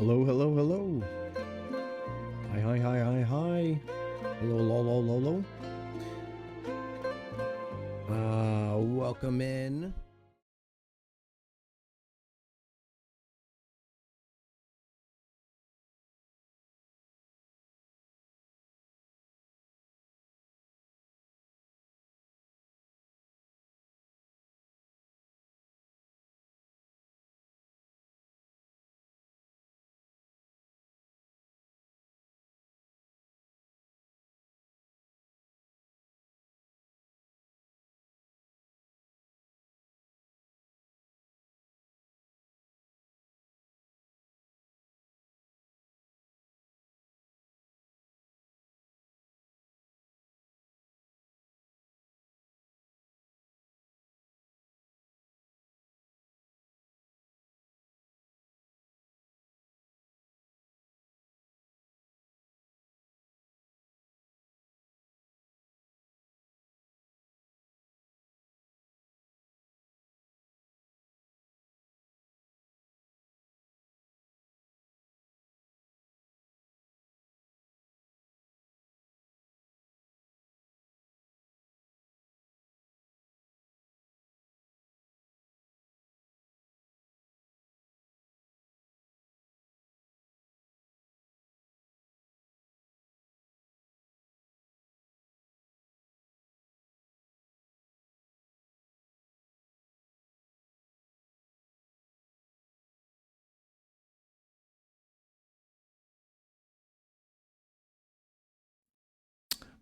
Hello, hello, hello. Hi, hi, hi, hi, hi. Hello, hello, hello, hello. Welcome in.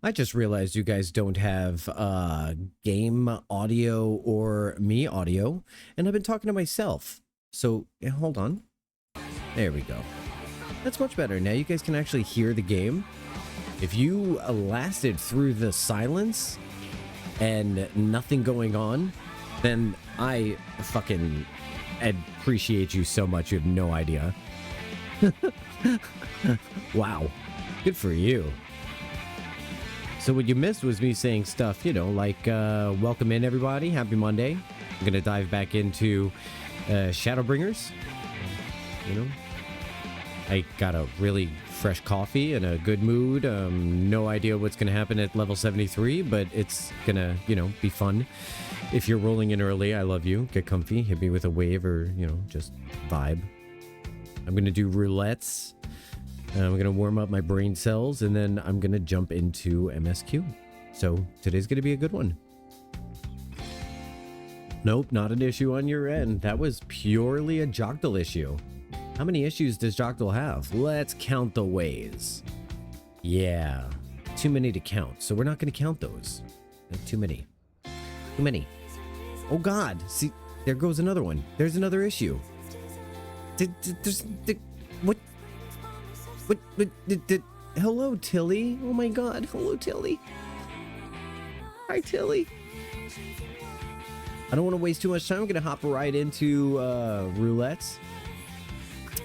I just realized you guys don't have game audio or me audio, and I've been talking to myself. So hold on. There we go. That's much better. Now you guys can actually hear the game. If you lasted through the silence and nothing going on, then I fucking appreciate you so much. You have no idea. Wow. Good for you. So what you missed was me saying stuff, you know, like, welcome in everybody, happy Monday. I'm gonna dive back into Shadowbringers. You know, I got a really fresh coffee and a good mood. No idea what's gonna happen at level 73, but it's gonna, you know, be fun. If you're rolling in early, I love you. Get comfy, hit me with a wave or, you know, just vibe. I'm gonna do roulettes. I'm going to warm up my brain cells, and then I'm going to jump into MSQ. So today's going to be a good one. Nope, not an issue on your end. That was purely a Joctal issue. How many issues does Joctal have? Let's count the ways. Yeah, too many to count. So we're not going to count those. Too many. Too many. Oh God, see, there goes another one. There's another issue. What? Hello, Tilly. Oh my God. Hello, Tilly. Hi, Tilly. I don't want to waste too much time. I'm going to hop right into roulettes.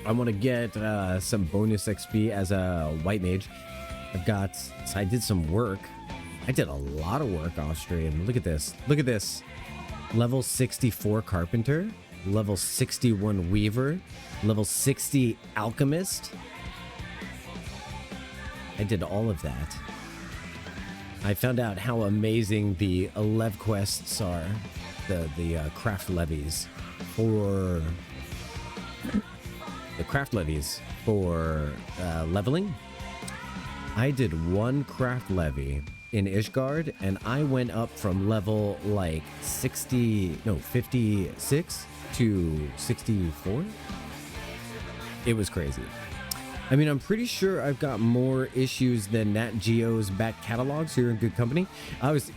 I want to get some bonus XP as a white mage. I did some work. I did a lot of work, Austrian. Look at this. Look at this. Level 64 carpenter. Level 61 weaver. Level 60 alchemist. I did all of that. I found out how amazing the lev quests are, the craft levies for leveling. I did one craft levy in Ishgard, and I went up from level like 56 to 64. It was crazy. I mean, I'm pretty sure I've got more issues than Nat Geo's back catalogs. You're in good company.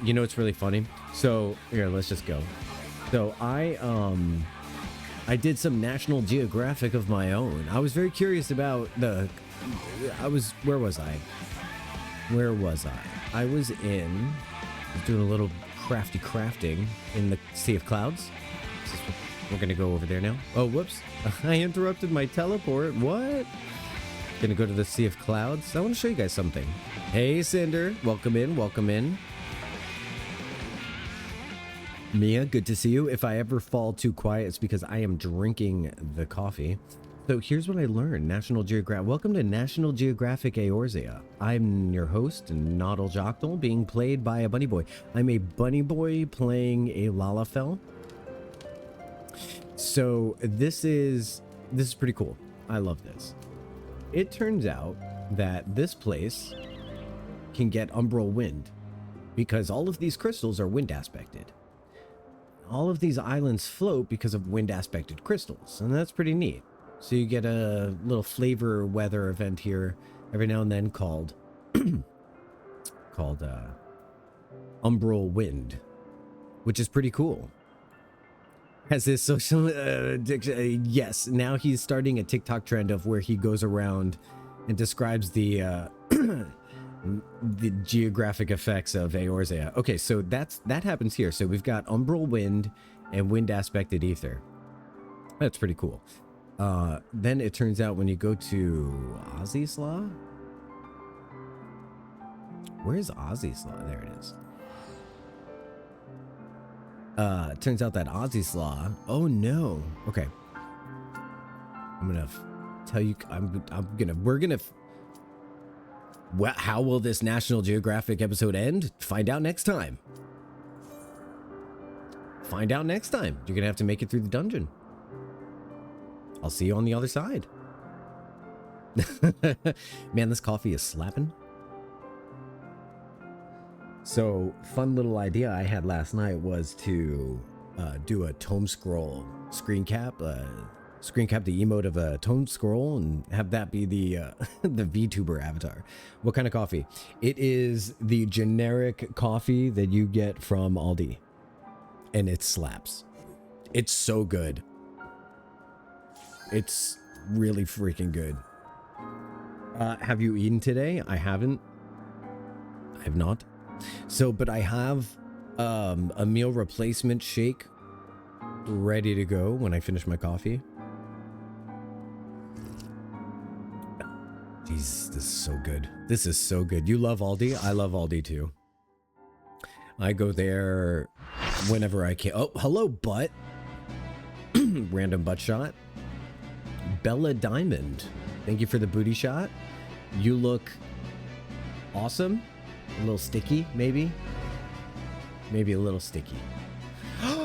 You know, it's really funny. So here, let's just go. So I did some National Geographic of my own. I was very curious about where was I? I was doing a little crafting in the Sea of Clouds. We're gonna go over there now. Oh, whoops. I interrupted my teleport. What? Gonna go to the Sea of Clouds. I want to show you guys something. Hey, Cinder. Welcome in. Welcome in. Mia, good to see you. If I ever fall too quiet, it's because I am drinking the coffee. So here's what I learned. National Geographic. Welcome to National Geographic Eorzea. I'm your host, Noddle Joctal, being played by a bunny boy. I'm a bunny boy playing a Lalafell. So this is pretty cool. I love this. It turns out that this place can get umbral wind because all of these crystals are wind aspected. All of these islands float because of wind aspected crystals, and that's pretty neat. So you get a little flavor weather event here every now and then called umbral wind, which is pretty cool. Has this social yes, now he's starting a TikTok trend of where he goes around and describes the the geographic effects of Eorzea. Okay, so that happens here. So we've got umbral wind and wind aspected ether. That's pretty cool. Then it turns out when you go to Ozzyslaw, where's Ozzyslaw? There it is. It turns out that Ozzyslaw. Oh no. Okay. I'm gonna tell you. Well, how will this National Geographic episode end? Find out next time. Find out next time. You're gonna have to make it through the dungeon. I'll see you on the other side. Man, this coffee is slapping. So, fun little idea I had last night was to do a tome scroll screen cap the emote of a tome scroll and have that be the the VTuber avatar. What kind of coffee? It is the generic coffee that you get from Aldi, and it slaps. It's so good. It's really freaking good. Have you eaten today? I haven't. I have not. So, but I have a meal replacement shake ready to go when I finish my coffee. Jeez, this is so good. This is so good. You love Aldi? I love Aldi too. I go there whenever I can. Oh, hello, butt. Random butt shot. Bella Diamond, thank you for the booty shot. You look awesome. A little sticky, maybe a little sticky.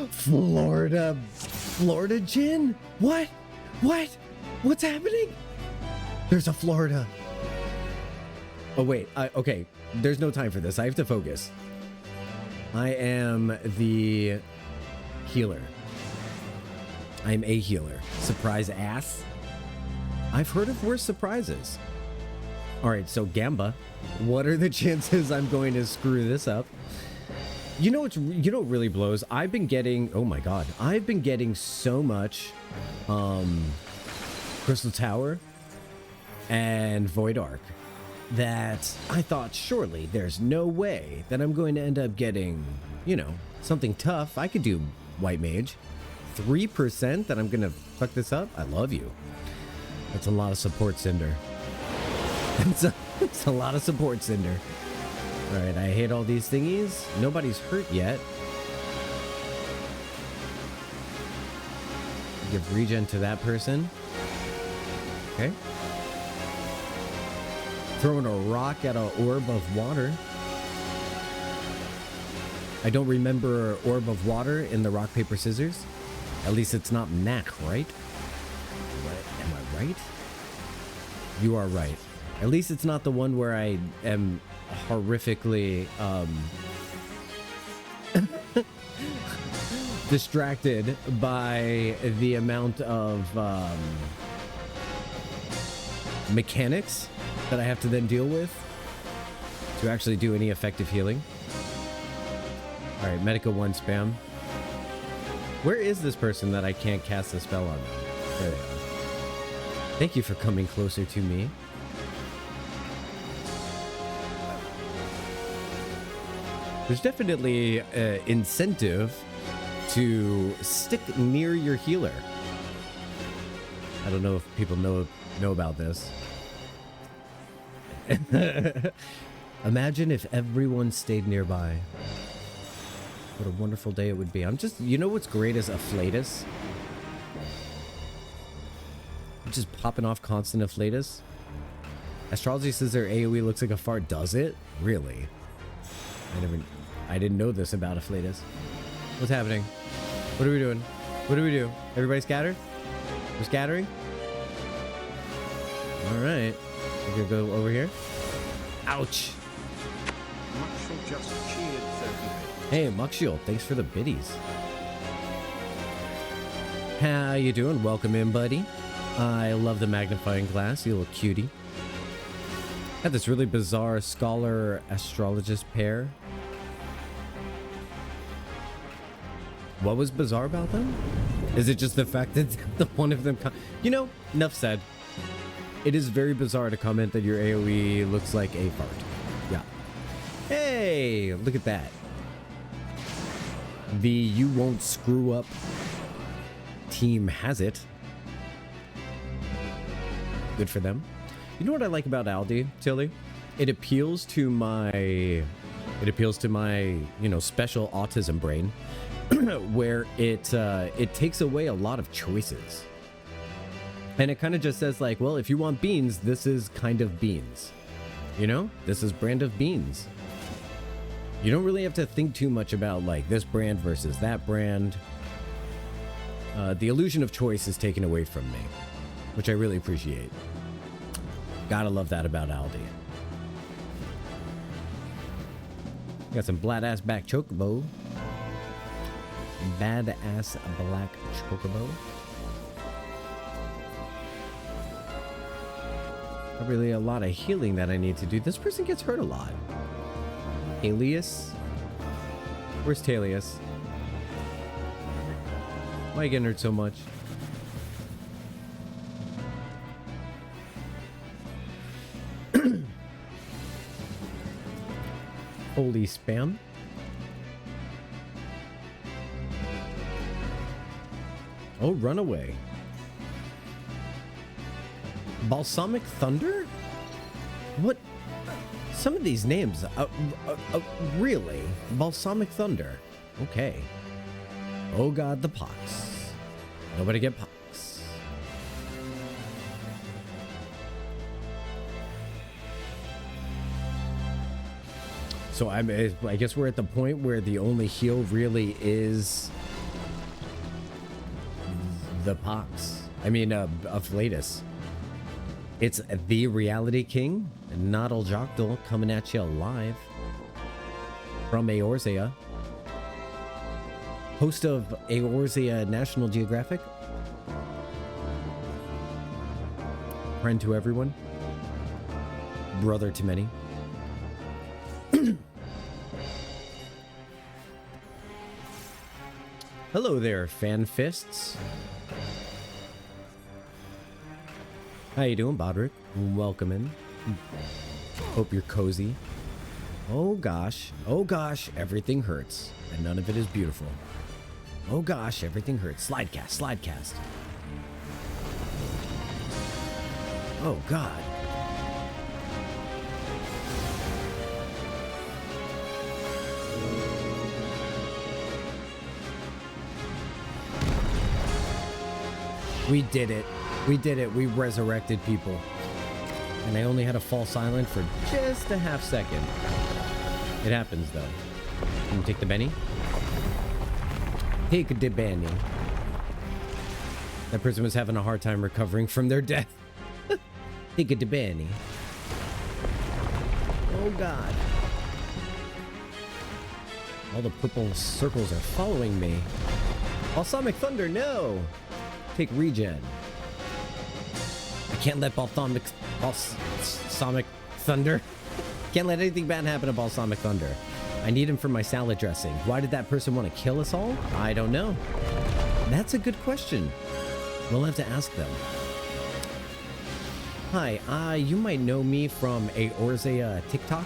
Florida gin? What's happening? There's a Florida. Oh wait, okay, there's no time for this. I have to focus. I am the healer. I'm a healer. Surprise ass. I've heard of worse surprises. All right, so Gamba, what are the chances I'm going to screw this up? You know what really blows? I've been getting, oh my god, I've been getting so much Crystal Tower and Void Arc that I thought surely there's no way that I'm going to end up getting, you know, something tough. I could do White Mage. 3% that I'm gonna fuck this up? I love you. That's a lot of support, Cinder. It's a lot of support, Cinder. Alright, I hate all these thingies. Nobody's hurt yet. Give regen to that person. Okay. Throwing a rock at an orb of water. I don't remember orb of water in the rock, paper, scissors. At least it's not Knack, right? Am I right? You are right. At least it's not the one where I am horrifically distracted by the amount of mechanics that I have to then deal with to actually do any effective healing. All right, Medica 1 spam. Where is this person that I can't cast a spell on them? There they are. Thank you for coming closer to me. There's definitely incentive to stick near your healer. I don't know if people know about this. Imagine if everyone stayed nearby. What a wonderful day it would be. I'm just, you know what's great is Afflatus? just popping off constant afflatus. Astrology says their AoE looks like a fart. Does it? Really? I didn't know this about afflatus. What's happening? What are we doing? What do we do? Everybody scattered? We're scattering? Alright. We're gonna go over here. Ouch! Muxhill just cheered 30 bits. Hey, Muxhill, thanks for the biddies. How you doing? Welcome in, buddy. I love the magnifying glass, you little cutie. Had this really bizarre scholar astrologist pair. What was bizarre about them? Is it just the fact that the one of them... You know, enough said. It is very bizarre to comment that your AoE looks like a fart. Yeah. Hey, look at that. The you won't screw up team has it. Good for them. You know what I like about Aldi, Tilly? It appeals to my, you know, special autism brain, where it takes away a lot of choices. And it kind of just says like, well, if you want beans, this is kind of beans. You know, this is brand of beans. You don't really have to think too much about like this brand versus that brand. The illusion of choice is taken away from me, which I really appreciate. Gotta love that about Aldi. Got some badass back chocobo. Badass black chocobo. Probably a lot of healing that I need to do. This person gets hurt a lot. Alias? Where's Talius? Why are you getting hurt so much? Holy spam. Oh, runaway. Balsamic Thunder? What? Some of these names, really? Balsamic Thunder. Okay. Oh god, the pox. Nobody get pox. So I guess we're at the point where the only heal really is the pox. I mean, afflatus. It's the Reality King, Noddle Jocdal, coming at you live from Eorzea. Host of Eorzea National Geographic. Friend to everyone. Brother to many. Hello there, fan fists. How you doing, Bodrick? Welcome in. Hope you're cozy. Oh gosh, everything hurts, and none of it is beautiful. Oh gosh, everything hurts. Slidecast, slidecast. Oh god. We did it. We did it. We resurrected people. And I only had to fall silent for just a half second. It happens, though. Can you take the Benny? Take the Benny. That person was having a hard time recovering from their death. Take the Benny. Oh, God. All the purple circles are following me. Balsamic Thunder, no! Take regen. I can't let Balsamic Thunder. Can't let anything bad happen to Balsamic Thunder. I need him for my salad dressing. Why did that person want to kill us all? I don't know. That's a good question. We'll have to ask them. Hi, you might know me from Eorzea TikTok.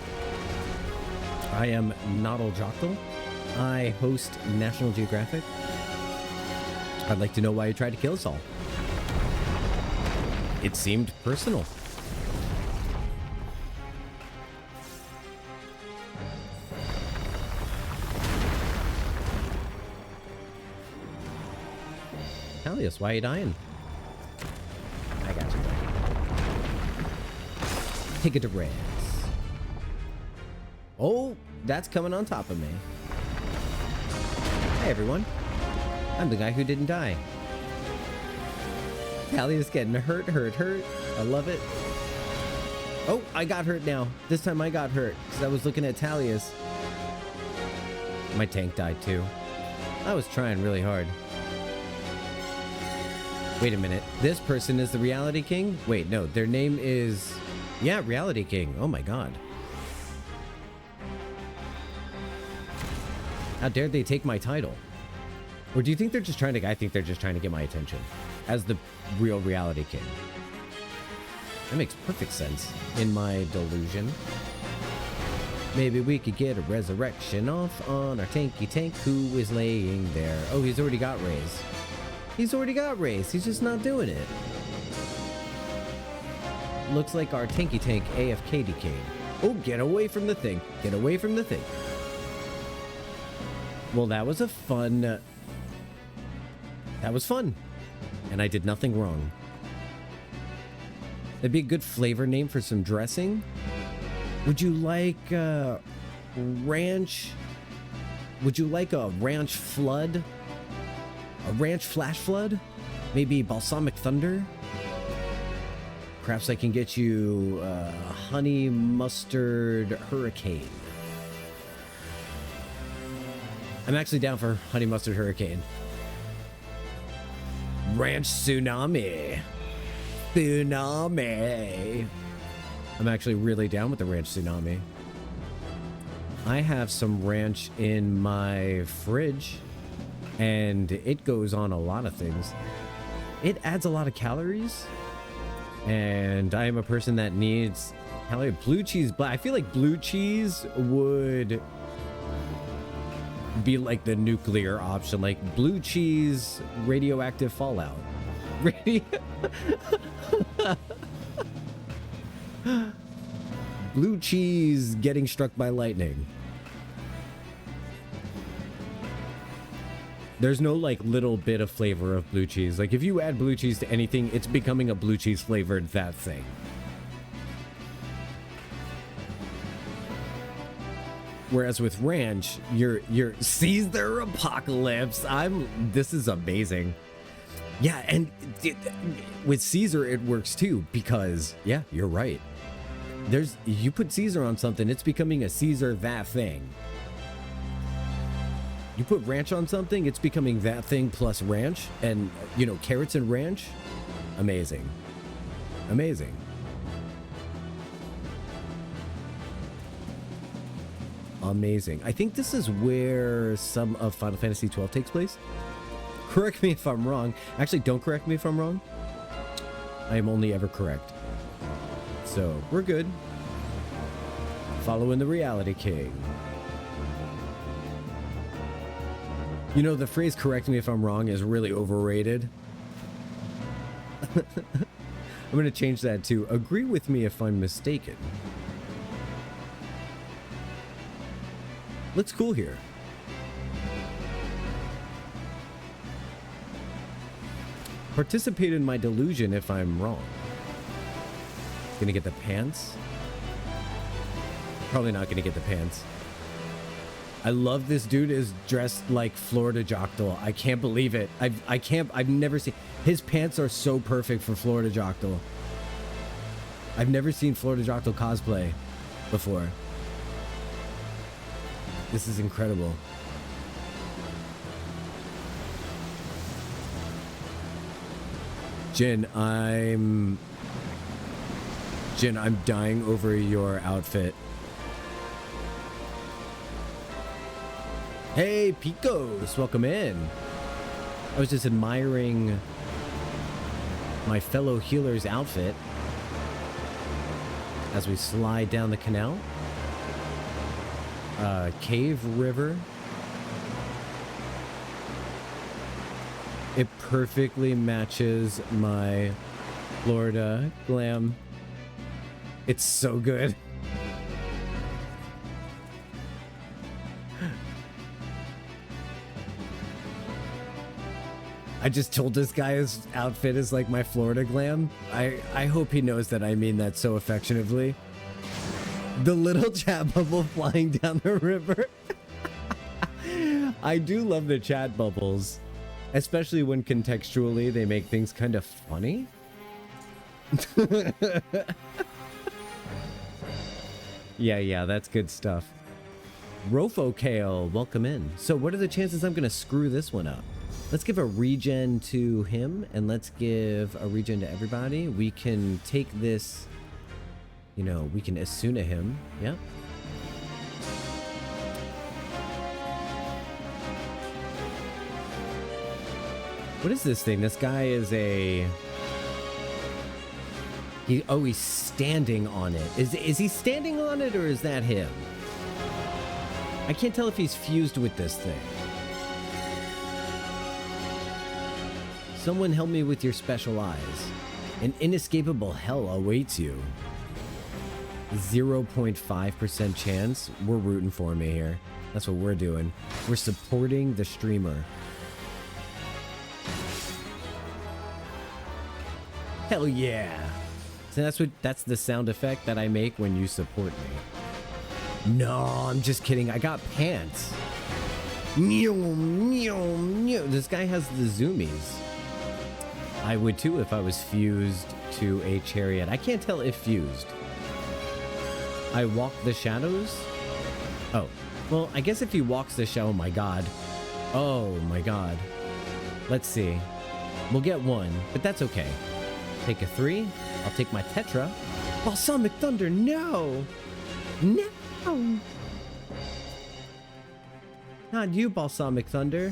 I am Noddle Jocdal. I host National Geographic. I'd like to know why you tried to kill us all. It seemed personal. Alias, why are you dying? I got take it to res. Oh, that's coming on top of me. Hey everyone, I'm the guy who didn't die. Talia's getting hurt. I love it. Oh, I got hurt now. This time I got hurt because I was looking at Talia's. My tank died too. I was trying really hard. Wait a minute. This person is the Reality King? Wait, no. Their name is... Yeah, Reality King. Oh my god. How dare they take my title? Or do you think they're just trying to... I think they're just trying to get my attention. As the real Reality King. That makes perfect sense in my delusion. Maybe we could get a resurrection off on our tanky tank who is laying there. Oh, he's already got raised. He's already got raised. He's just not doing it. Looks like our tanky tank AFK decayed. Oh, get away from the thing. Get away from the thing. Well, that was a fun... that was fun. And I did nothing wrong. That'd be a good flavor name for some dressing. Would you like ranch? Would you like a ranch flood? A ranch flash flood? Maybe balsamic thunder? Perhaps I can get you honey mustard hurricane. I'm actually down for honey mustard hurricane. Ranch tsunami. Tsunami. I'm actually really down with the ranch tsunami. I have some ranch in my fridge, and it goes on a lot of things. It adds a lot of calories, and I am a person that needs calorie. Blue cheese, I feel like blue cheese would be like the nuclear option, like blue cheese radioactive fallout. Blue cheese getting struck by lightning. There's no like little bit of flavor of blue cheese. Like if you add blue cheese to anything, it's becoming a blue cheese flavored that thing. Whereas with ranch, you're Caesar apocalypse. This is amazing. Yeah, and with Caesar it works too because yeah, you're right. You put Caesar on something, it's becoming a Caesar that thing. You put ranch on something, it's becoming that thing plus ranch, and you know, carrots and ranch, amazing. Amazing. Amazing. I think this is where some of Final Fantasy XII takes place. Correct me if I'm wrong. Actually, don't correct me if I'm wrong. I am only ever correct. So, we're good. Following the Reality King. You know, the phrase correct me if I'm wrong is really overrated. I'm going to change that to agree with me if I'm mistaken. Looks cool here. Participate in my delusion if I'm wrong. Gonna get the pants? Probably not gonna get the pants. I love this dude is dressed like Florida Joctal. I can't believe it. I've never seen... His pants are so perfect for Florida Joctal. I've never seen Florida Joctal cosplay before. This is incredible. Jin, I'm dying over your outfit. Hey, Picos, welcome in. I was just admiring my fellow healer's outfit as we slide down the canal. Cave River. It perfectly matches my Florida glam. It's so good. I just told this guy his outfit is like my Florida glam. I hope he knows that I mean that so affectionately. The little chat bubble flying down the river. I do love the chat bubbles, especially when contextually they make things kind of funny. Yeah, that's good stuff. Rofo Kale, welcome in. So what are the chances I'm gonna screw this one up? Let's give a regen to him, and let's give a regen to everybody. We can take this, you know, we can Asuna him. Yeah. What is this thing? This guy is a... he's standing on it. Is he standing on it, or is that him? I can't tell if he's fused with this thing. Someone help me with your special eyes. An inescapable hell awaits you. 0.5% chance. We're rooting for me here. That's what we're doing. We're supporting the streamer. Hell yeah. So that's the sound effect that I make when you support me. No, I'm just kidding. I got pants. This guy has the zoomies. I would too if I was fused to a chariot. I can't tell if fused. I walk the shadows? Oh, well, I guess if he walks the shadow, oh my god. Oh my god. Let's see. We'll get one, but that's okay. Take a 3. I'll take my Tetra. Balsamic Thunder, no! No! Not you, Balsamic Thunder.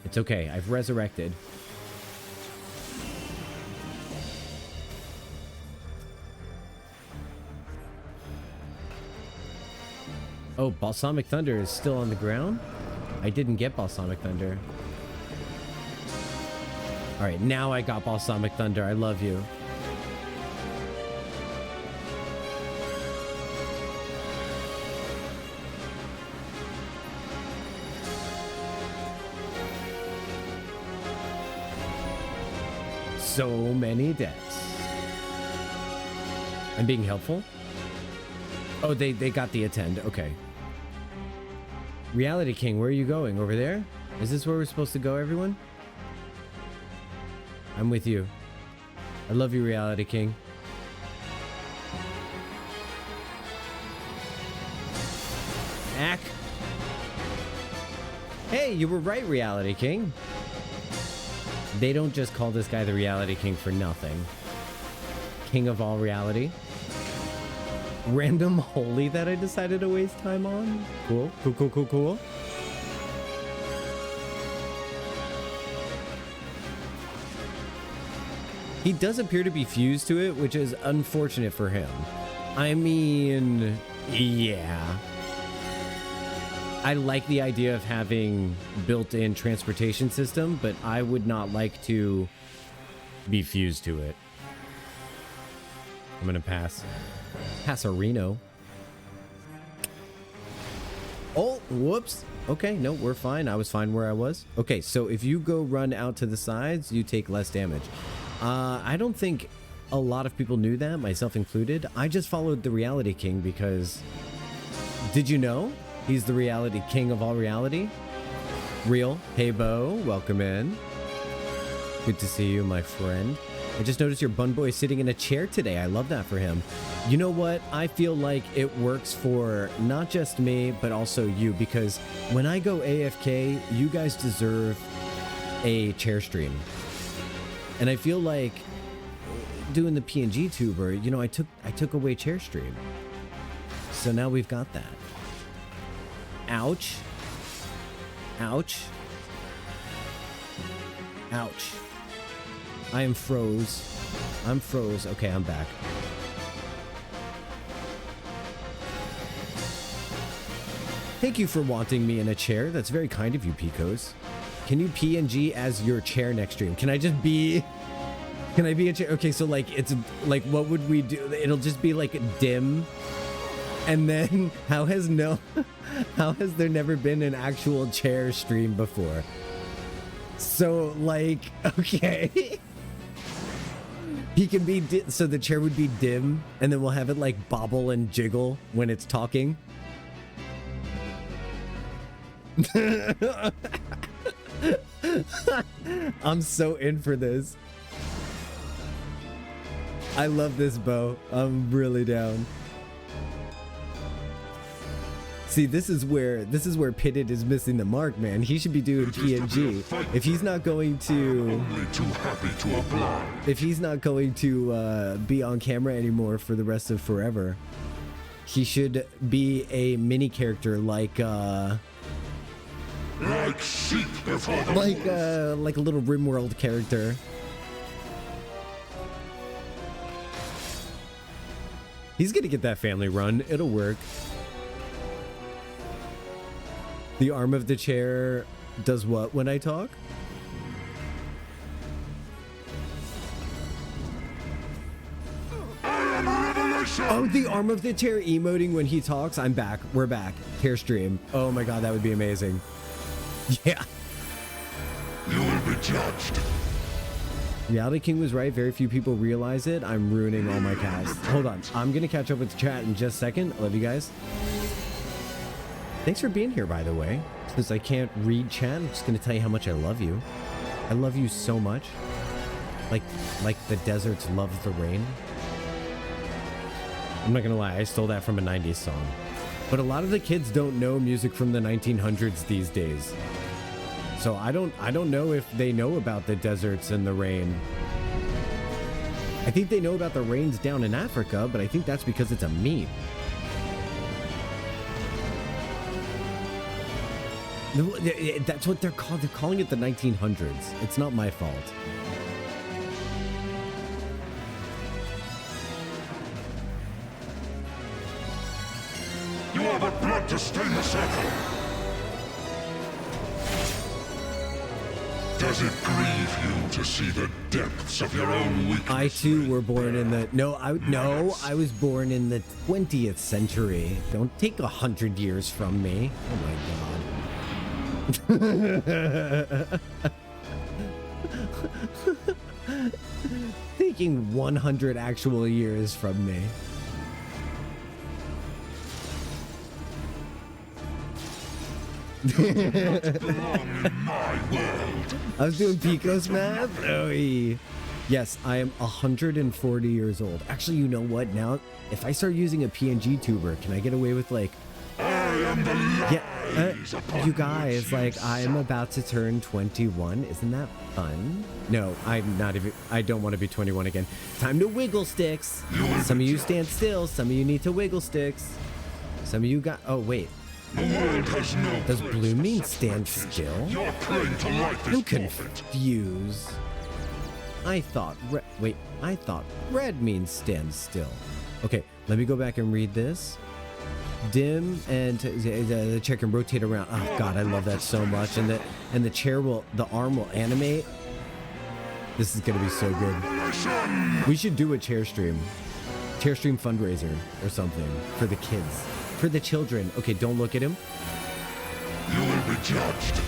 It's okay, I've resurrected. Oh, Balsamic Thunder is still on the ground? I didn't get Balsamic Thunder. Alright, now I got Balsamic Thunder. I love you. So many deaths. I'm being helpful? Oh, they got the attend. Okay. Reality King, where are you going? Over there? Is this where we're supposed to go, everyone? I'm with you. I love you, Reality King. Ack. Hey, you were right, Reality King. They don't just call this guy the Reality King for nothing. King of all reality. Random holy that I decided to waste time on. Cool, cool, cool, cool, cool. He does appear to be fused to it, which is unfortunate for him. I mean, yeah. I like the idea of having built-in transportation system, but I would not like to be fused to it. I'm gonna pass. Passarino. Oh, whoops. Okay, no, we're fine. I was fine where I was. Okay, so if you go run out to the sides, you take less damage. I don't think a lot of people knew that, myself included. I just followed the Reality King because... Did you know? He's the Reality King of all reality. Real. Hey, Bo. Welcome in. Good to see you, my friend. I just noticed your bun boy sitting in a chair today. I love that for him. You know what? I feel like it works for not just me, but also you, because when I go AFK, you guys deserve a chair stream. And I feel like doing the PNG tuber, you know, I took away chair stream. So now we've got that. Ouch. Ouch. Ouch. I am froze. I'm froze. Okay, I'm back. Thank you for wanting me in a chair. That's very kind of you, Picos. Can you PNG as your chair next stream? Can I just be... Can I be a chair? Okay, so like, it's like, what would we do? It'll just be like dim. And then how has there never been an actual chair stream before? So like, okay. He can be so the chair would be dim, and then we'll have it like bobble and jiggle when it's talking. I'm so in for this. I love this, Bo. I'm really down. See, this is where Pitted is missing the mark, man. He should be doing PNG. If he's not going to, if he's not going to be on camera anymore for the rest of forever, he should be a mini character like sheep before the like a little RimWorld character. He's gonna get that family run. It'll work. The arm of the chair does what when I talk? Oh, the arm of the chair emoting when he talks. I'm back. We're back. Hair stream. Oh my god, that would be amazing. Yeah. You will be judged. Reality King was right. Very few people realize it. I'm ruining all my cast. Hold on. I'm going to catch up with the chat in just a second. I love you guys. Thanks for being here, by the way. Since I can't read chat, I'm just going to tell you how much I love you. I love you so much. Like the deserts love the rain. I'm not going to lie. I stole that from a 90s song. But a lot of the kids don't know music from the 1900s these days. So I don't know if they know about the deserts and the rain. I think they know about the rains down in Africa, but I think that's because it's a meme. That's what they're called. They're calling it the 1900s. It's not my fault. You are the blood to stain the circle. Does it grieve you to see the depths of your own weakness? I too were born in the I was born in the 20th century. Don't take 100 years from me. Oh my god. Taking 100 actual years from me. I was doing Pico's math. Oh, yes, I am 140 years old. Actually, you know what? Now, if I start using a PNG tuber, can I get away with like? You guys, like, I'm about to turn 21. Isn't that fun? No, I'm not even. I don't want to be 21 again. Time to wiggle sticks. Some of you stand still. Some of you need to wiggle sticks. Some of you got. Oh wait. The world has no Does blue mean stand still? Your claim to life is I'm confused. I thought red means stand still. Okay, let me go back and read this. Dim and the chair can rotate around. Oh god, I love that so much. And the arm will animate. This is gonna be so good. We should do a chair stream fundraiser or something for the kids. For the children. Okay, don't look at him. You will be judged.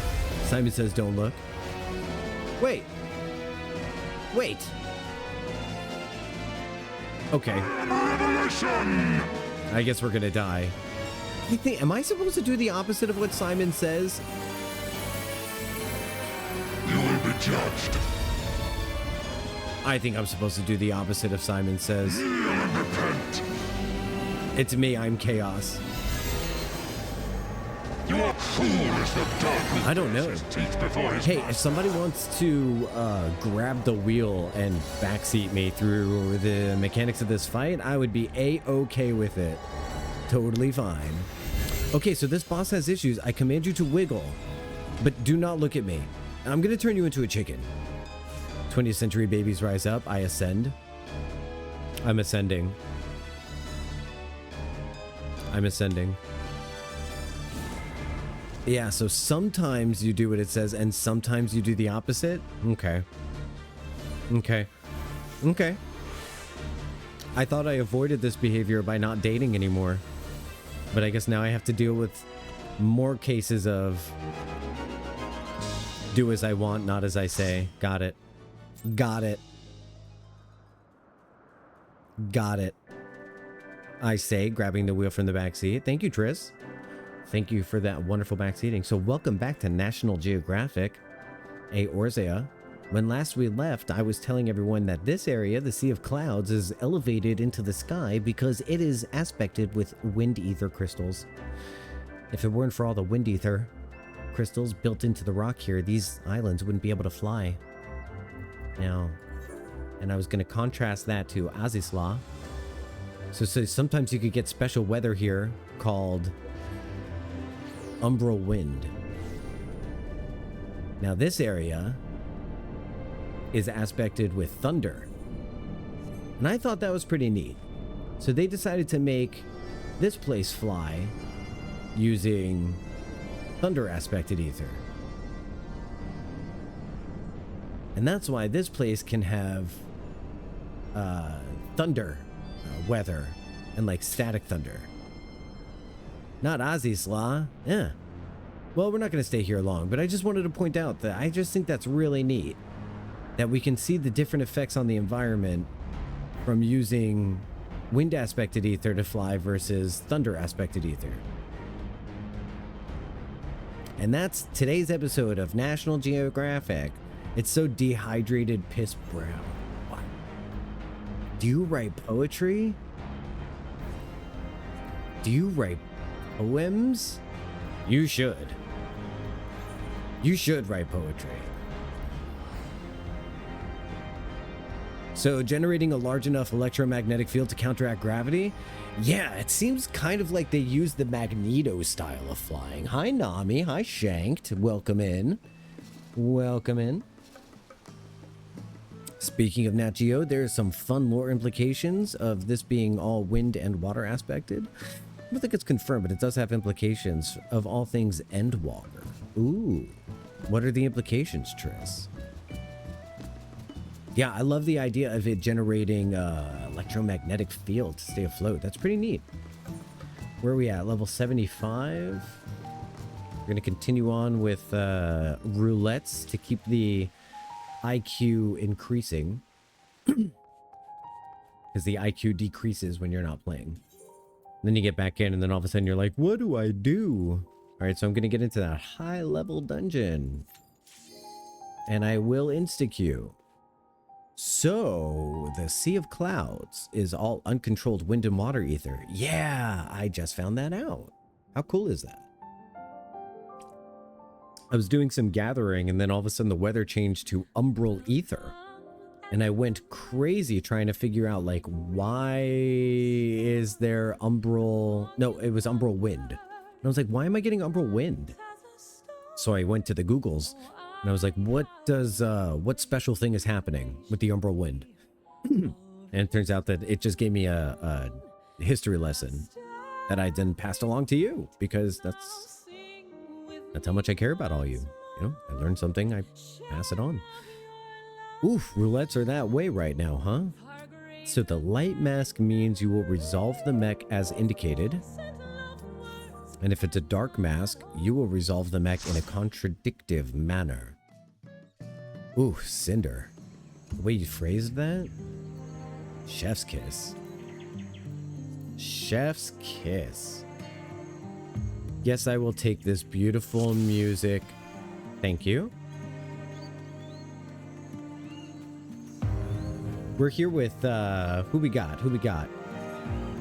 Simon says don't look. Wait. Okay. Revelation! I guess we're gonna die. Am I supposed to do the opposite of what Simon says? You will be judged. I think I'm supposed to do the opposite of Simon says. Kneel and repent. It's me, I'm chaos. Your fool is the dog. I don't know. Hey, if somebody wants to grab the wheel and backseat me through the mechanics of this fight, I would be A-okay with it. Totally fine. Okay, so this boss has issues. I command you to wiggle, but do not look at me. I'm gonna turn you into a chicken. 20th century babies rise up. I ascend. I'm ascending. I'm ascending. Yeah, so sometimes you do what it says and sometimes you do the opposite. Okay. I thought I avoided this behavior by not dating anymore. But I guess now I have to deal with more cases of do as I want, not as I say. Got it. Got it. I say, grabbing the wheel from the back seat. Thank you, Tris. Thank you for that wonderful back seating. So welcome back to National Geographic. Hey, Orzea. When last we left, I was telling everyone that this area, the Sea of Clouds, is elevated into the sky because it is aspected with wind ether crystals. If it weren't for all the wind ether crystals built into the rock here, these islands wouldn't be able to fly. Now, and I was going to contrast that to Azisla. So sometimes you could get special weather here called umbral wind. Now this area is aspected with thunder. And I thought that was pretty neat. So they decided to make this place fly using thunder aspected ether. And that's why this place can have thunder weather and like static thunder. Not Azisla. Yeah. Well, we're not going to stay here long, but I just wanted to point out that I just think that's really neat. That we can see the different effects on the environment from using wind aspected ether to fly versus thunder aspected ether. And that's today's episode of National Geographic. It's so dehydrated piss brown. What? Do you write poetry? Do you write poems? You should. You should write poetry. So generating a large enough electromagnetic field to counteract gravity? Yeah, it seems kind of like they used the Magneto style of flying. Hi, Nami. Hi, Shanked. Welcome in. Welcome in. Speaking of Nat Geo, there's some fun lore implications of this being all wind and water aspected. I don't think it's confirmed, but it does have implications of all things Endwalker. Ooh. What are the implications, Tris? Yeah, I love the idea of it generating electromagnetic field to stay afloat. That's pretty neat. Where are we at? Level 75. We're going to continue on with roulettes to keep the IQ increasing. Because the IQ decreases when you're not playing. Then you get back in and then all of a sudden you're like, what do I do? All right, so I'm going to get into that high level dungeon. And I will insta-queue. So, the Sea of Clouds is all uncontrolled wind and water ether. Yeah, I just found that out. How cool is that? I was doing some gathering and then all of a sudden the weather changed to umbral ether. And I went crazy trying to figure out, like, why is there umbral... No, it was umbral wind. And I was like, why am I getting umbral wind? So I went to the Googles. And I was like, what special thing is happening with the umbral wind? And it turns out that it just gave me a history lesson that I then passed along to you, because that's how much I care about all you. You know, I learned something, I pass it on. Oof, roulettes are that way right now, huh? So the light mask means you will resolve the mech as indicated. And if it's a dark mask, you will resolve the mech in a contradictive manner. Ooh, Cinder. The way you phrased that? Chef's kiss. Chef's kiss. Yes, I will take this beautiful music. Thank you. We're here with, who we got?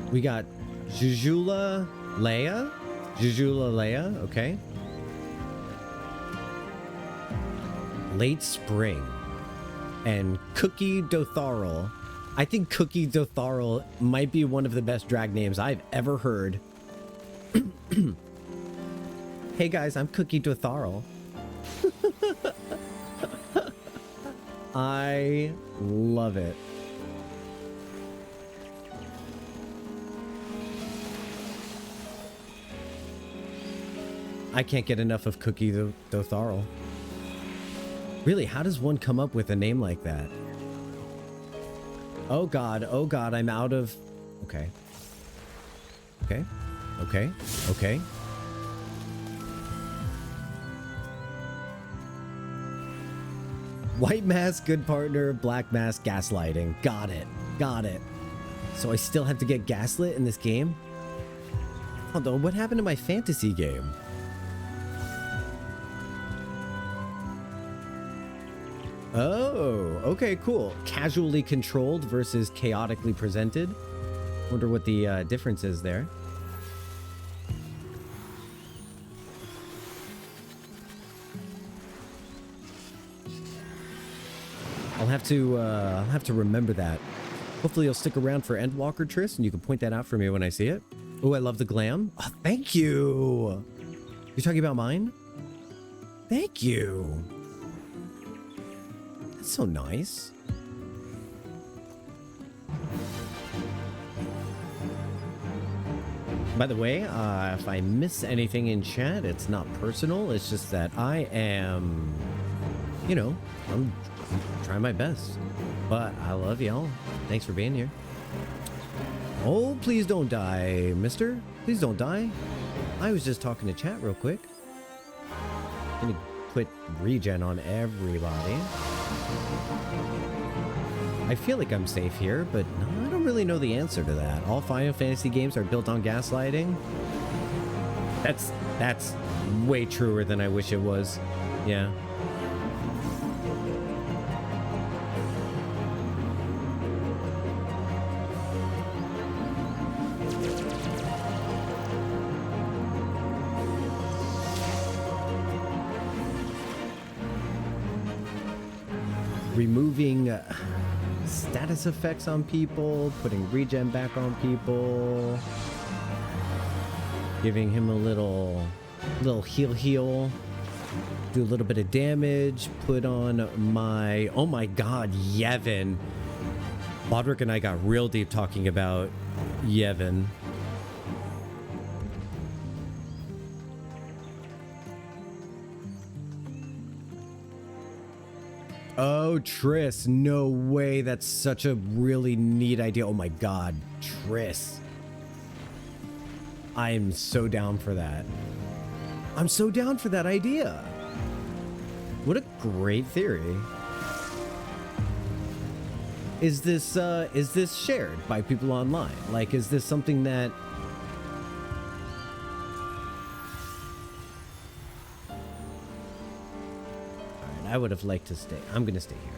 We got Jujula Leia. Jujula Leia, okay. Late Spring. And Cookie Dotharl. I think Cookie Dotharl might be one of the best drag names I've ever heard. Hey guys, I'm Cookie Dotharl. I love it. I can't get enough of Cookie Dotharl. Really, how does one come up with a name like that? Oh god, I'm out of... Okay. White mask, good partner. Black mask, gaslighting. Got it. So I still have to get gaslit in this game? Although, what happened to my fantasy game? Oh, okay, cool. Casually controlled versus chaotically presented. Wonder what the difference is there. I'll have to remember that. Hopefully you'll stick around for Endwalker, Triss, and you can point that out for me when I see it. Oh, I love the glam. Oh, thank you. You're talking about mine? Thank you. That's so nice. By the way, if I miss anything in chat, it's not personal. It's just that I am, you know, I'm trying my best. But I love y'all. Thanks for being here. Oh, please don't die, mister. Please don't die. I was just talking to chat real quick. Gonna put regen on everybody. I feel like I'm safe here, but no, I don't really know the answer to that. All Final Fantasy games are built on gaslighting. That's way truer than I wish it was. Yeah. Removing status effects on people, putting regen back on people, giving him a little heal, do a little bit of damage, put on my, oh my god, Yevon. Bodrick and I got real deep talking about Yevon. Oh, Triss. No way. That's such a really neat idea. Oh my god. Triss. I am so down for that. I'm so down for that idea. What a great theory. Is this shared by people online? Like, is this something that... I would have liked to stay. I'm gonna stay here.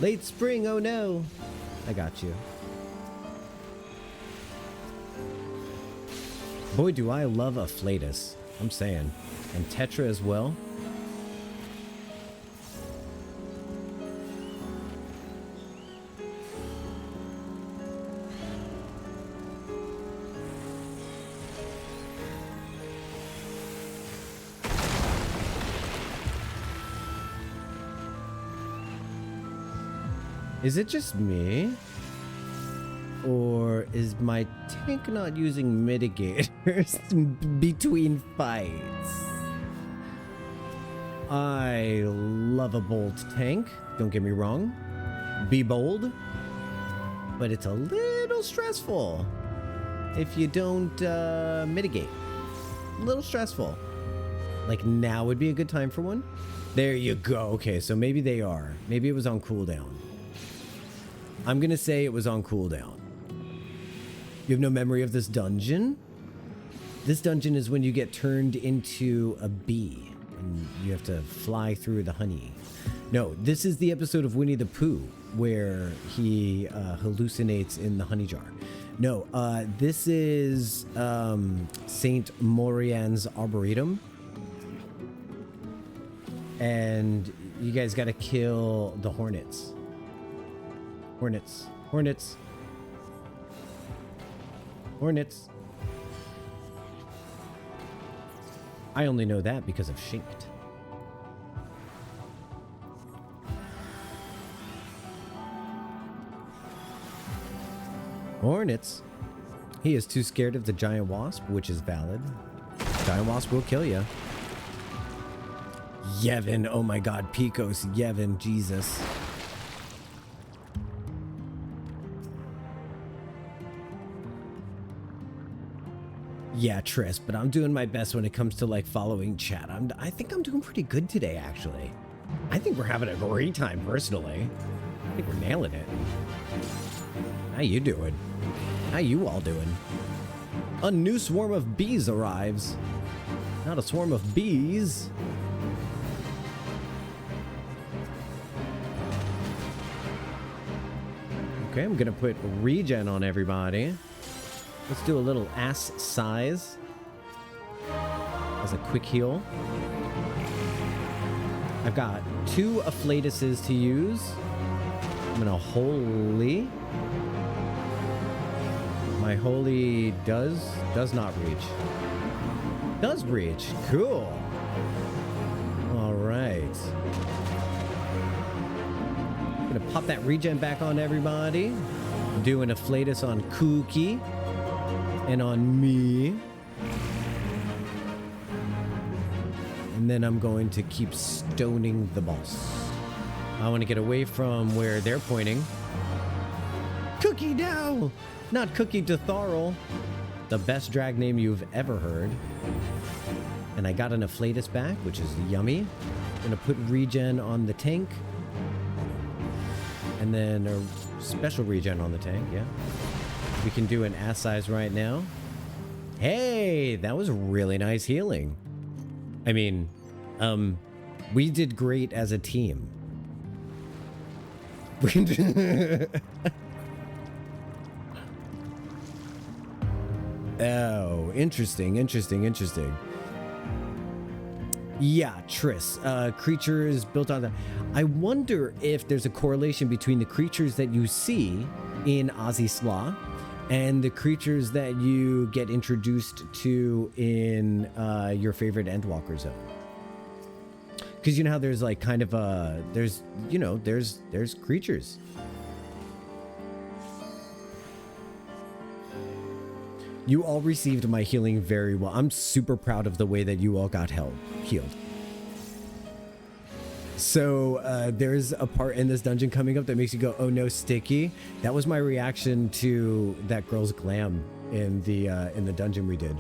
Late spring, oh no. I got you. Boy, do I love a Flatus. I'm saying. And Tetra as well. Is it just me? Or is my tank not using mitigators between fights? I love a bold tank, don't get me wrong. Be bold. But it's a little stressful if you don't mitigate. A little stressful. Like, now would be a good time for one. There you go. Okay, so maybe they are. Maybe it was on cooldown. I'm gonna say it was on cooldown. You have no memory of this dungeon? This dungeon is when you get turned into a bee and you have to fly through the honey. No, this is the episode of Winnie the Pooh where he hallucinates in the honey jar. No, this is Saint Morian's Arboretum. And you guys gotta kill the hornets. Hornets. Hornets. Hornets. I only know that because of Shinked. Hornets. He is too scared of the giant wasp, which is valid. Giant wasp will kill you. Yevon. Oh my god. Picos. Yevon. Jesus. Yeah, Triss, but I'm doing my best when it comes to, like, following chat. I think I'm doing pretty good today, actually. I think we're having a great time, personally. I think we're nailing it. How you doing? How you all doing? A new swarm of bees arrives. Not a swarm of bees. Okay, I'm gonna put regen on everybody. Let's do a little ass size as a quick heal. I've got 2 afflatuses to use. I'm gonna holy. My holy does not reach. Does reach. Cool. All right. Gonna pop that regen back on everybody. Doing a afflatus on Cookie and on me. And then I'm going to keep stoning the boss. I want to get away from where they're pointing. Cookie down! Not Cookie to Tharl. The best drag name you've ever heard. And I got an afflatus back, which is yummy. I'm gonna put regen on the tank. And then a special regen on the tank, yeah. We can do an ass size right now. Hey, that was really nice healing. I mean, we did great as a team. Oh, interesting. Yeah, Triss. Creatures built on the... I wonder if there's a correlation between the creatures that you see in Ozzy Slaw and the creatures that you get introduced to in your favorite Endwalker zone. Because you know how there's like kind of a... There's, you know, there's creatures. You all received my healing very well. I'm super proud of the way that you all got healed. So there's a part in this dungeon coming up that makes you go, oh no, Sticky. That was my reaction to that girl's glam in the dungeon we did.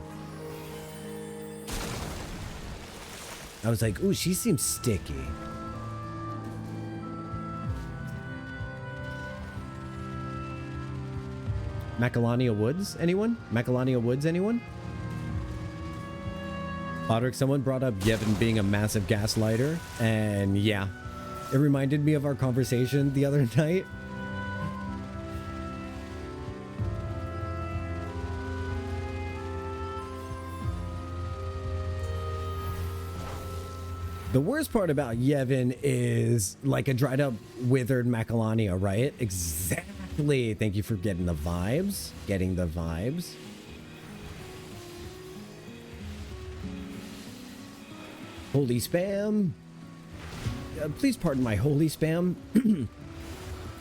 I was like, ooh, she seems sticky. Macalania Woods, anyone? Macalania Woods, anyone? Podrick, someone brought up Yevon being a massive gaslighter, and yeah, it reminded me of our conversation the other night. The worst part about Yevon is like a dried up, withered Macalania, right? Exactly. Thank you for getting the vibes. Holy spam. Please pardon my holy spam.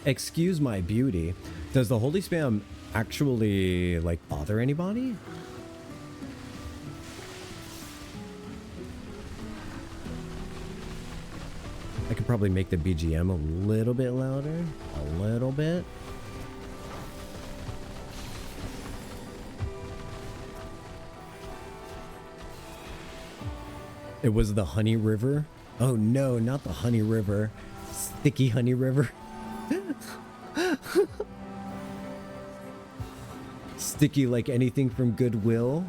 Excuse my beauty. Does the holy spam actually like bother anybody? I could probably make the BGM a little bit louder. A little bit. It was the Honey River. Oh no, not the Honey River. Sticky Honey River. Sticky like anything from Goodwill.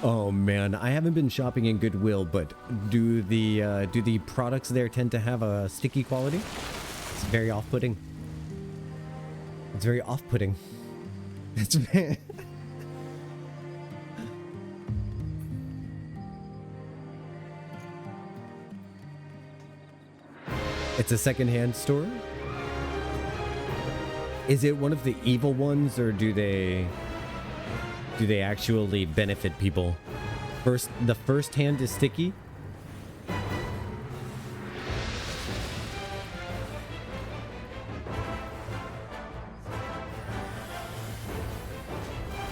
Oh man, I haven't been shopping in Goodwill, but do the products there tend to have a sticky quality? It's very off-putting. It's very off-putting. It's very... It's a secondhand store? Is it one of the evil ones, or do they actually benefit people? The first hand is sticky?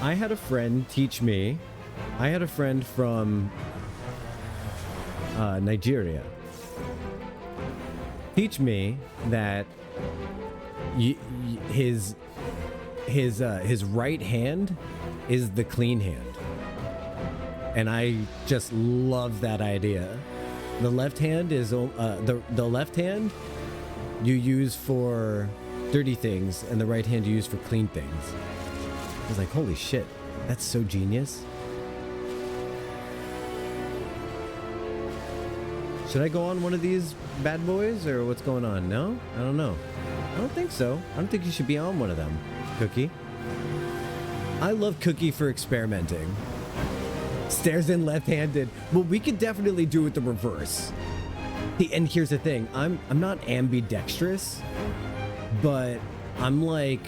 I had a friend teach me. I had a friend from Nigeria teach me that his right hand is the clean hand, and I just love that idea. The left hand is the left hand you use for dirty things and the right hand you use for clean things. I was like, holy shit, that's so genius. Should I go on one of these bad boys or what's going on? No? I don't know. I don't think so. I don't think you should be on one of them, Cookie. I love Cookie for experimenting. Stares in left-handed. Well, we could definitely do it the reverse. And here's the thing. I'm not ambidextrous, but I'm like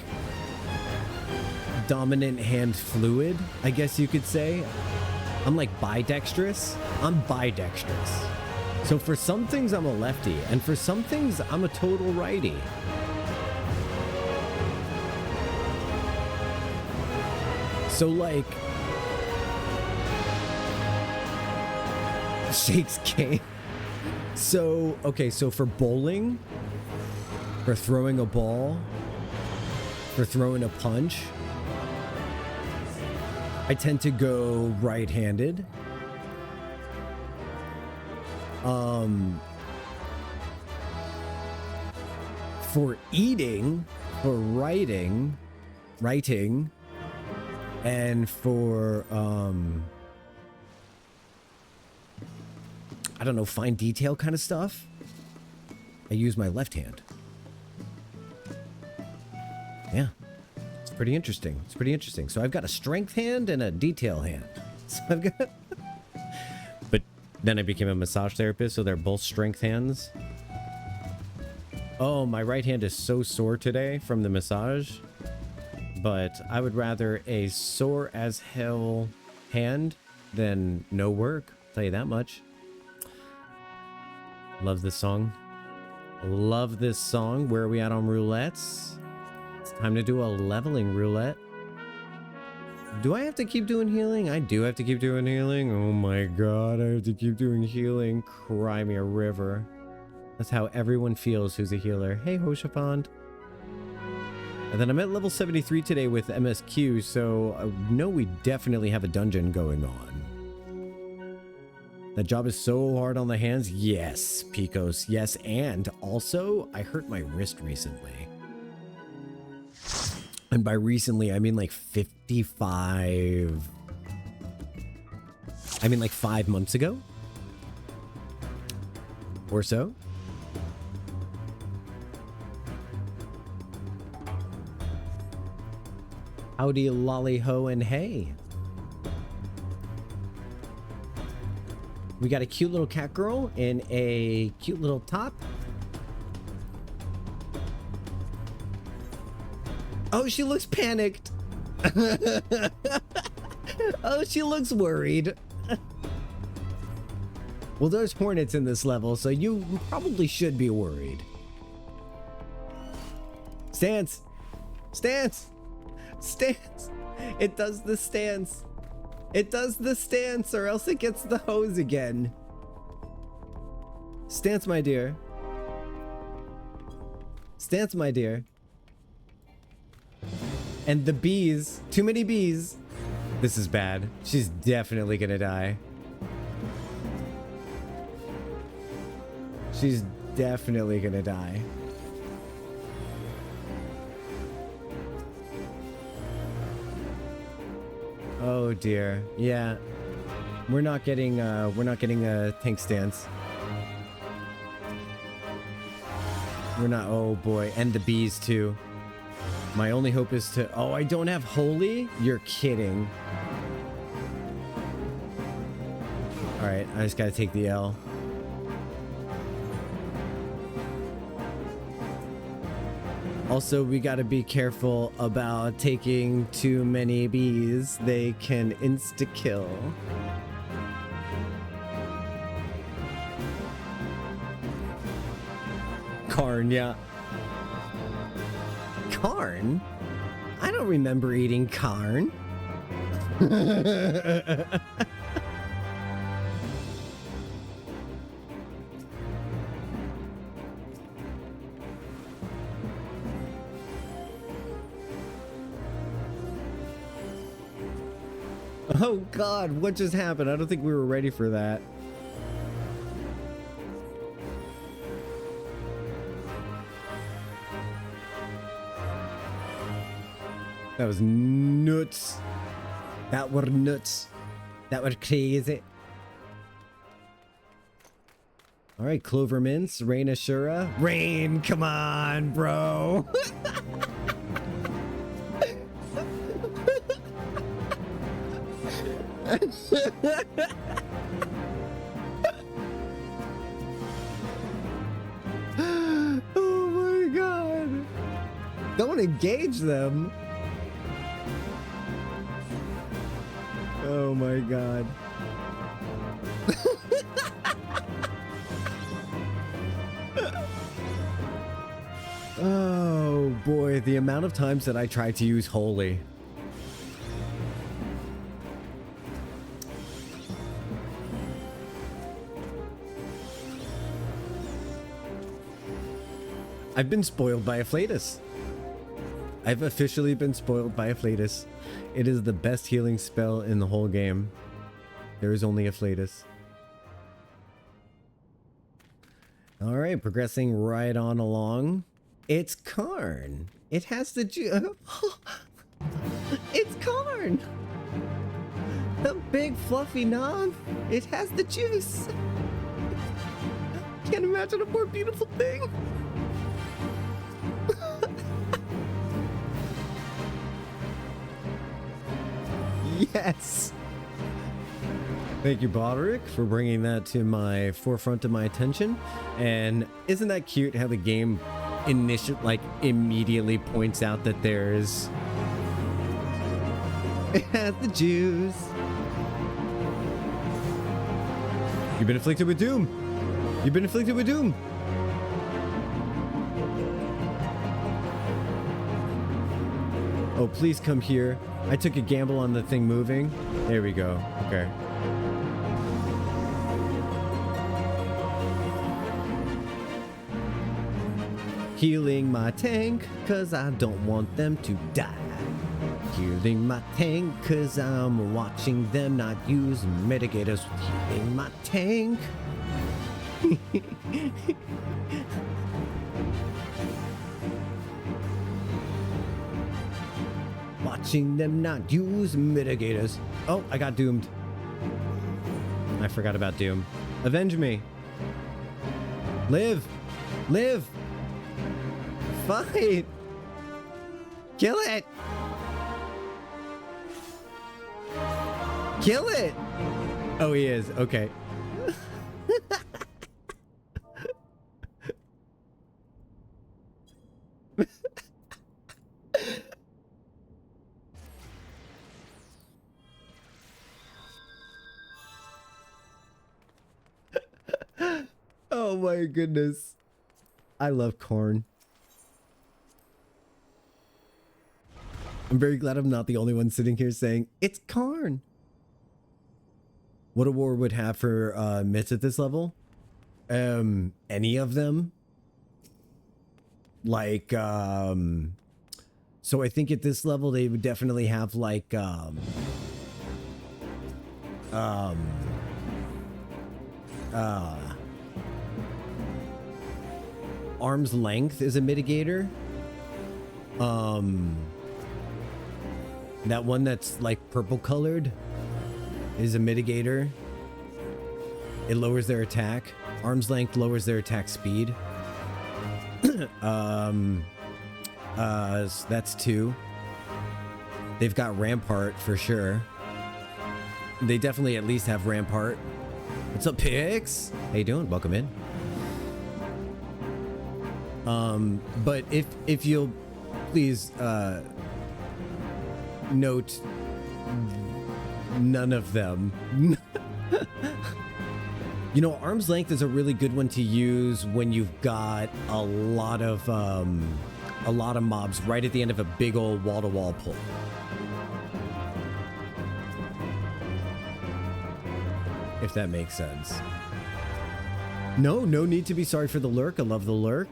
dominant hand fluid, I guess you could say. I'm like bidextrous. I'm bidextrous. So for some things, I'm a lefty, and for some things, I'm a total righty. So like, shakes cane. So, okay, so for bowling, for throwing a ball, for throwing a punch, I tend to go right-handed. For eating, for writing, and for, I don't know, fine detail kind of stuff, I use my left hand. Yeah. It's pretty interesting. It's pretty interesting. So I've got a strength hand and a detail hand. So I've got... But then I became a massage therapist, so they're both strength hands. Oh, my right hand is so sore today from the massage. But I would rather a sore as hell hand than no work. I'll tell you that much. Love this song. Love this song. Where are we at on roulettes? It's time to do a leveling roulette. Do I have to keep doing healing? I do have to keep doing healing. Oh my god, I have to keep doing healing. Cry me a river. That's how everyone feels who's a healer. Hey, Hoshapond. And then I'm at level 73 today with MSQ, so I know we definitely have a dungeon going on. That job is so hard on the hands. Yes, Picos. Yes, and also, I hurt my wrist recently. And by recently, I mean like 55... I mean like 5 months ago? Or so? Howdy, lolly ho and hey. We got a cute little cat girl in a cute little top. Oh, she looks panicked. Oh, she looks worried. Well, there's hornets in this level, so you probably should be worried. Stance. Stance. Stance. It does the stance. It does the stance, or else it gets the hose again. Stance, my dear. Stance, my dear. And the bees. Too many bees. This is bad. She's definitely gonna die. She's definitely gonna die. Oh dear. Yeah. We're not getting a tank stance. We're not. Oh boy. And the bees too. My only hope is to... Oh, I don't have holy? You're kidding. Alright, I just gotta take the L. Also, we gotta be careful about taking too many bees. They can insta-kill. Karn, yeah. Karn? I don't remember eating Karn. Oh god, what just happened? I don't think we were ready for that. That was nuts. That were nuts. That was crazy. All right, Clover Mints, Rain Ashura. Rain, come on, bro. Oh my god. Don't engage them. Oh my god. Oh boy, the amount of times that I tried to use holy. I've been spoiled by Afflatus. I've officially been spoiled by Afflatus. It is the best healing spell in the whole game. There is only Afflatus. All right, progressing right on along. It's Karn. It has the it's Karn. The big fluffy knob. It has the juice. Can't imagine a more beautiful thing. Yes. Thank you, Broderick, for bringing that to my forefront of my attention. And isn't that cute how the game immediately points out that there's it has the juice. You've been afflicted with doom. You've been afflicted with doom. Oh, please come here. I took a gamble on the thing moving. There we go. Okay. Healing my tank, cause I don't want them to die. Healing my tank, cause I'm watching them not use mitigators. Healing my tank. Watching them not use mitigators. Oh, I got doomed. I forgot about Doom. Avenge me. Live. Live. Fight. Kill it. Kill it. Oh, he is. Okay. Oh my goodness. I love corn. I'm very glad I'm not the only one sitting here saying, it's corn. What a war would have for myths at this level? Any of them? Like, so I think at this level they would definitely have like, arm's length is a mitigator. That one that's like purple colored is a mitigator. It lowers their attack. Arm's length lowers their attack speed. That's 2. They've got Rampart for sure. They definitely at least have Rampart. What's up, Pix? How you doing? Welcome in. But if you'll please note none of them. You know, arm's length is a really good one to use when you've got a lot of mobs right at the end of a big old wall-to-wall pull. If that makes sense. No need to be sorry for the lurk. I love the lurk.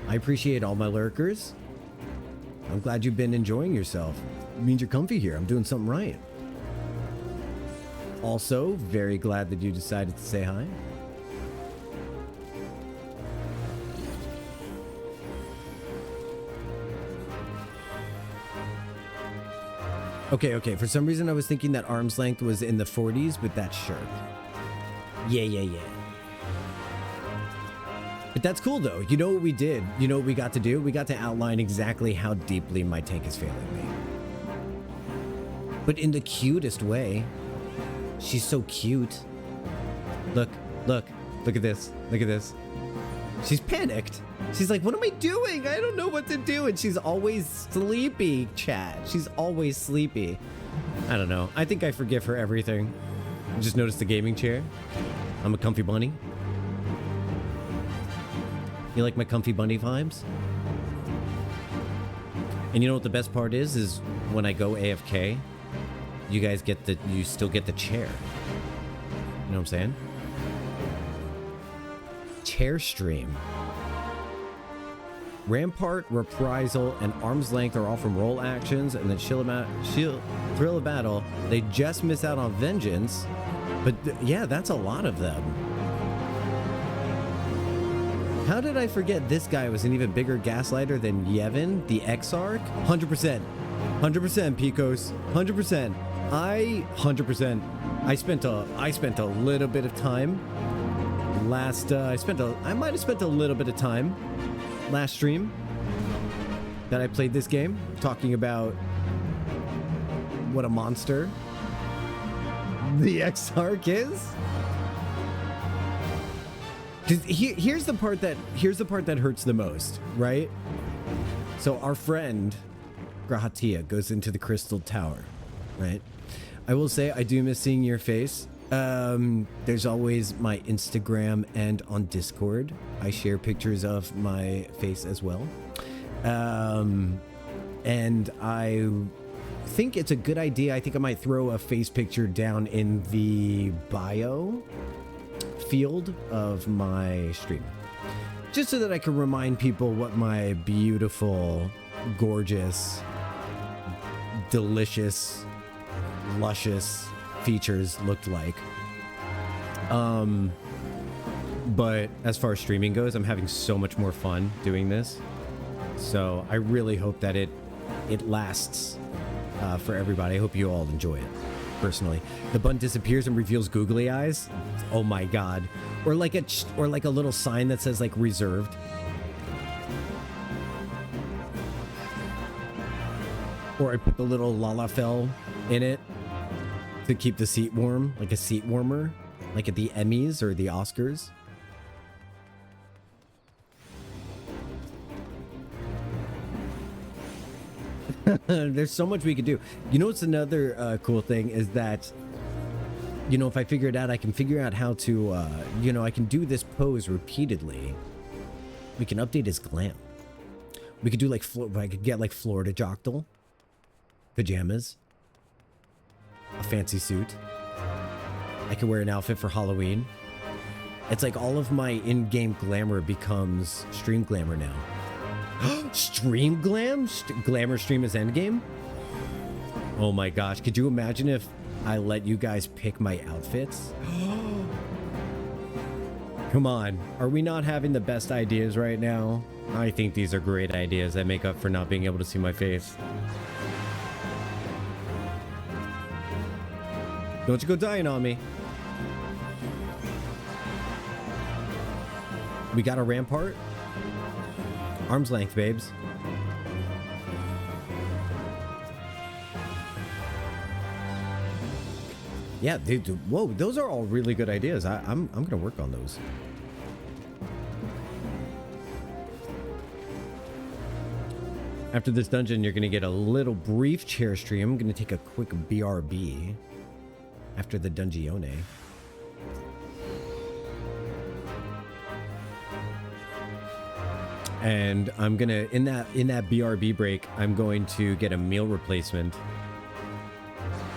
I appreciate all my lurkers. I'm glad you've been enjoying yourself. It means you're comfy here. I'm doing something right. Also, very glad that you decided to say hi. Okay. For some reason, I was thinking that arm's length was in the 40s, but that's sure. Yeah. But that's cool, though. You know what we did? You know what we got to do? We got to outline exactly how deeply my tank is failing me. But in the cutest way. She's so cute. Look at this. She's panicked. She's like, what am I doing? I don't know what to do. And she's always sleepy, chat. She's always sleepy. I don't know. I think I forgive her everything. I just noticed the gaming chair. I'm a comfy bunny. You like my comfy bunny vibes? And you know what the best part is when I go AFK, you guys you still get the chair. You know what I'm saying? Chair stream. Rampart, Reprisal, and Arm's Length are all from roll actions, and then Thrill of Battle, they just miss out on Vengeance. But yeah, that's a lot of them. How did I forget this guy was an even bigger gaslighter than Yevon, the Exarch? 100%. 100%, Picos. 100%. 100%. I spent a little bit of time I might have spent a little bit of time last stream that I played this game talking about what a monster the Exarch is. Because here's the part that hurts the most, right? So our friend Grahatia goes into the Crystal Tower, right? I will say I do miss seeing your face. There's always my Instagram and on Discord. I share pictures of my face as well. And I think it's a good idea. I think I might throw a face picture down in the bio field of my stream, just so that I can remind people what my beautiful, gorgeous, delicious, luscious features looked like. But as far as streaming goes, I'm having so much more fun doing this, so I really hope that it lasts for everybody. I hope you all enjoy it. Personally, the button disappears and reveals googly eyes. Oh my god. Or like a little sign that says like reserved. Or I put the little Lalafell in it to keep the seat warm, like a seat warmer, like at the Emmys or the Oscars. There's so much we could do. You know what's another cool thing is that, you know, if I figure it out, I can figure out how to, you know, I can do this pose repeatedly. We can update his glam. We could do like, I could get like Florida Joctal pajamas, a fancy suit. I could wear an outfit for Halloween. It's like all of my in-game glamour becomes stream glamour now. Stream glam? Glamour stream is endgame? Oh my gosh, could you imagine if I let you guys pick my outfits? Come on, are we not having the best ideas right now? I think these are great ideas that make up for not being able to see my face. Don't you go dying on me. We got a rampart? Arm's length, babes. Yeah, dude, whoa, those are all really good ideas. I'm gonna work on those. After this dungeon, you're gonna get a little brief chair stream. I'm gonna take a quick BRB after the Dungione. And I'm gonna in that BRB break, I'm going to get a meal replacement,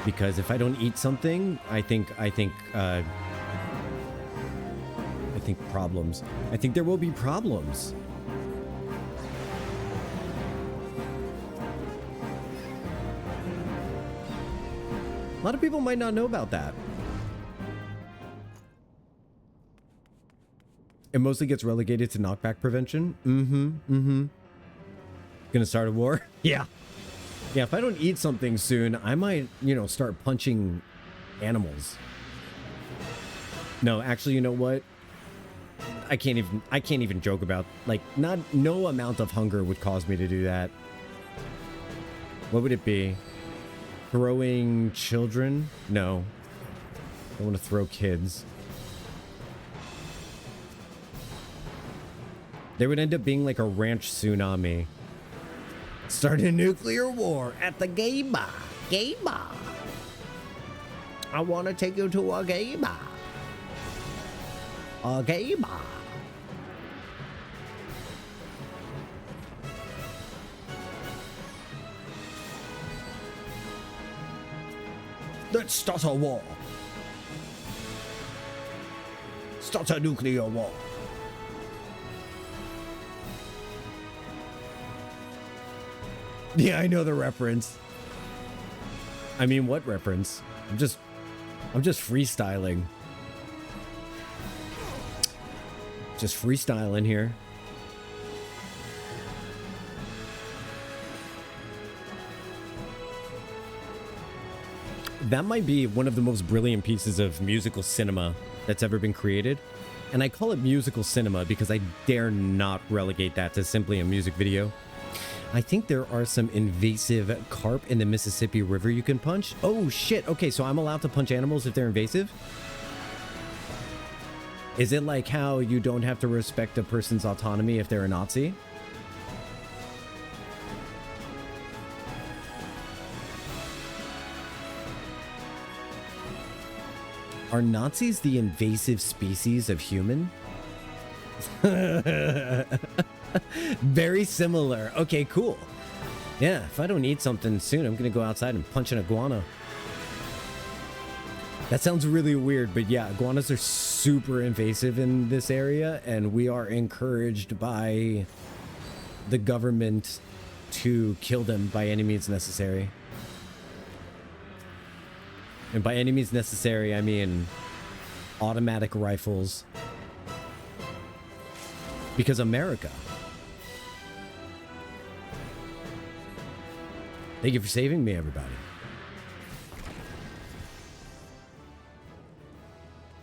because if I don't eat something, I think problems. I think there will be problems. A lot of people might not know about that. It mostly gets relegated to knockback prevention. Gonna start a war? Yeah. Yeah, if I don't eat something soon, I might, you know, start punching animals. No, actually, you know what? I can't even joke about, like, no amount of hunger would cause me to do that. What would it be? Throwing children? No. I don't want to throw kids. There would end up being like a ranch tsunami. Start a nuclear war at the gay bar. Gay bar. I want to take you to a gay bar. A gay bar. Let's start a war. Start a nuclear war. Yeah, I know the reference. I mean, what reference? I'm just freestyling. Just freestyling here. That might be one of the most brilliant pieces of musical cinema that's ever been created. And I call it musical cinema because I dare not relegate that to simply a music video. I think there are some invasive carp in the Mississippi River you can punch. Oh, shit. Okay, so I'm allowed to punch animals if they're invasive? Is it like how you don't have to respect a person's autonomy if they're a Nazi? Are Nazis the invasive species of human? Very similar. Okay, cool. Yeah, if I don't eat something soon, I'm gonna go outside and punch an iguana. That sounds really weird, but yeah, iguanas are super invasive in this area, and we are encouraged by the government to kill them by any means necessary. And by any means necessary, I mean automatic rifles. Because America. Thank you for saving me, everybody.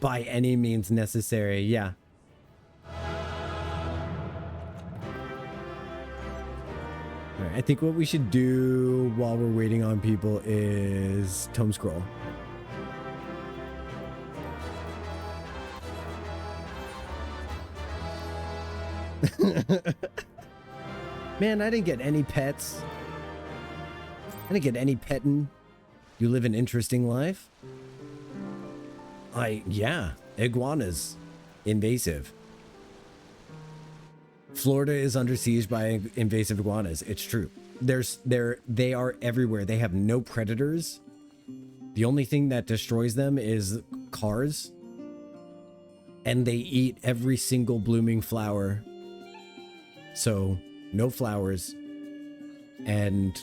By any means necessary, yeah. Alright, I think what we should do while we're waiting on people is tome scroll. Man, I didn't get any pets. I didn't get any petting. You live an interesting life. Yeah, iguanas. Invasive. Florida is under siege by invasive iguanas. It's true. They are everywhere. They have no predators. The only thing that destroys them is cars. And they eat every single blooming flower. So, no flowers. And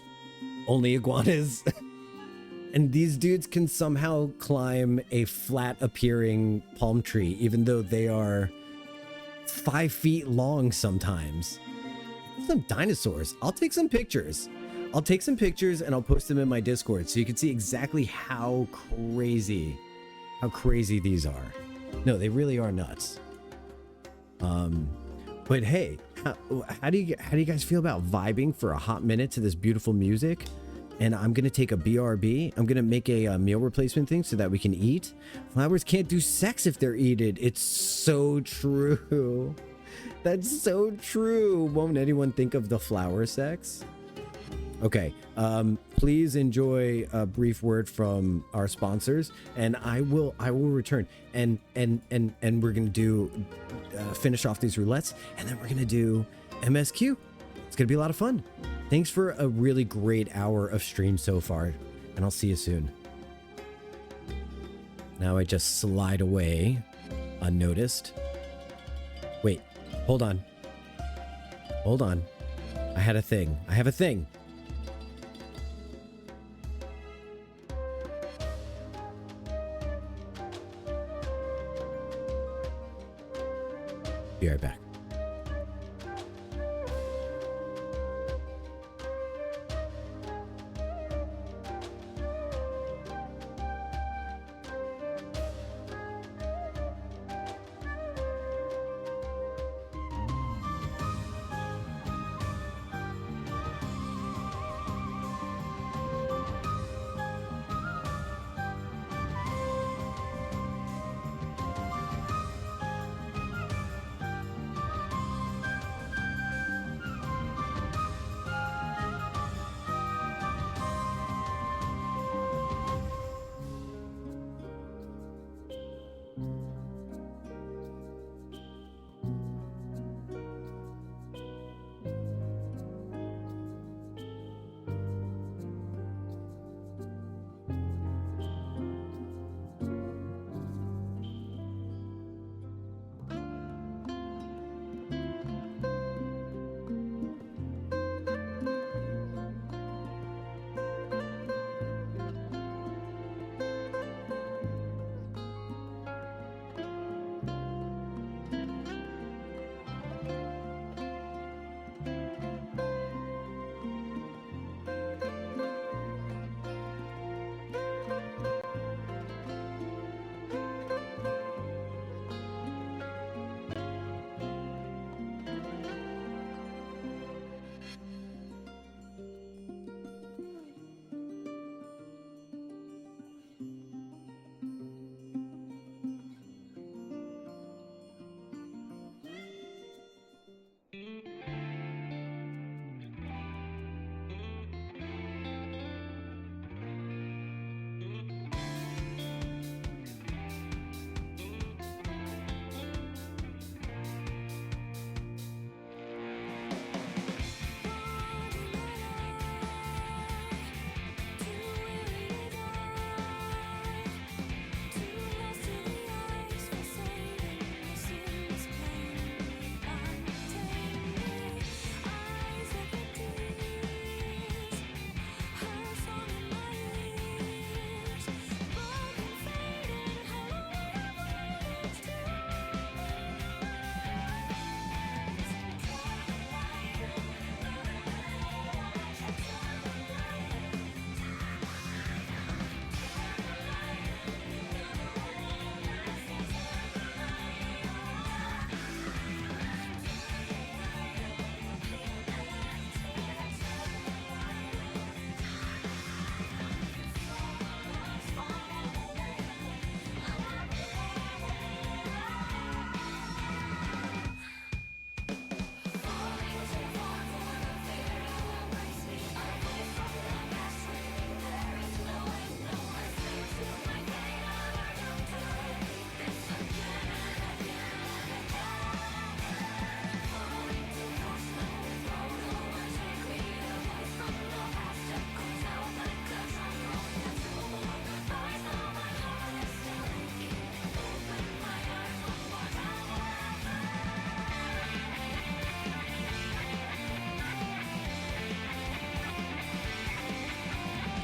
only iguanas. And these dudes can somehow climb a flat appearing palm tree, even though they are 5 feet long sometimes. Some dinosaurs. I'll take some pictures. I'll take some pictures and I'll post them in my Discord so you can see exactly how crazy these are. No, they really are nuts. But hey, how do you guys feel about vibing for a hot minute to this beautiful music? And I'm gonna take a BRB. I'm gonna make a meal replacement thing so that we can eat. Flowers can't do sex if they're eaten. It's so true. That's so true. Won't anyone think of the flower sex? Okay, please enjoy a brief word from our sponsors, and I will return, and we're gonna do finish off these roulettes, and then we're gonna do MSQ. It's gonna be a lot of fun. Thanks for a really great hour of stream so far, and I'll see you soon. Now I just slide away unnoticed. Wait, hold on. Hold on. I had a thing. I have a thing. Be right back.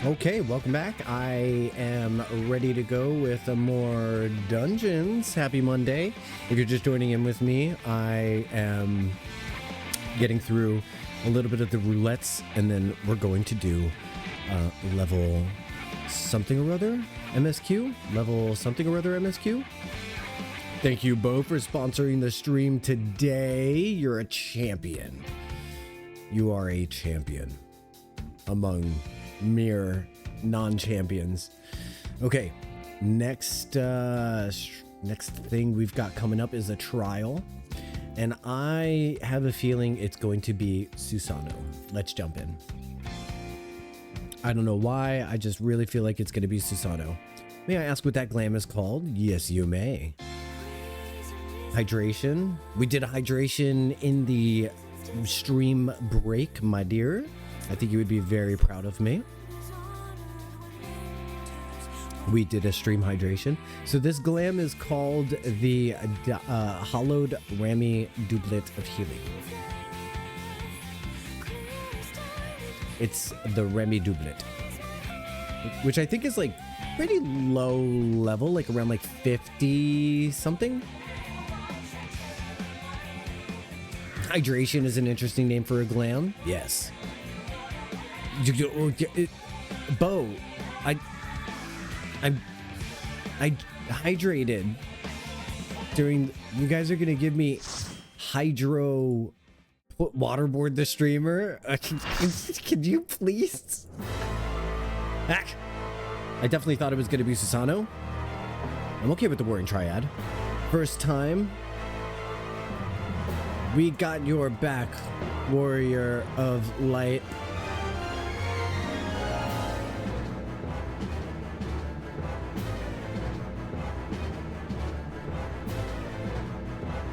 Okay, welcome back. I am ready to go with more dungeons. Happy Monday. If you're just joining in with me, I am getting through a little bit of the roulettes, and then we're going to do level something or other MSQ. Level something or other MSQ. Thank you, Bo, for sponsoring the stream today. You're a champion. You are a champion among mere non-champions. Okay, next thing we've got coming up is a trial, and I have a feeling it's going to be Susano. Let's jump in. I don't know why, I just really feel like it's going to be Susano. May I ask what that glam is called? Yes, you may. Hydration. We did a hydration in the stream break, my dear. I think you would be very proud of me. We did a stream hydration. So this glam is called the Hollowed Rami Doublet of Healing. It's the Rami Doublet, which I think is like pretty low level, like around like 50 something. Hydration is an interesting name for a glam. Yes. Bo, I hydrated during. You guys are gonna give me hydro waterboard the streamer. Can you please? I definitely thought it was gonna be Susano. I'm okay with the Warring Triad. First time. We got your back, Warrior of Light.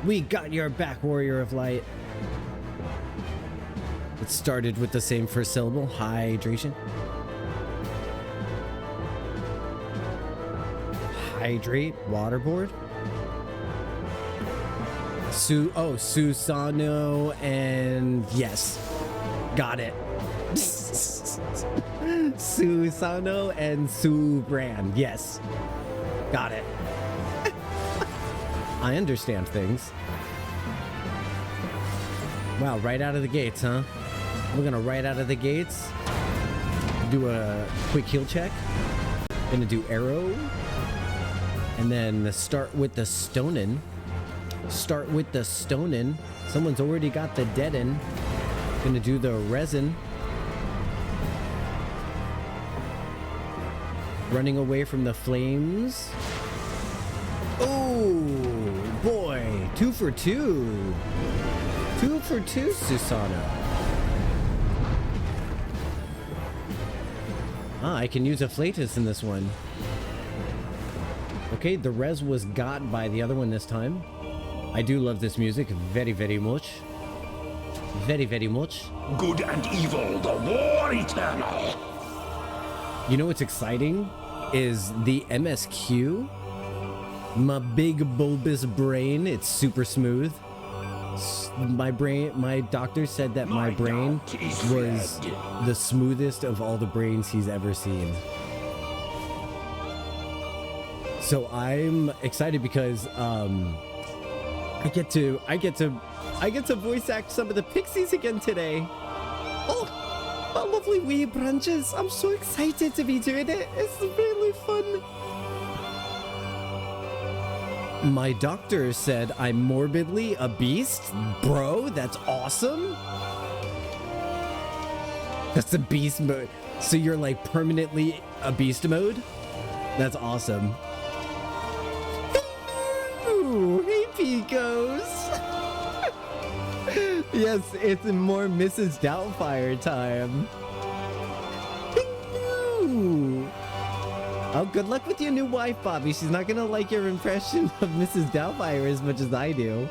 We got your back, Warrior of Light. It started with the same first syllable, hydration. Hydrate, waterboard. Susano, and yes, got it. Susano and Su Brand, yes, got it. I understand things. Wow, right out of the gates, huh? We're gonna right out of the gates do a quick heal check. Gonna do arrow, and then start with the stonin'. Start with the stonin'. Someone's already got the deaden. Gonna do the resin. Running away from the flames. Oh boy, 2 for 2. 2 for 2, Susano. I can use a flatus in this one. Okay, the res was got by the other one this time. I do love this music very, very much. Very, very much. Good and evil, the war eternal. You know what's exciting is the MSQ. My big bulbous brain, it's super smooth. My doctor said that my brain was the smoothest of all the brains he's ever seen. So I'm excited because I get to voice act some of the pixies again today. Oh, my lovely wee branches. I'm so excited to be doing it. It's really fun. My doctor said I'm morbidly a beast. Bro, that's awesome. That's a beast mode. So you're like permanently a beast mode? That's awesome. Hello. Hey, Picos. Yes, it's more Mrs. Doubtfire time. Hello. Oh, good luck with your new wife, Bobby. She's not gonna like your impression of Mrs. Doubtfire as much as I do.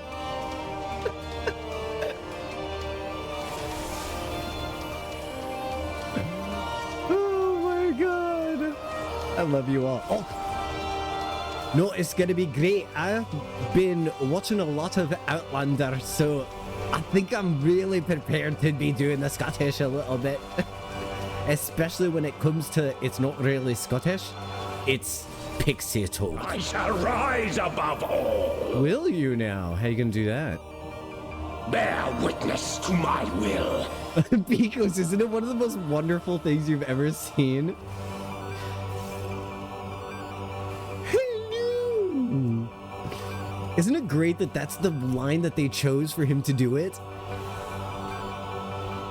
Oh my god. I love you all. Oh. No, it's gonna be great. I've been watching a lot of Outlander, so I think I'm really prepared to be doing the Scottish a little bit. Especially when it comes to, it's not really Scottish, it's pixie toad. I shall rise above all. Will you now? How you gonna do that? Bear witness to my will. Because isn't it one of the most wonderful things you've ever seen? Hello. Isn't it great that that's the line that they chose for him to do it?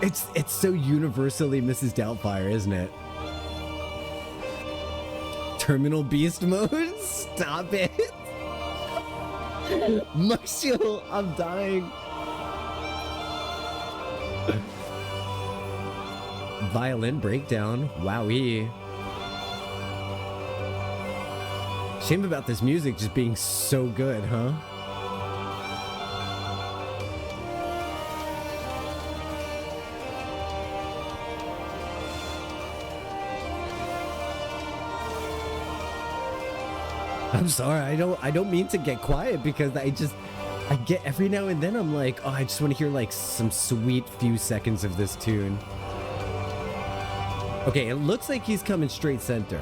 It's so universally Mrs. Doubtfire, isn't it? Terminal beast mode? Stop it. Marshall, I'm dying. Violin breakdown. Wowee. Shame about this music just being so good, huh? I'm sorry, I don't mean to get quiet because I get every now and then I'm like, oh, I just want to hear like some sweet few seconds of this tune. Okay, it looks like he's coming straight center.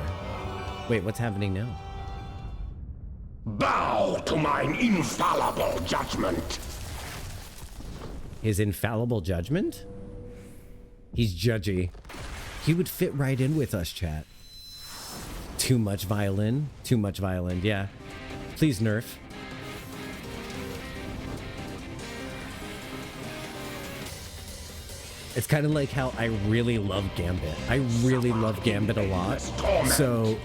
Wait, what's happening now? Bow to mine infallible judgment. His infallible judgment? He's judgy. He would fit right in with us, chat. Too much violin. Too much violin, yeah. Please nerf. It's kind of like how I really love Gambit. I really love Gambit a lot. So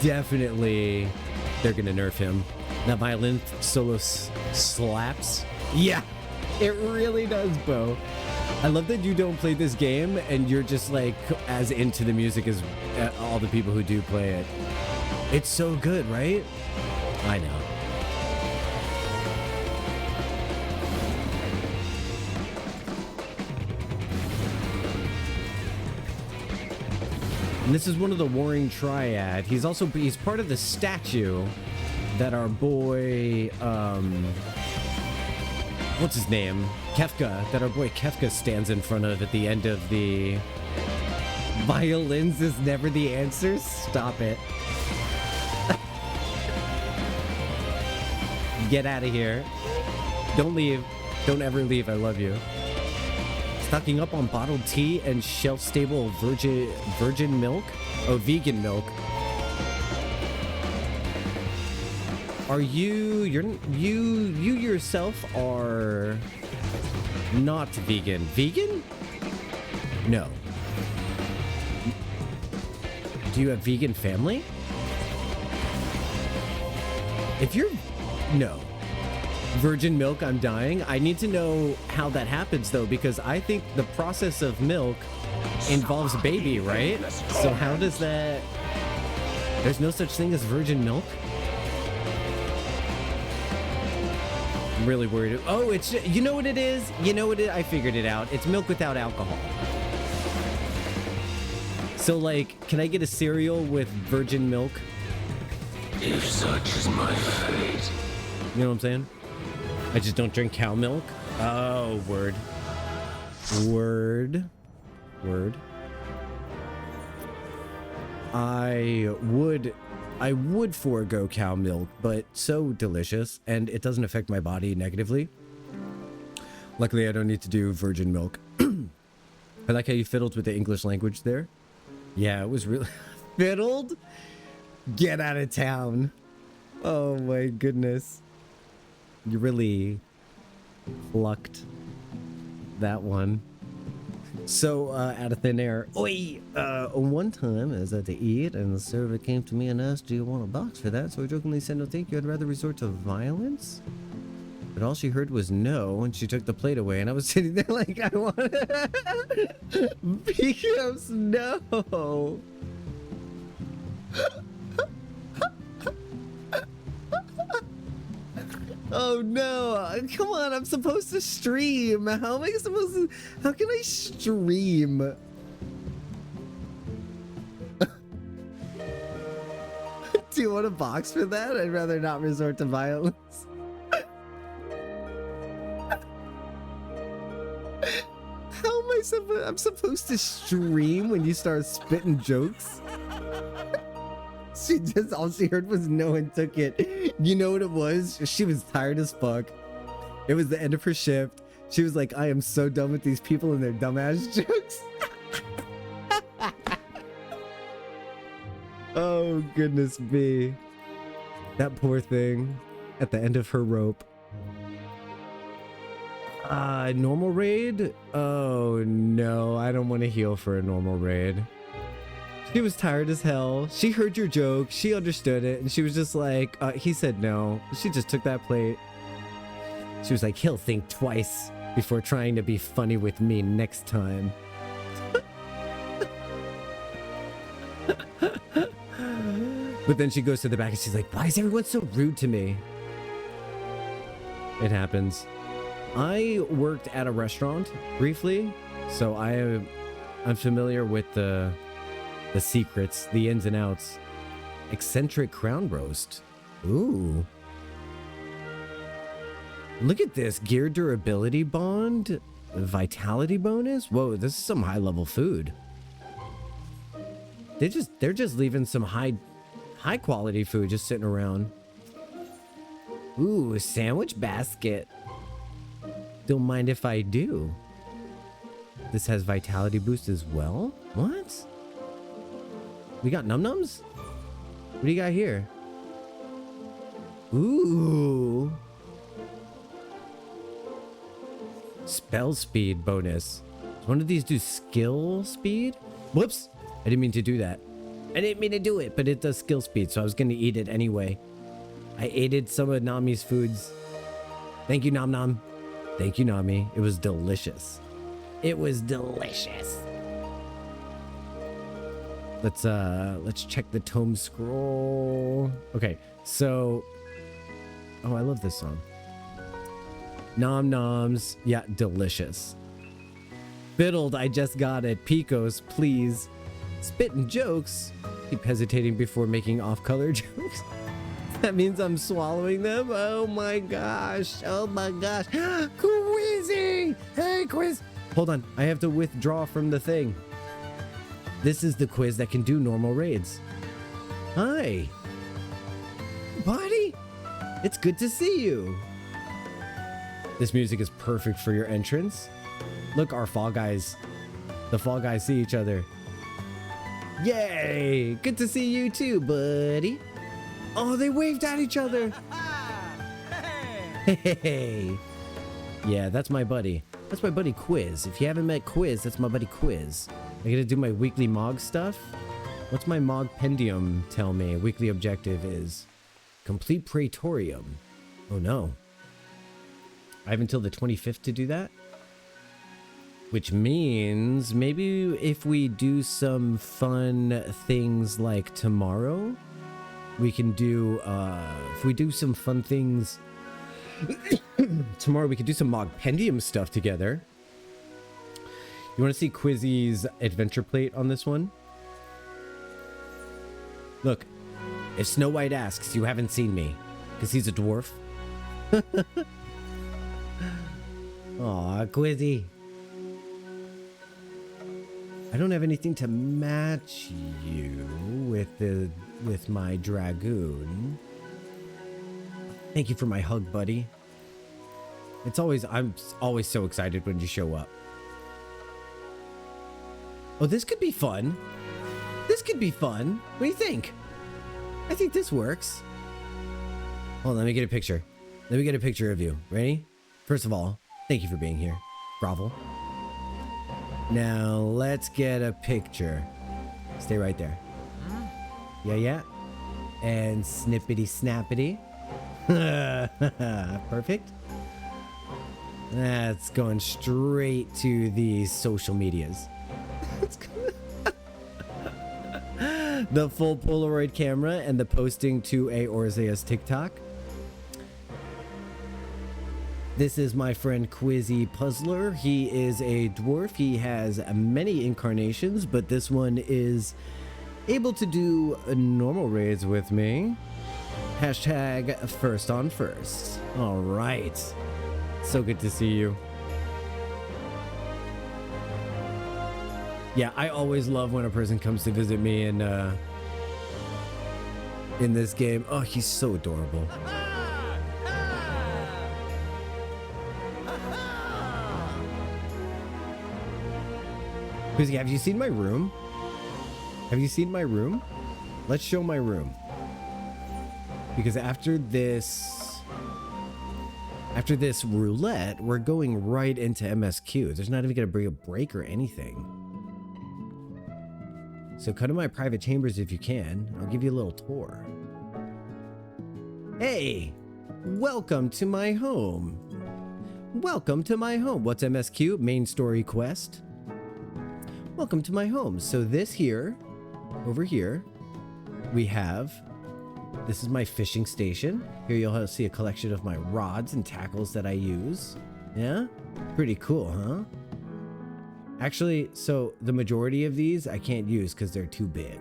definitely they're gonna nerf him. That violin solo slaps. Yeah, it really does, Bo. I love that you don't play this game and you're just like as into the music as all the people who do play it. It's so good, right? I know. And this is one of the Warring Triad. He's part of the statue that our boy, what's his name? Kefka, that our boy Kefka stands in front of at the end of the... Violins is never the answer? Stop it. Get out of here. Don't leave. Don't ever leave. I love you. Stocking up on bottled tea and shelf-stable virgin milk? Oh, vegan milk. Are you yourself are not vegan? Vegan? No. Do you have vegan family? If you're... No. Virgin milk, I'm dying. I need to know how that happens, though, because I think the process of milk involves baby, right? So how does that... There's no such thing as virgin milk? I'm really worried. Oh, it's... You know what it is? You know what it... I figured it out. It's milk without alcohol. So, like, can I get a cereal with virgin milk? If such is my fate. You know what I'm saying? I just don't drink cow milk. Oh, word. Word. Word. I would forego cow milk, but so delicious, and it doesn't affect my body negatively. Luckily, I don't need to do virgin milk. I like how you fiddled with the English language there. Yeah, it was really... Fiddled? Get out of town. Oh my goodness. You really plucked that one. So, out of thin air. Oi! One time, I was at to eat, and the server came to me and asked, do you want a box for that? So I jokingly said, no thank you, I'd rather resort to violence. But all she heard was no, and she took the plate away, and I was sitting there like, I want because no. Oh no, come on, I'm supposed to stream. How am I supposed to, how can I stream? Do you want a box for that? I'd rather not resort to violence. How am I I'm supposed to stream when you start spitting jokes? She just, all she heard was no and took it. You know what it was? She was tired as fuck. It was the end of her shift. She was like, I am so done with these people and their dumbass jokes. Oh, goodness me. That poor thing at the end of her rope. Normal raid? Oh no, I don't want to heal for a normal raid. She was tired as hell. She heard your joke. She understood it. And she was just like, he said no. She just took that plate. She was like, he'll think twice before trying to be funny with me next time. But then she goes to the back and she's like, why is everyone so rude to me? It happens. I worked at a restaurant briefly, so I'm familiar with the secrets, the ins and outs. Eccentric crown roast. Ooh. Look at this. Gear durability bond. Vitality bonus. Whoa, this is some high level food. They're just leaving some high quality food just sitting around. Ooh, sandwich basket. Don't mind if I do. This has vitality boost as well? What? We got num-nums? What do you got here? Ooh. Spell speed bonus. Does one of these do skill speed? Whoops. I didn't mean to do that. I didn't mean to do it, but it does skill speed, so I was going to eat it anyway. I ate some of Nami's foods. Thank you, Nom Nom. Thank you, Nami. It was delicious. It was delicious. Let's check the tome scroll. Okay, so... Oh, I love this song. Nom Noms. Yeah, delicious. Fiddled, I just got it. Picos, please. Spitting jokes. Keep hesitating before making off-color jokes. That means I'm swallowing them? Oh my gosh. Oh my gosh. Quizzy! Hey, quiz! Hold on. I have to withdraw from the thing. This is the quiz that can do normal raids. Hi. Buddy. It's good to see you. This music is perfect for your entrance. Look, our Fall Guys. The Fall Guys see each other. Yay! Good to see you too, buddy. Oh, they waved at each other. Hey. Yeah, that's my buddy. That's my buddy Quiz. If you haven't met Quiz, that's my buddy Quiz. I gotta do my weekly Mog stuff. What's my Mog Pendium tell me? Weekly objective is complete Praetorium. Oh no. I have until the 25th to do that. Which means maybe if we do some fun things like tomorrow, we can do, if we do some fun things tomorrow, we could do some Mog Pendium stuff together. You want to see Quizzy's adventure plate on this one? Look, if Snow White asks, you haven't seen me, because he's a dwarf. Aw, Quizzy. I don't have anything to match you with my dragoon. Thank you for my hug, buddy. I'm always so excited when you show up. Oh, this could be fun. This could be fun. What do you think? I think this works. Hold on, let me get a picture. Let me get a picture of you. Ready? First of all, thank you for being here. Grovel. Now, let's get a picture. Stay right there. Yeah. And snippity snappity. Perfect. That's going straight to the social medias. The full Polaroid camera and the posting to a Orzea's TikTok. This is my friend Quizzy Puzzler. He is a dwarf. He has many incarnations, but this one is able to do normal raids with me. Hashtag first on first. All right. So good to see you. Yeah, I always love when a person comes to visit me in this game. Oh, he's so adorable. Have you seen my room? Have you seen my room? Let's show my room. Because after this roulette, we're going right into MSQ. There's not even gonna be a break or anything. So come to my private chambers if you can. I'll give you a little tour. Hey, welcome to my home. Welcome to my home. What's MSQ? Main story quest. Welcome to my home. So this here, over here, we have, this is my fishing station. Here you'll see a collection of my rods and tackles that I use. Yeah? Pretty cool, huh? Actually, so the majority of these I can't use because they're too big.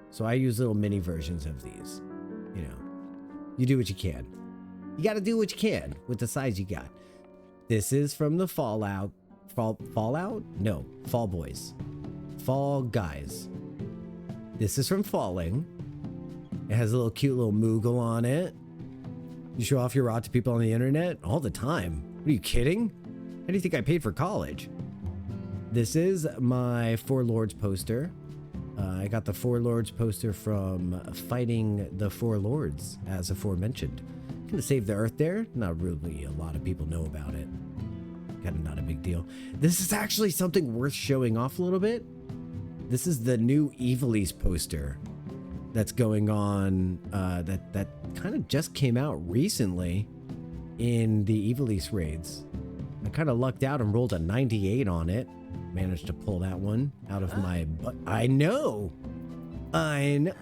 So I use little mini versions of these. You know, you do what you can. You got to do what you can with the size you got. This is from the Fallout? No, Fall Boys. Fall Guys. This is from Falling. It has a little cute little Moogle on it. You show off your rod to people on the internet all the time. Are you kidding? How do you think I paid for college? This is my Four Lords poster. I got the Four Lords poster from fighting the Four Lords, as aforementioned. Gonna save the Earth there. Not really a lot of people know about it. Kind of not a big deal. This is actually something worth showing off a little bit. This is the new Evilise poster that's going on, that kind of just came out recently in the Evilise raids. I kind of lucked out and rolled a 98 on it. Managed to pull that one out of my butt. I know. You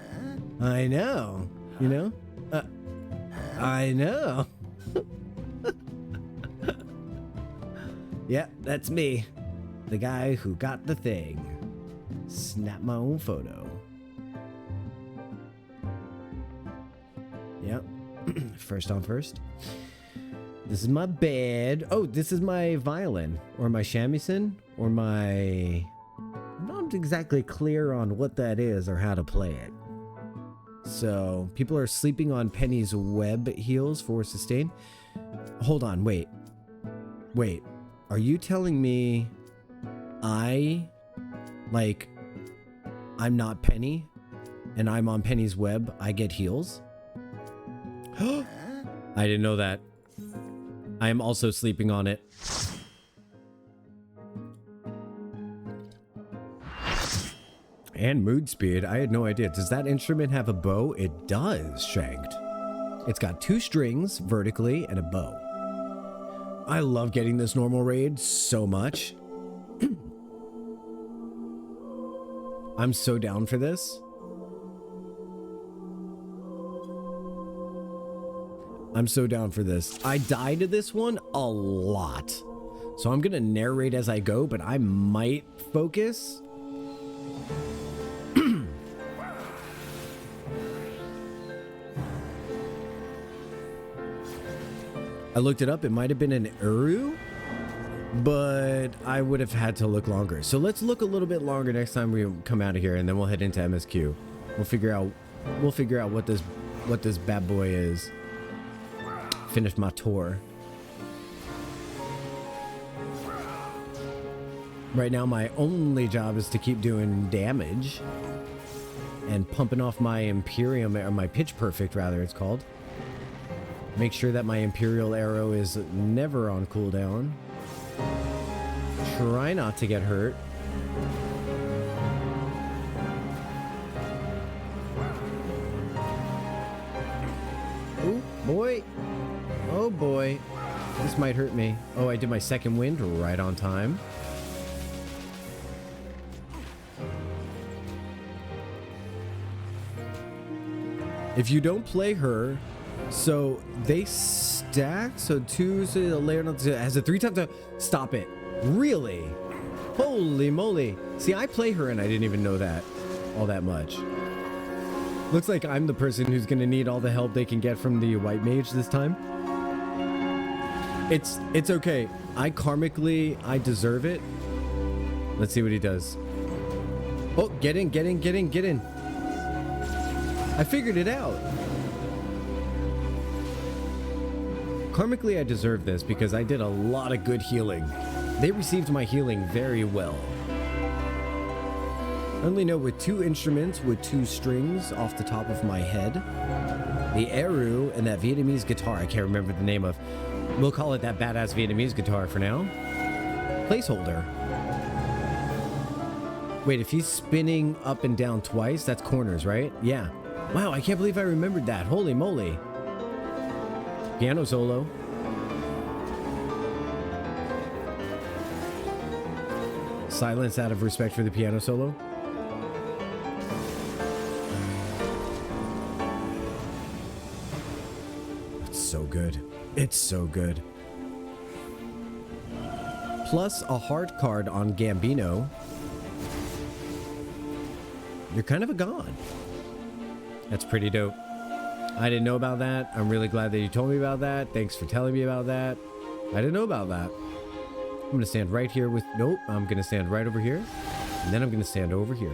know? I know. Yeah, that's me. The guy who got the thing. Snap my own photo. Yep. First on first. This is my bed. Oh, this is my violin. Or my shamisen. Or my... I'm not exactly clear on what that is or how to play it. So, people are sleeping on Penny's web heels for sustain. Hold on, wait. Wait. Are you telling me I'm not Penny and I'm on Penny's web, I get heals? I didn't know that. I am also sleeping on it. And mood speed. I had no idea. Does that instrument have a bow? It does, Shanked. It's got 2 strings vertically and a bow. I love getting this normal raid so much. I'm so down for this. I'm so down for this. I died to this one a lot. So I'm gonna narrate as I go, but I might focus. I looked it up. It might have been an Uru, but I would have had to look longer. So let's look a little bit longer next time we come out of here, and then we'll head into MSQ. We'll figure out what this bad boy is. Finish my tour. Right now, my only job is to keep doing damage and pumping off my Imperium, or my Pitch Perfect, rather, it's called. Make sure that my Imperial arrow is never on cooldown. Try not to get hurt. Oh boy. Oh boy. This might hurt me. Oh, I did my second wind right on time. If you don't play her, so they stack, so 2, so the layer has a 3 times to stop it. Really? Holy moly. See, I play her and I didn't even know that all that much. Looks like I'm the person who's gonna need all the help they can get from the white mage this time. It's okay. I deserve it. Let's see what he does. Oh, get in, get in, get in, get in. I figured it out. Karmically, I deserve this because I did a lot of good healing. They received my healing very well. I only know with 2 instruments with 2 strings off the top of my head. The Eru and that Vietnamese guitar. I can't remember the name of. We'll call it that badass Vietnamese guitar for now. Placeholder. Wait, if he's spinning up and down twice, that's corners, right? Yeah. Wow, I can't believe I remembered that. Holy moly. Piano solo. Silence out of respect for the piano solo. It's so good. It's so good. Plus a heart card on Gambino. You're kind of a god. That's pretty dope. I didn't know about that. I'm really glad that you told me about that. Thanks for telling me about that. I didn't know about that. I'm going to stand right here with... Nope. I'm going to stand right over here. And then I'm going to stand over here.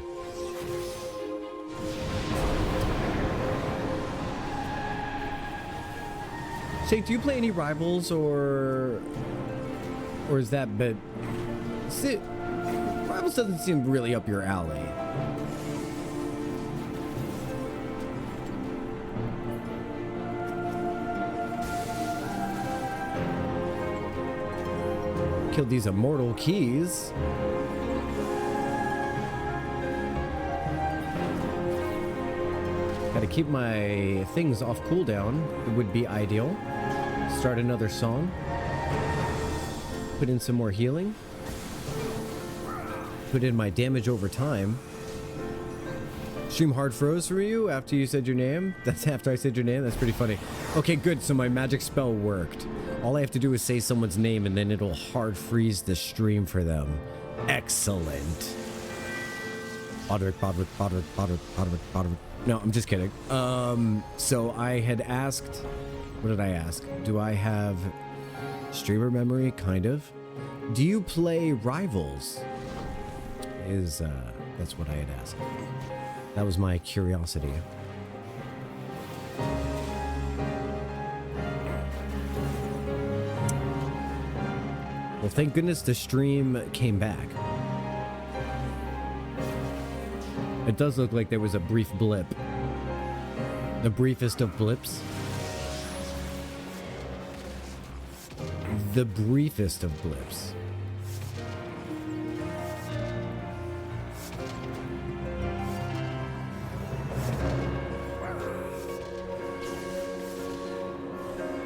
Shake, do you play any Rivals or is that... But... See, Rivals doesn't seem really up your alley. Killed these immortal keys. Gotta keep my things off cooldown. It would be ideal. Start another song. Put in some more healing. Put in my damage over time. Stream hard froze for you after you said your name? That's after I said your name? That's pretty funny. Okay, good. So my magic spell worked. All I have to do is say someone's name and then it'll hard freeze the stream for them. Excellent. Podrick. No, I'm just kidding. So I had asked... What did I ask? Do I have streamer memory? Kind of. Do you play Rivals? That's what I had asked. That was my curiosity. Well, thank goodness the stream came back. It does look like there was a brief blip. The briefest of blips. The briefest of blips.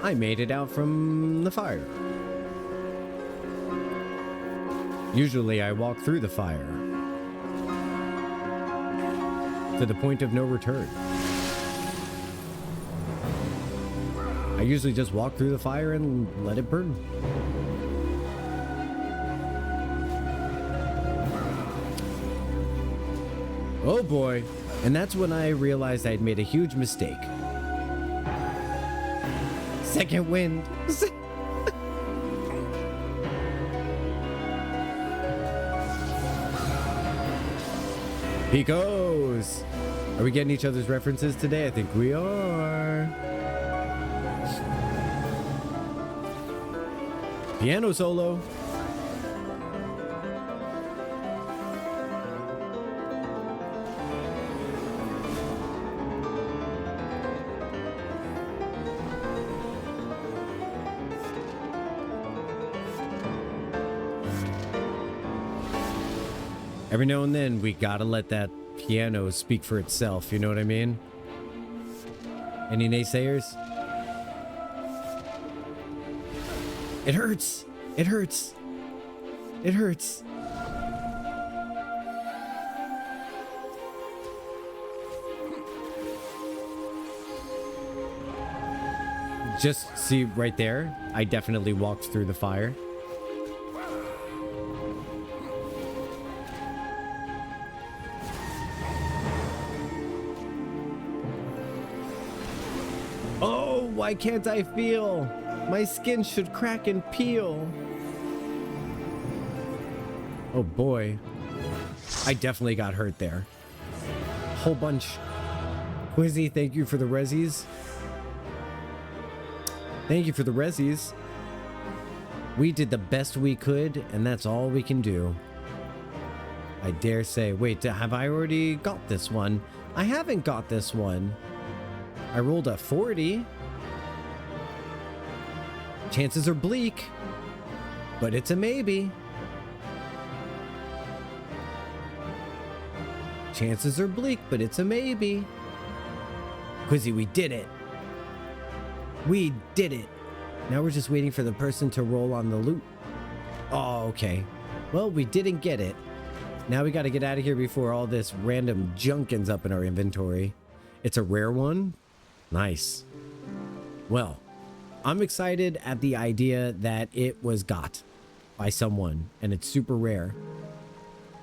I made it out from the fire. Usually I walk through the fire to the point of no return. I usually just walk through the fire and let it burn. Oh boy. And that's when I realized I'd made a huge mistake. Second wind. Picos! Are we getting each other's references today? I think we are. Piano solo. Every now and then, we gotta let that piano speak for itself, you know what I mean? Any naysayers? It hurts! It hurts! It hurts! Just see right there, I definitely walked through the fire. Why can't I feel? My skin should crack and peel. Oh boy. I definitely got hurt there. Whole bunch. Quizzy, thank you for the resis. Thank you for the resis. We did the best we could, and that's all we can do. I dare say. Wait, have I already got this one? I haven't got this one. I rolled a 40. Chances are bleak, but it's a maybe. Chances are bleak, but it's a maybe. Quizzy, we did it. We did it. Now we're just waiting for the person to roll on the loot. Oh, okay. Well, we didn't get it. Now we got to get out of here before all this random junk ends up in our inventory. It's a rare one. Nice. Well, I'm excited at the idea that it was got by someone and it's super rare.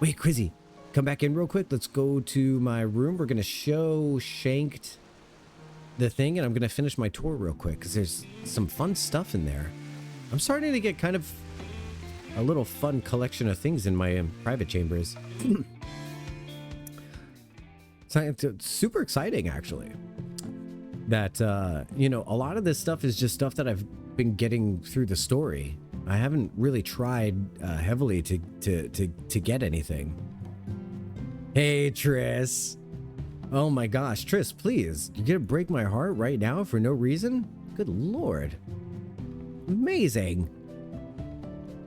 Wait, Quizzy, come back in real quick. Let's go to my room. We're going to show Shanked the thing, and I'm going to finish my tour real quick because there's some fun stuff in there. I'm starting to get kind of a little fun collection of things in my private chambers. It's super exciting, actually. That, you know, a lot of this stuff is just stuff that I've been getting through the story. I haven't really tried heavily to get anything. Hey, Triss. Oh my gosh, Triss, please. You're gonna break my heart right now for no reason? Good lord. Amazing.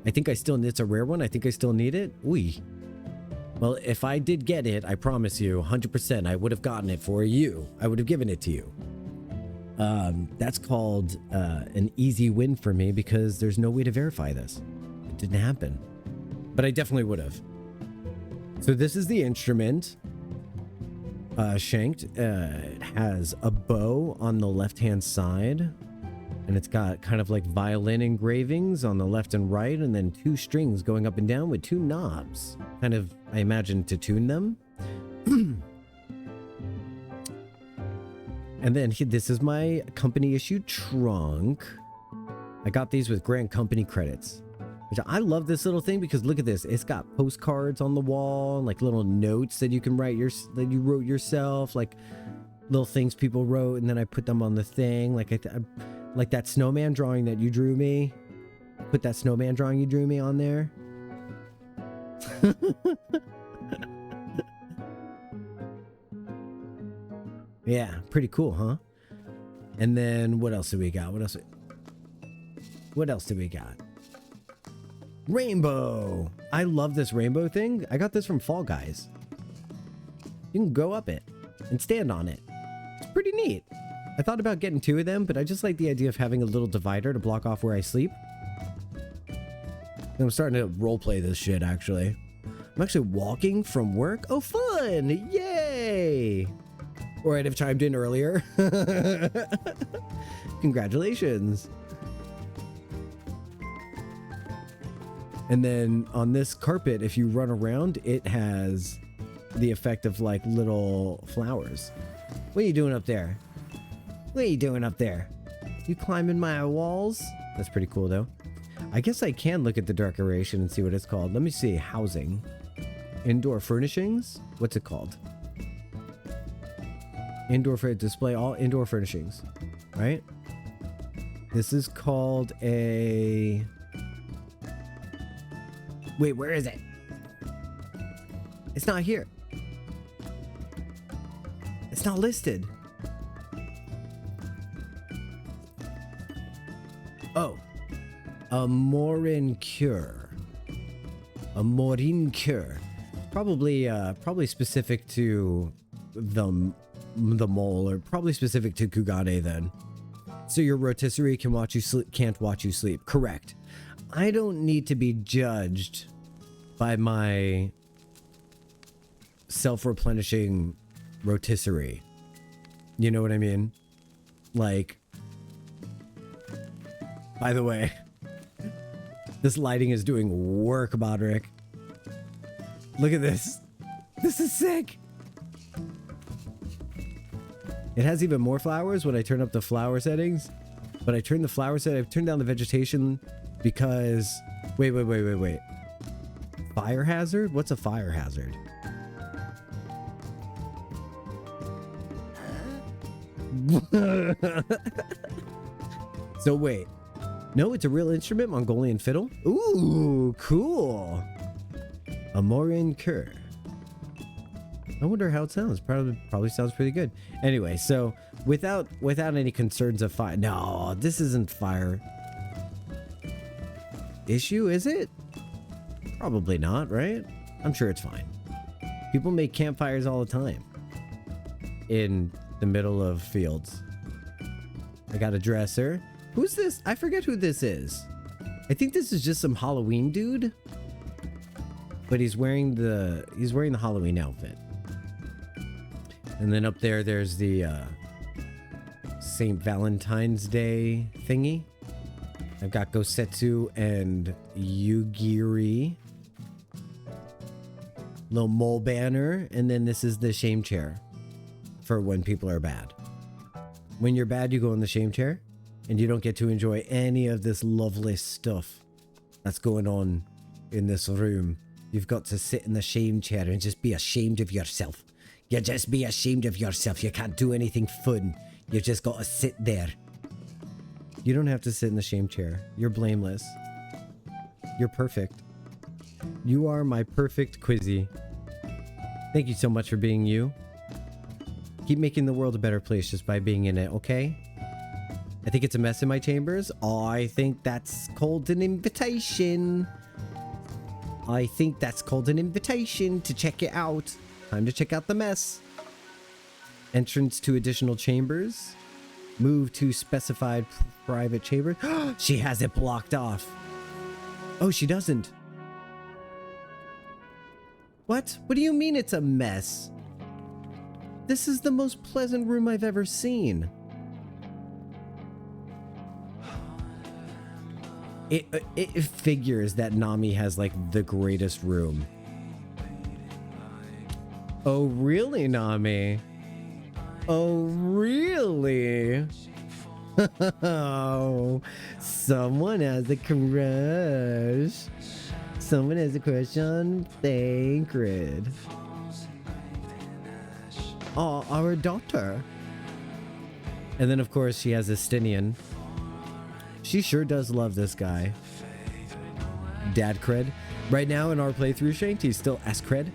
I think I still, it's a rare one. I think I still need it. Ooh. Well, if I did get it, I promise you, 100%, I would have gotten it for you. I would have given it to you. That's called an easy win for me because there's no way to verify this. It didn't happen. But I definitely would have. So this is the instrument. Shanked. It has a bow on the left-hand side. And it's got kind of like violin engravings on the left and right. And then 2 strings going up and down with 2 knobs. Kind of, I imagine, to tune them. And then this is my company issued trunk. I got these with Grant Company credits. Which I love this little thing because look at this. It's got postcards on the wall, like little notes that you can write that you wrote yourself, like little things people wrote, and then I put them on the thing. Like like that snowman drawing that you drew me. Put that snowman drawing you drew me on there. Yeah, pretty cool, huh? And then what else do we got? What else do we got? Rainbow. I love this rainbow thing. I got this from Fall Guys. You can go up it and stand on it. It's pretty neat. I thought about getting 2 of them, but I just like the idea of having a little divider to block off where I sleep. And I'm starting to roleplay this shit, actually. I'm actually walking from work. Oh, fun! Yay! Or I'd have chimed in earlier. Congratulations. And then on this carpet, if you run around, it has the effect of like little flowers. What are you doing up there? What are you doing up there? You climbing my walls? That's pretty cool though. I guess I can look at the decoration and see what it's called. Let me see. Housing. Indoor furnishings? What's it called? Indoor for display all indoor furnishings. Right? This is called a... Wait, where is it? It's not here. It's not listed. Oh. A Morin cure. A Morin cure. Probably specific to the mole, or probably specific to Kugane then. So your rotisserie can watch you sleep, can't watch you sleep. Correct. I don't need to be judged by my self-replenishing rotisserie. You know what I mean? Like, by the way, this lighting is doing work, Bodrick. Look at this. This is sick. It has even more flowers when I turn up the flower settings. But I turn the flower set. I've turned down the vegetation because... Wait. Fire hazard? What's a fire hazard? So wait. No, it's a real instrument, Mongolian fiddle. Ooh, cool. Amorin Kur. I wonder how it sounds. Probably sounds pretty good. Anyway, so without any concerns of fire. No, this isn't fire issue, is it? Probably not, right? I'm sure it's fine. People make campfires all the time in the middle of fields. I got a dresser. Who's this? I forget who this is. I think this is just some Halloween dude, but he's wearing the Halloween outfit. And then up there, there's the St. Valentine's Day thingy. I've got Gosetsu and Yugiri. Little mole banner. And then this is the shame chair for when people are bad. When you're bad, you go in the shame chair and you don't get to enjoy any of this lovely stuff that's going on in this room. You've got to sit in the shame chair and just be ashamed of yourself. You just be ashamed of yourself. You can't do anything fun. You just got to sit there. You don't have to sit in the shame chair. You're blameless. You're perfect. You are my perfect Quizzy. Thank you so much for being you. Keep making the world a better place just by being in it, okay? I think it's a mess in my chambers. I think that's called an invitation. I think that's called an invitation to check it out. Time to check out the mess. Entrance to additional chambers. Move to specified private chamber. She has it blocked off. Oh, she doesn't. What? What do you mean it's a mess? This is the most pleasant room I've ever seen. It figures that Nami has like the greatest room. Oh, really, Nami? Oh, really? Oh, someone has a crush. Someone has a crush on Thancred. Oh, our daughter. And then, of course, she has Estinian. She sure does love this guy. Dad cred. Right now in our playthrough, Shanked, he's still S cred.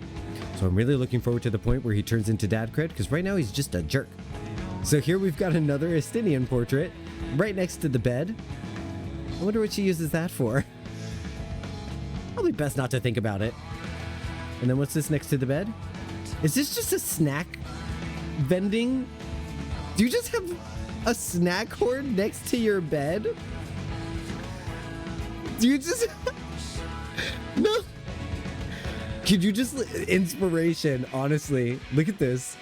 So I'm really looking forward to the point where he turns into dad cred, because right now he's just a jerk. So here we've got another Estinian portrait right next to the bed. I wonder what she uses that for. Probably best not to think about it. And then what's this next to the bed? Is this just a snack vending? Do you just have a snack hoard next to your bed? Do you just... No. Could you just... Inspiration, honestly. Look at this.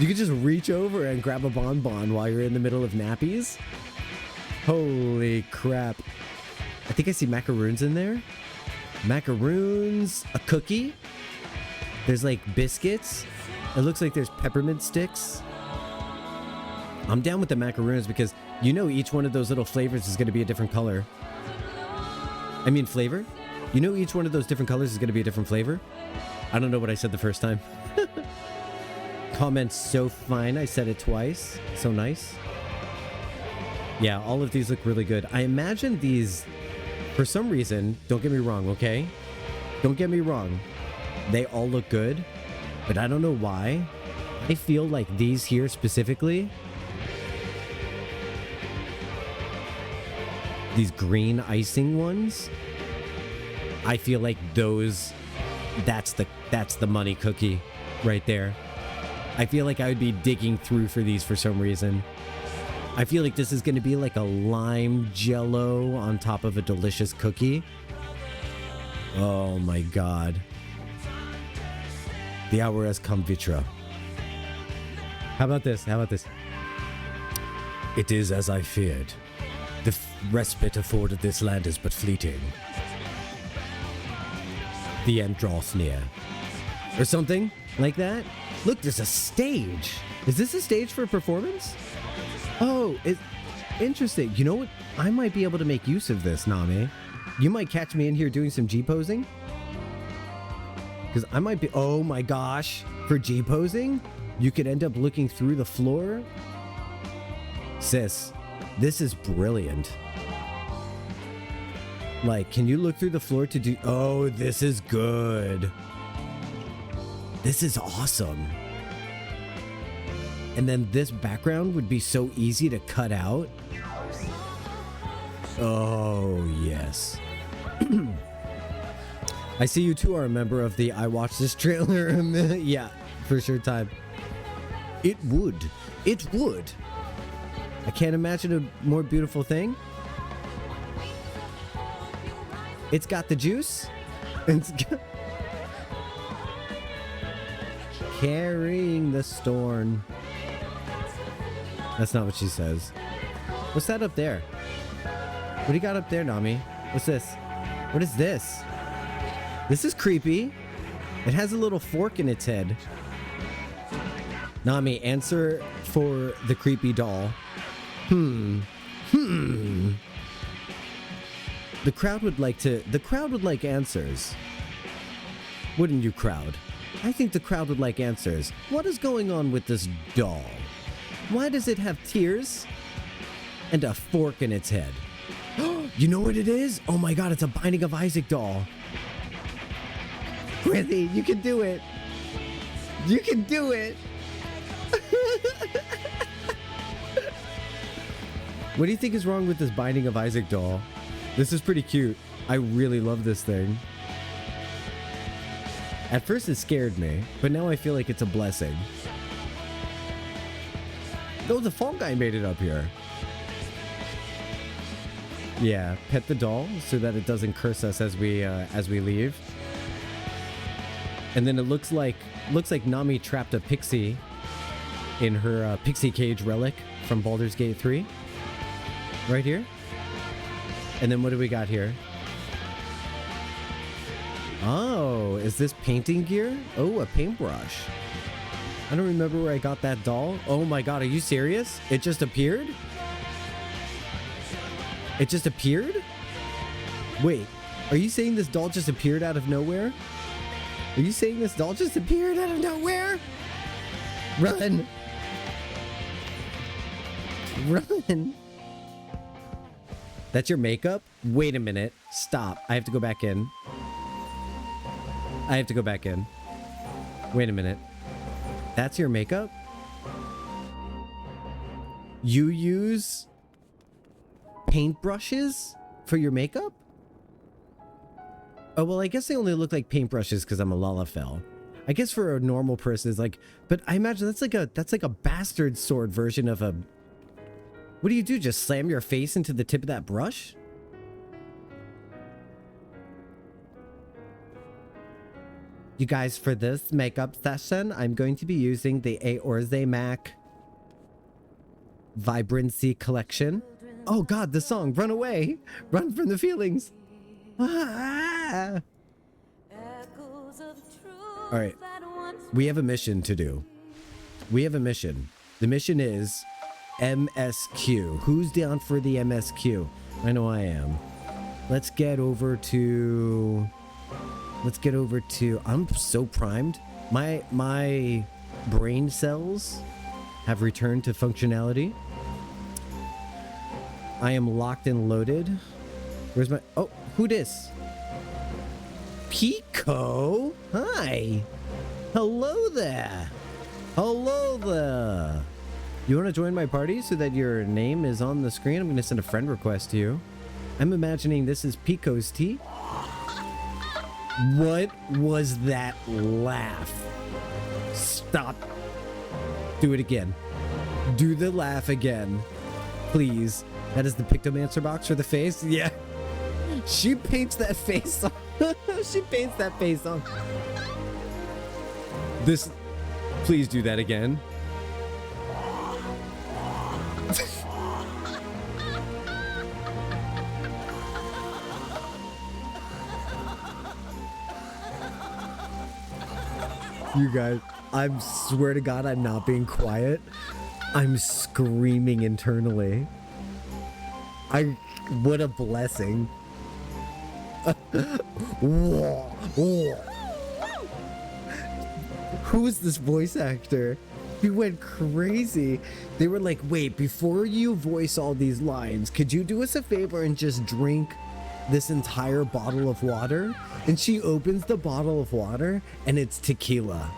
You could just reach over and grab a bonbon while you're in the middle of nappies. Holy crap. I think I see macaroons in there. Macaroons. A cookie. There's like biscuits. It looks like there's peppermint sticks. I'm down with the macaroons because you know each one of those little flavors is going to be a different color. I mean flavor. You know each one of those different colors is going to be a different flavor. I don't know what I said the first time. Comment so fine. I said it twice. So nice. Yeah, all of these look really good. I imagine these, for some reason, don't get me wrong, okay? Don't get me wrong. They all look good, but I don't know why. I feel like these here specifically, these green icing ones, I feel like those, that's the money cookie right there. I feel like I would be digging through for these for some reason. I feel like this is going to be like a lime jello on top of a delicious cookie. Oh my god. The hour has come, Vitra. How about this? How about this? It is as I feared. The respite afforded this land is but fleeting. The end draweth near. Or something like that. Look, there's a stage. Is this a stage for a performance? Oh, it's interesting. You know what? I might be able to make use of this, Nami. You might catch me in here doing some G-posing. Because I might be... Oh my gosh. For G-posing, you could end up looking through the floor Sis, this is brilliant. Like, can you look through the floor to do... Oh, this is good. This is awesome. And then this background would be so easy to cut out. Oh, yes. I see you two are a member of the I watched this trailer. Yeah, for sure time. It would. It would. I can't imagine a more beautiful thing. It's got the juice. It's got... Carrying the storm. That's not what she says. What's that up there? What do you got up there, Nami? What's this? What is this? This is creepy. It has a little fork in its head. Nami, answer for the creepy doll. The crowd would like answers. Wouldn't you, crowd? I think the crowd would like answers. What is going on with this doll? Why does it have tears and a fork in its head? You know what it is? Oh my god, it's a Binding of Isaac doll. Really? You can do it. You can do it. What do you think is wrong with this Binding of Isaac doll? This is pretty cute. I really love this thing. At first it scared me, but now I feel like it's a blessing. Oh, the Fall Guy made it up here. Yeah, pet the doll so that it doesn't curse us as we leave. And then it looks like Nami trapped a pixie in her pixie cage relic from Baldur's Gate 3. Right here. And then what do we got here? Oh, is this painting gear? Oh, a paintbrush. I don't remember where I got that doll. Oh my god, are you serious? It just appeared? It just appeared? Wait, are you saying this doll just appeared out of nowhere? Are you saying this doll just appeared out of nowhere? Run! Run! That's your makeup? Wait a minute. Stop. I have to go back in. I have to go back in. Wait a minute. That's your makeup? You use paintbrushes for your makeup? Oh, well, I guess they only look like paintbrushes because I'm a Lalafell. I guess for a normal person, it's like... But I imagine that's like a bastard sword version of a... What do you do? Just slam your face into the tip of that brush? You guys, for this makeup session, I'm going to be using the Aorze Mac Vibrancy Collection. Oh god, the song! Run away! Run from the feelings! Ah! Alright. We have a mission to do. We have a mission. The mission is... MSQ. Who's down for the MSQ? I know I am. Let's get over to... I'm so primed. My brain cells have returned to functionality. I am locked and loaded. Where's my... Oh, who dis? Pico? Hi. Hello there. Hello there. You want to join my party so that your name is on the screen? I'm going to send a friend request to you. I'm imagining this is Pico's tea. What was that laugh? Stop. Do it again. Do the laugh again. Please. That is the Pictomancer box for the face? Yeah. She paints that face on. She paints that face on. This... Please do that again. You guys, I swear to God, I'm not being quiet. I'm screaming internally. What a blessing. Who is this voice actor? We went crazy. They were like, wait, before you voice all these lines, could you do us a favor and just drink this entire bottle of water? And she opens the bottle of water and it's tequila.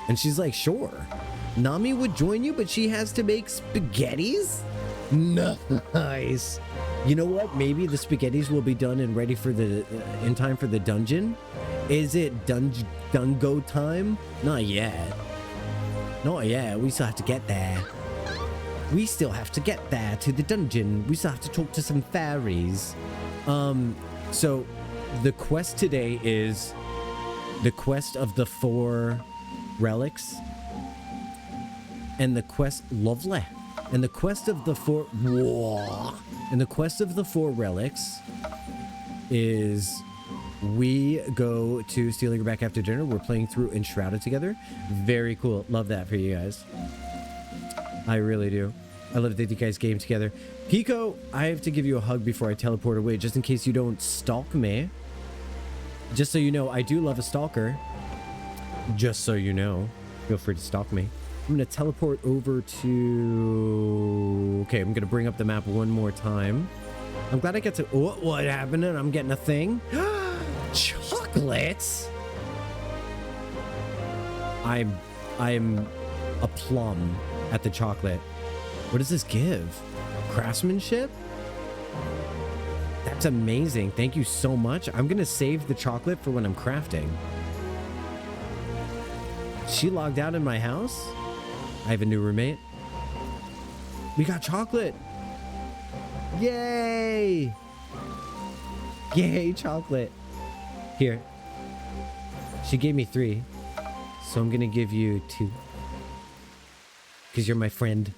And she's like, sure. Nami would join you, but she has to make spaghettis? Nice. You know what? Maybe the spaghettis will be done and ready for the in time for the dungeon. Is it dungo time? Not yet. Not yet. We still have to get there. We still have to get there to the dungeon. We still have to talk to some fairies. So the quest today is the quest of the 4 relics. And the quest lovely. And the quest of the 4 and the quest of the 4 relics is we go to Stealing Her Back after dinner. We're playing through Enshrouded together. Very cool. Love that for you guys. I really do. I love that you guys game together. Pico, I have to give you a hug before I teleport away, just in case you don't stalk me. Just so you know, I do love a stalker. Just so you know. Feel free to stalk me. I'm going to teleport over to... Okay, I'm going to bring up the map one more time. I'm glad I get to... Oh, what happened? I'm getting a thing. Chocolates? I'm a plum at the chocolate. What does this give? Craftsmanship? That's amazing. Thank you so much. I'm going to save the chocolate for when I'm crafting. She logged out in my house? I have a new roommate. We got chocolate. Yay! Yay, chocolate. Here. She gave me 3. So I'm going to give you 2. Because you're my friend.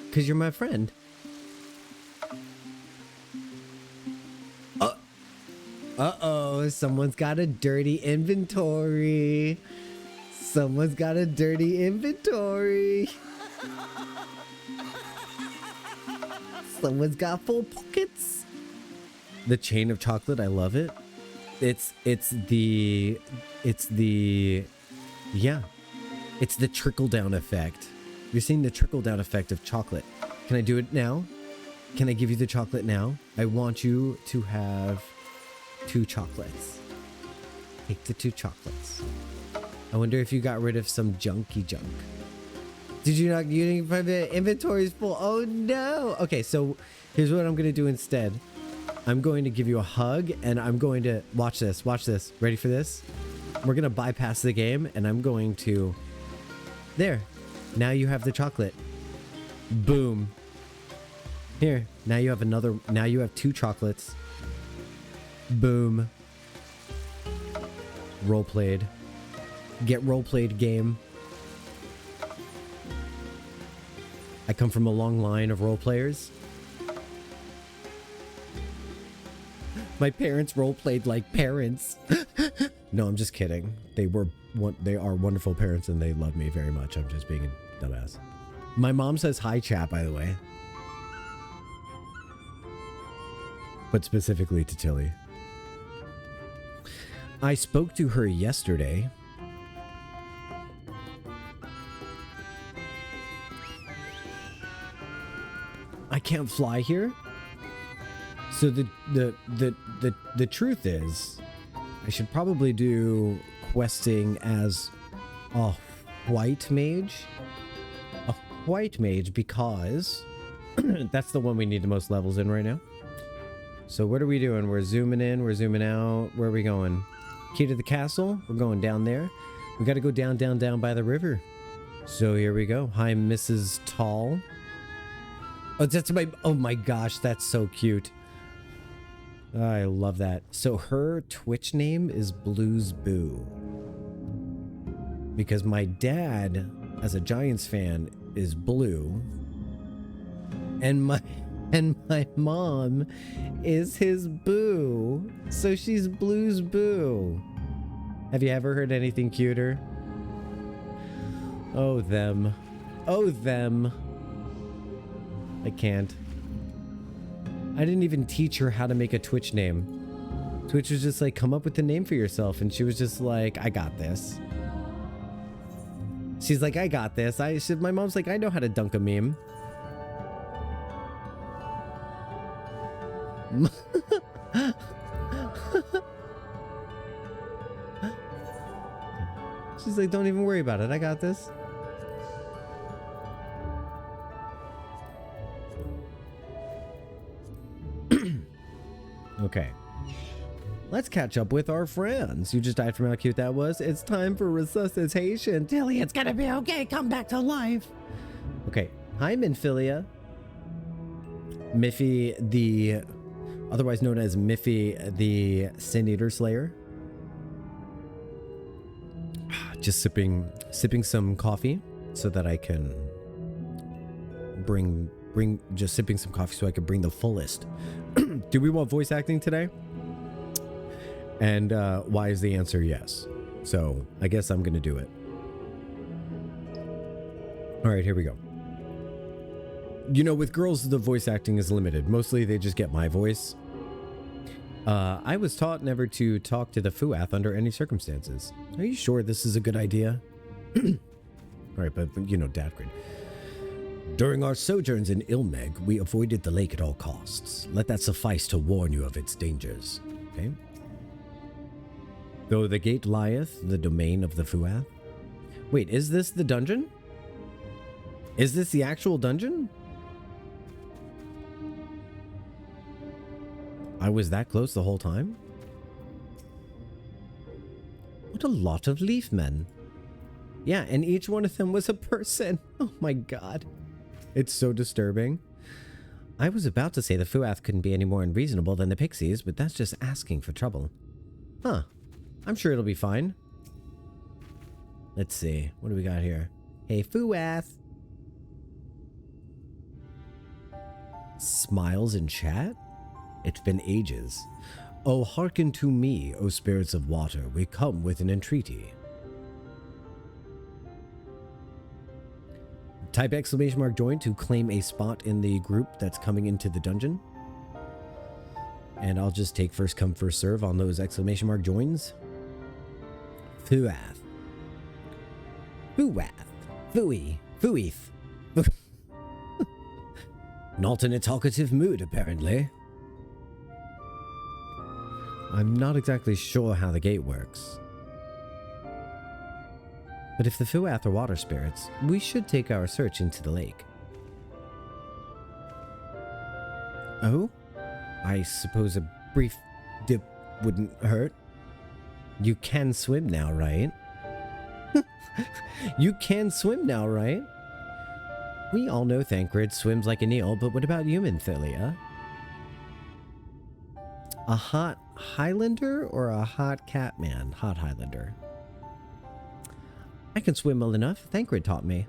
Because you're my friend. Uh-oh. Someone's got a dirty inventory. Someone's got a dirty inventory. Someone's got full pockets. The chain of chocolate, I love it. It's the trickle down effect. You're seeing the trickle down effect of chocolate. Can I do it now? Can I give you the chocolate now? I want you to have 2 chocolates. Take the 2 chocolates. I wonder if you got rid of some junky junk. Did you not? You didn't find the inventory's full. Oh no. Okay, so here's what I'm gonna do instead. I'm going to give you a hug and I'm going to watch this. Watch this. Ready for this? We're gonna bypass the game and I'm going to. There. Now you have the chocolate. Boom. Here. Now you have another. Now you have 2 chocolates. Boom. Role played. Get role played game. I come from a long line of role players. My parents role played like parents. No, I'm just kidding. They are wonderful parents and they love me very much. I'm just being a dumbass. My mom says hi chat, by the way. But specifically to Tilly. I spoke to her yesterday. I can't fly here. So the truth is, I should probably do questing as a white mage. A white mage because that's the one we need the most levels in right now. So what are we doing? We're zooming in, we're zooming out. Where are we going? Key to the castle. We're going down there. We got to go down by the river. So here we go. Hi, Mrs. Tall. Oh, that's my... Oh my gosh, that's so cute. I love that. So her Twitch name is Blues Boo. Because my dad, as a Giants fan, is blue. And my mom is his boo. So she's Blues Boo. Have you ever heard anything cuter? Oh, them. Oh, them. I can't. I didn't even teach her how to make a Twitch name. Twitch was just like, come up with a name for yourself. And she was just like, I got this. She's like, I got this. My mom's like, I know how to dunk a meme. She's like, don't even worry about it. I got this. Okay. Let's catch up with our friends. You just died from how cute that was. It's time for resuscitation. Tilly, it's gonna be okay. Come back to life. Okay. Hi, Minfilia. Miffy, the... otherwise known as Miffy, the Sin Eater Slayer. Just sipping some coffee so that I can just sipping some coffee so I can bring the fullest. Do we want voice acting today? And why is the answer yes? So I guess I'm gonna do it. All right, here we go. You know, with girls, the voice acting is limited. Mostly they just get my voice. I was taught never to talk to the Fuath under any circumstances. Are you sure this is a good idea? All right, but you know, Dadgrid. During our sojourns in Ilmeg, we avoided the lake at all costs. Let that suffice to warn you of its dangers. Okay? Though the gate lieth, the domain of the Fuath. Wait, is this the dungeon? Is this the actual dungeon? I was that close the whole time? What a lot of leaf men. Yeah, and each one of them was a person. Oh my god. It's so disturbing. I was about to say the Fuath couldn't be any more unreasonable than the pixies, but that's just asking for trouble. Huh. I'm sure it'll be fine. Let's see. What do we got here? Hey, Fuath. Smiles in chat? It's been ages. Oh, hearken to me, O spirits of water. We come with an entreaty. Type ! Join to claim a spot in the group that's coming into the dungeon. And I'll just take first come, first serve on those ! Joins. Fuath. Fuath. Fooey. Fooeth. Not in a talkative mood, apparently. I'm not exactly sure how the gate works. But if the Fuath are water spirits, we should take our search into the lake. Oh? I suppose a brief dip wouldn't hurt. You can swim now, right? You can swim now, right? We all know Thancred swims like an eel, but what about you, Minfilia? A hot Highlander or a hot Catman? Hot Highlander. I can swim well enough. Thancred taught me.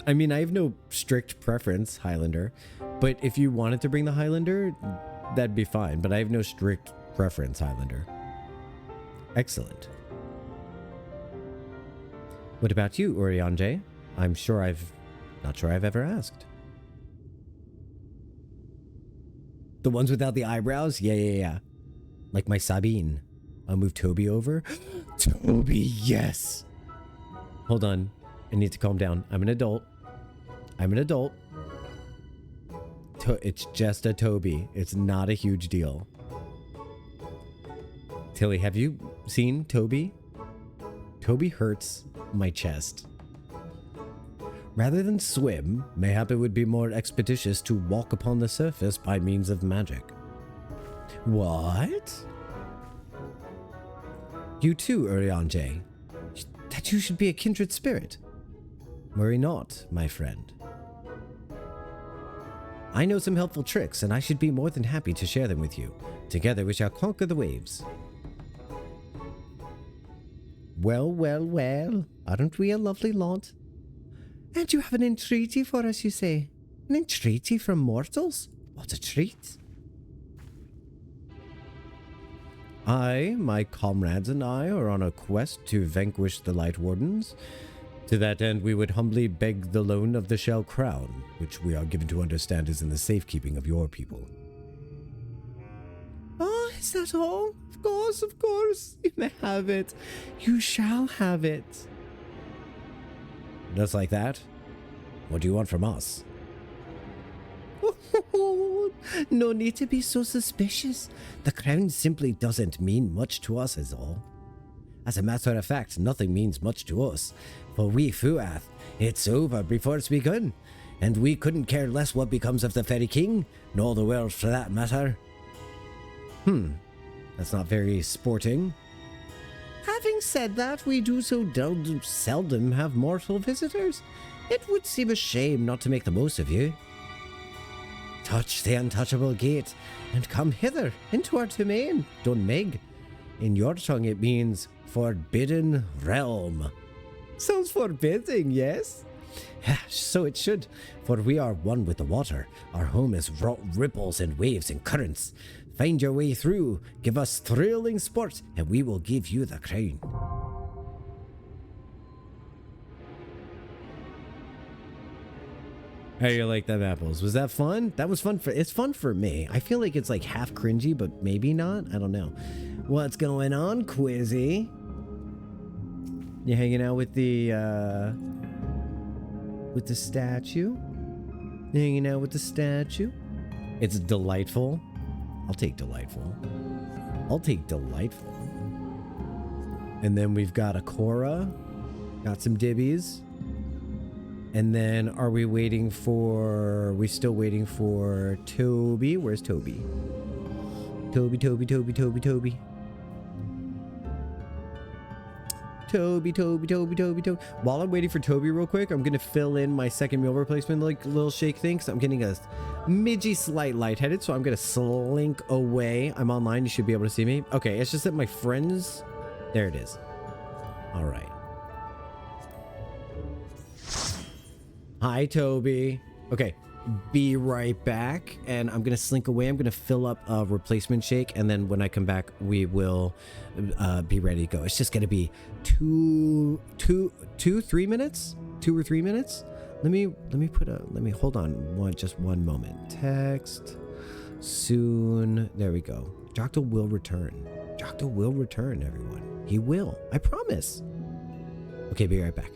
I mean, I have no strict preference, Highlander, but if you wanted to bring the Highlander, that'd be fine, but I have no strict preference, Highlander. Excellent. What about you, Urianger? I'm sure not sure I've ever asked. The ones without the eyebrows? Yeah. Like my Sabine. I'll move Toby over. Toby, yes. Hold on. I need to calm down. I'm an adult. It's just a Toby. It's not a huge deal. Tilly, have you seen Toby? Toby hurts my chest. Rather than swim, mayhap it would be more expeditious to walk upon the surface by means of magic. What? You too, Urianger. That you should be a kindred spirit. Worry not, my friend. I know some helpful tricks, and I should be more than happy to share them with you. Together we shall conquer the waves. Well, aren't we a lovely lot? And you have an entreaty for us, you say? An entreaty from mortals? What a treat. I, my comrades and I are on a quest to vanquish the Light Wardens. To that end, we would humbly beg the loan of the Shell Crown, which we are given to understand is in the safekeeping of your people. Oh, is that all? Of course. You may have it. You shall have it. Just like that? What do you want from us? No need to be so suspicious. The crown simply doesn't mean much to us is all. As a matter of fact, nothing means much to us. For we Fuath, it's over before it's begun. And we couldn't care less what becomes of the Fairy King, nor the world for that matter. That's not very sporting. Having said that, we do so seldom have mortal visitors. It would seem a shame not to make the most of you. Touch the untouchable gate, and come hither into our domain, Dohn Mheg. In your tongue it means forbidden realm. Sounds forbidding, yes? So it should, for we are one with the water. Our home is ripples and waves and currents. Find your way through, give us thrilling sport, and we will give you the crown. How do you like them apples? Was that fun? That was fun it's fun for me. I feel like it's like half cringy, but maybe not. I don't know. What's going on, Quizzy? You hanging out with the statue? You hanging out with the statue? It's delightful. I'll take delightful. I'll take delightful. And then we've got a Cora. Got some dibbies. And then are we waiting for... we still waiting for Toby? Where's Toby? Toby. Toby. While I'm waiting for Toby real quick, I'm going to fill in my second meal replacement like little shake thing. So I'm getting a midgy slight lightheaded. So I'm going to slink away. I'm online. You should be able to see me. Okay. It's just that my friends... there it is. All right. Hi, Toby. Okay, be right back. And I'm going to slink away. I'm going to fill up a replacement shake. And then when I come back, we will be ready to go. It's just going to be 3 minutes? 2 or 3 minutes? Let me hold on just one moment. Text soon. There we go. Jocto will return. Jocto will return, everyone. He will. I promise. Okay, be right back.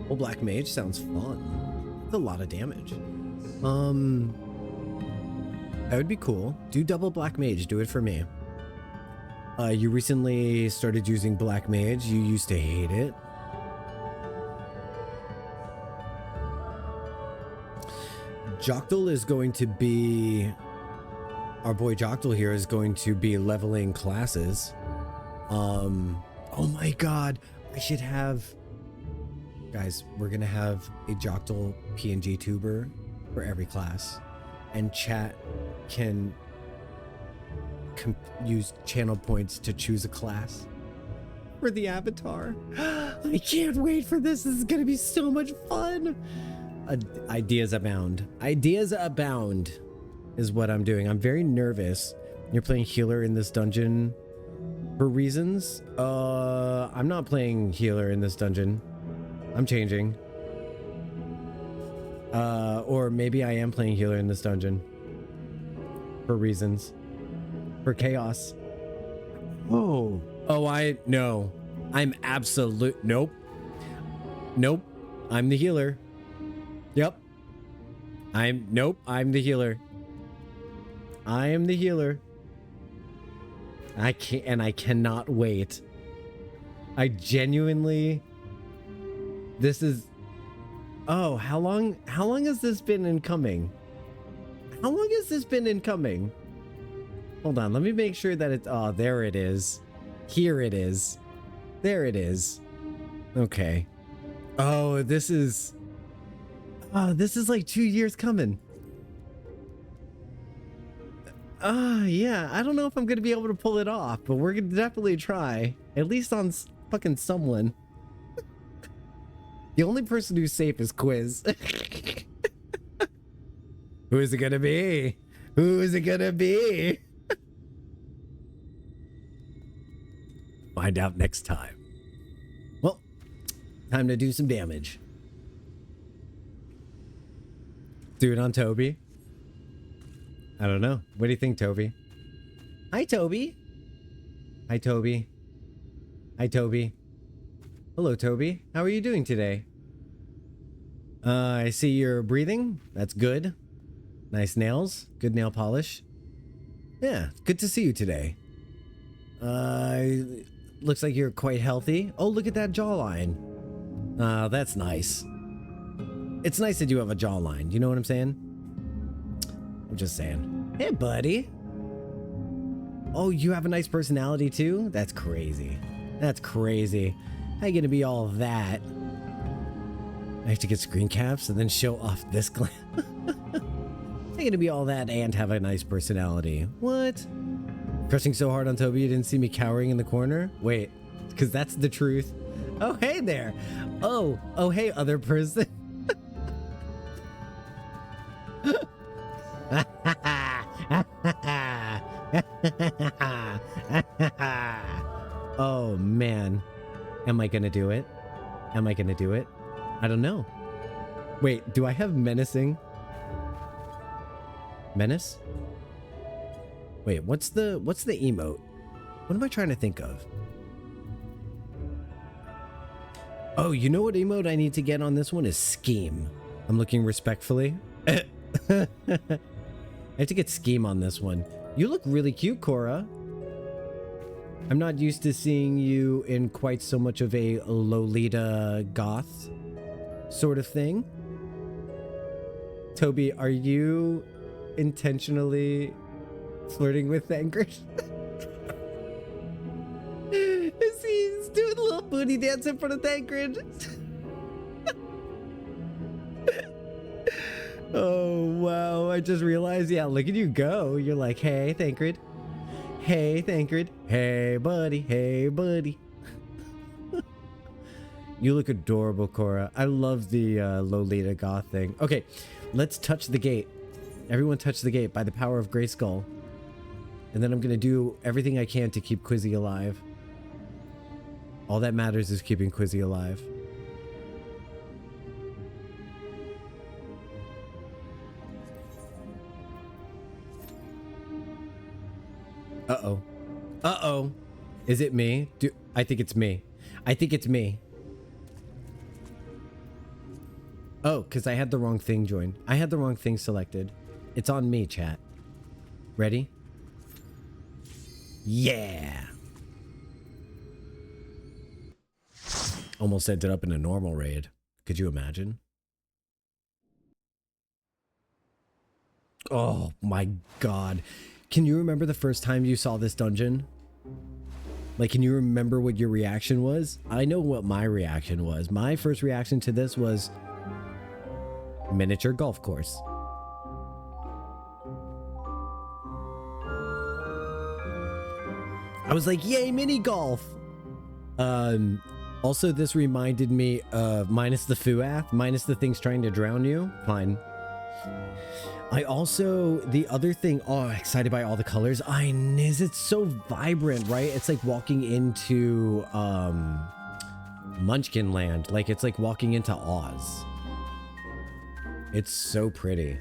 Well, Black Mage sounds fun. It's a lot of damage. That would be cool. Do double Black Mage. Do it for me. You recently started using Black Mage. You used to hate it. Joctal is going to be... Our boy Joctal here is going to be leveling classes. Oh my god. I should have... Guys, we're going to have a Joctal PNG tuber for every class. And chat can use channel points to choose a class for the avatar. I can't wait for this. This is going to be so much fun. Ideas abound. Ideas abound is what I'm doing. I'm very nervous. You're playing healer in this dungeon for reasons? I'm not playing healer in this dungeon. I'm changing. Or maybe I am playing healer in this dungeon for reasons. For chaos. Oh, no. I'm absolute. Nope. I'm the healer. Yep. I'm the healer. I am the healer. I cannot wait. I genuinely... This is... Oh, how long has this been incoming? How long has this been incoming? Hold on, let me make sure that it's... Oh, there it is. Here it is. There it is. Okay. Oh, this is... Oh, this is like 2 years coming. Yeah, I don't know if I'm gonna be able to pull it off, but we're gonna definitely try. At least on fucking someone. The only person who's safe is Quiz. Who is it gonna be? Who is it gonna be? Find out next time. Well, time to do some damage. Do it on Toby. I don't know. What do you think, Toby? Hi, Toby. Hi, Toby. Hi, Toby. Hello, Toby. How are you doing today? I see you're breathing. That's good. Nice nails. Good nail polish. Yeah, good to see you today. Looks like you're quite healthy. Oh, look at that jawline. That's nice. It's nice that you have a jawline. You know what I'm saying? I'm just saying. Hey, buddy. Oh, you have a nice personality too? That's crazy. That's crazy. How you gonna be all that? I have to get screen caps and then show off this gland. How you gonna be all that and have a nice personality? What? Crushing so hard on Toby you didn't see me cowering in the corner? Wait, because that's the truth. Oh, hey there. Oh, hey, other person. Oh man, am I gonna do it? Am I gonna do it? I don't know. Wait, do I have menacing? Menace? Wait, what's the emote? What am I trying to think of? Oh, you know what emote I need to get on this one is scheme. I'm looking respectfully. I have to get scheme on this one. You look really cute, Cora. I'm not used to seeing you in quite so much of a Lolita goth sort of thing. Toby, are you intentionally flirting with Thancred? He's doing a little booty dance in front of Thancred. Oh, wow. I just realized, yeah, look at you go. You're like, hey, Thancred. Hey, Thancred. Hey, buddy. Hey, buddy. You look adorable, Cora. I love the Lolita goth thing. Okay, let's touch the gate. Everyone touch the gate by the power of Grayskull. And then I'm going to do everything I can to keep Quizzy alive. All that matters is keeping Quizzy alive. Uh-oh. Uh-oh. Is it me? I think it's me. I think it's me. Oh, because I had the wrong thing joined. I had the wrong thing selected. It's on me, chat. Ready? Yeah. Almost ended up in a normal raid. Could you imagine? Oh my god. Can you remember the first time you saw this dungeon? Like, can you remember what your reaction was? I know what my reaction was. My first reaction to this was miniature golf course. I was like, yay, mini golf. Also, this reminded me of minus the Fuath, minus the things trying to drown you. Fine. I also, the other thing, oh, excited by all the colors. It's so vibrant, right? It's like walking into Munchkin Land. Like, it's like walking into Oz. It's so pretty.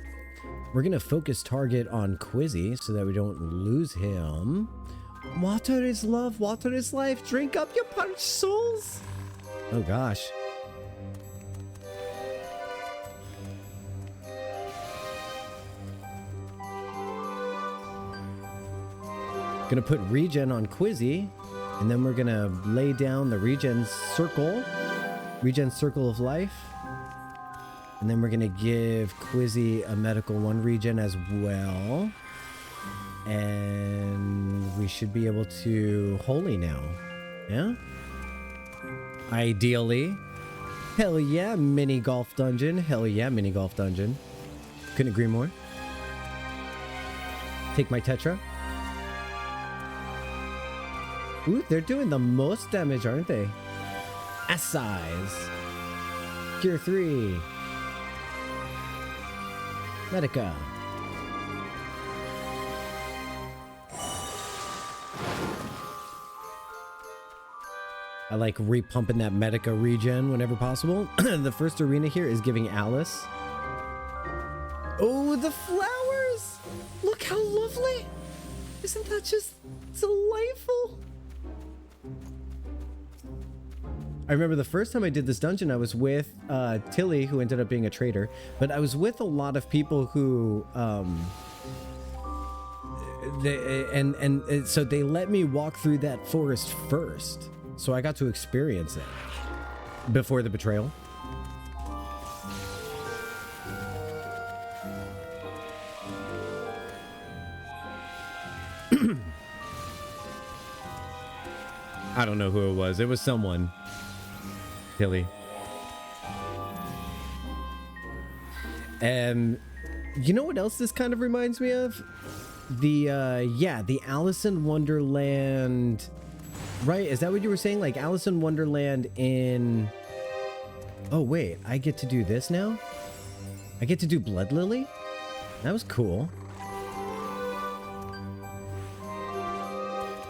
We're gonna focus target on Quizzy so that we don't lose him. Water is love, water is life. Drink up your parched souls. Oh gosh. Gonna put regen on Quizzy, and then we're gonna lay down the regen circle of life, and then we're gonna give Quizzy a medical 1 regen as well, and we should be able to holy now. Yeah, ideally. Hell yeah, mini golf dungeon. Hell yeah, mini golf dungeon. Couldn't agree more. Take my tetra. Ooh, they're doing the most damage, aren't they? S-size. Cure 3. Medica. I like repumping that Medica regen whenever possible. The first arena here is giving Alice. Oh, the flowers! Look how lovely! Isn't that just delightful? I remember the first time I did this dungeon, I was with Tilly, who ended up being a traitor, but I was with a lot of people who, so they let me walk through that forest first, so I got to experience it before the betrayal. I don't know who it was. It was someone. Tilly. You know what else this kind of reminds me of? The Alice in Wonderland, right? Is that what you were saying? Like Alice in Wonderland in... Oh wait, I get to do this now? I get to do Blood Lily? That was cool.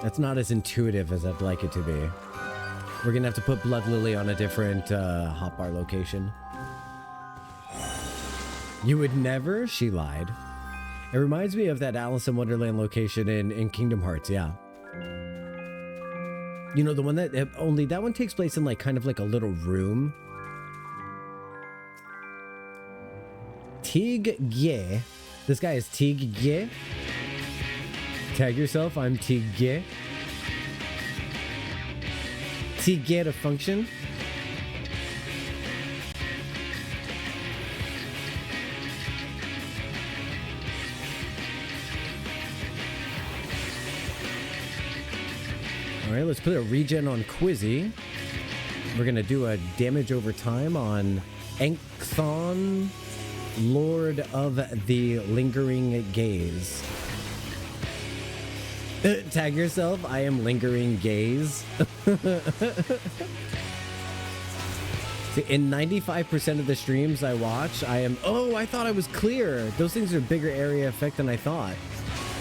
That's not as intuitive as I'd like it to be. We're gonna have to put Blood Lily on a different hotbar location. You would never? She lied. It reminds me of that Alice in Wonderland location in Kingdom Hearts, yeah. You know, the one that only that one takes place in like kind of like a little room. Tig Gye. This guy is Tig Gye. Tag yourself, I'm Tig Gye. Tig Gye to function. Alright, let's put a regen on Quizzy. We're gonna do a damage over time on Enkthon, Lord of the Lingering Gaze. Tag yourself, I am Lingering Gaze. See, in 95% of the streams I watch, I am... Oh, I thought I was clear. Those things are a bigger area effect than I thought.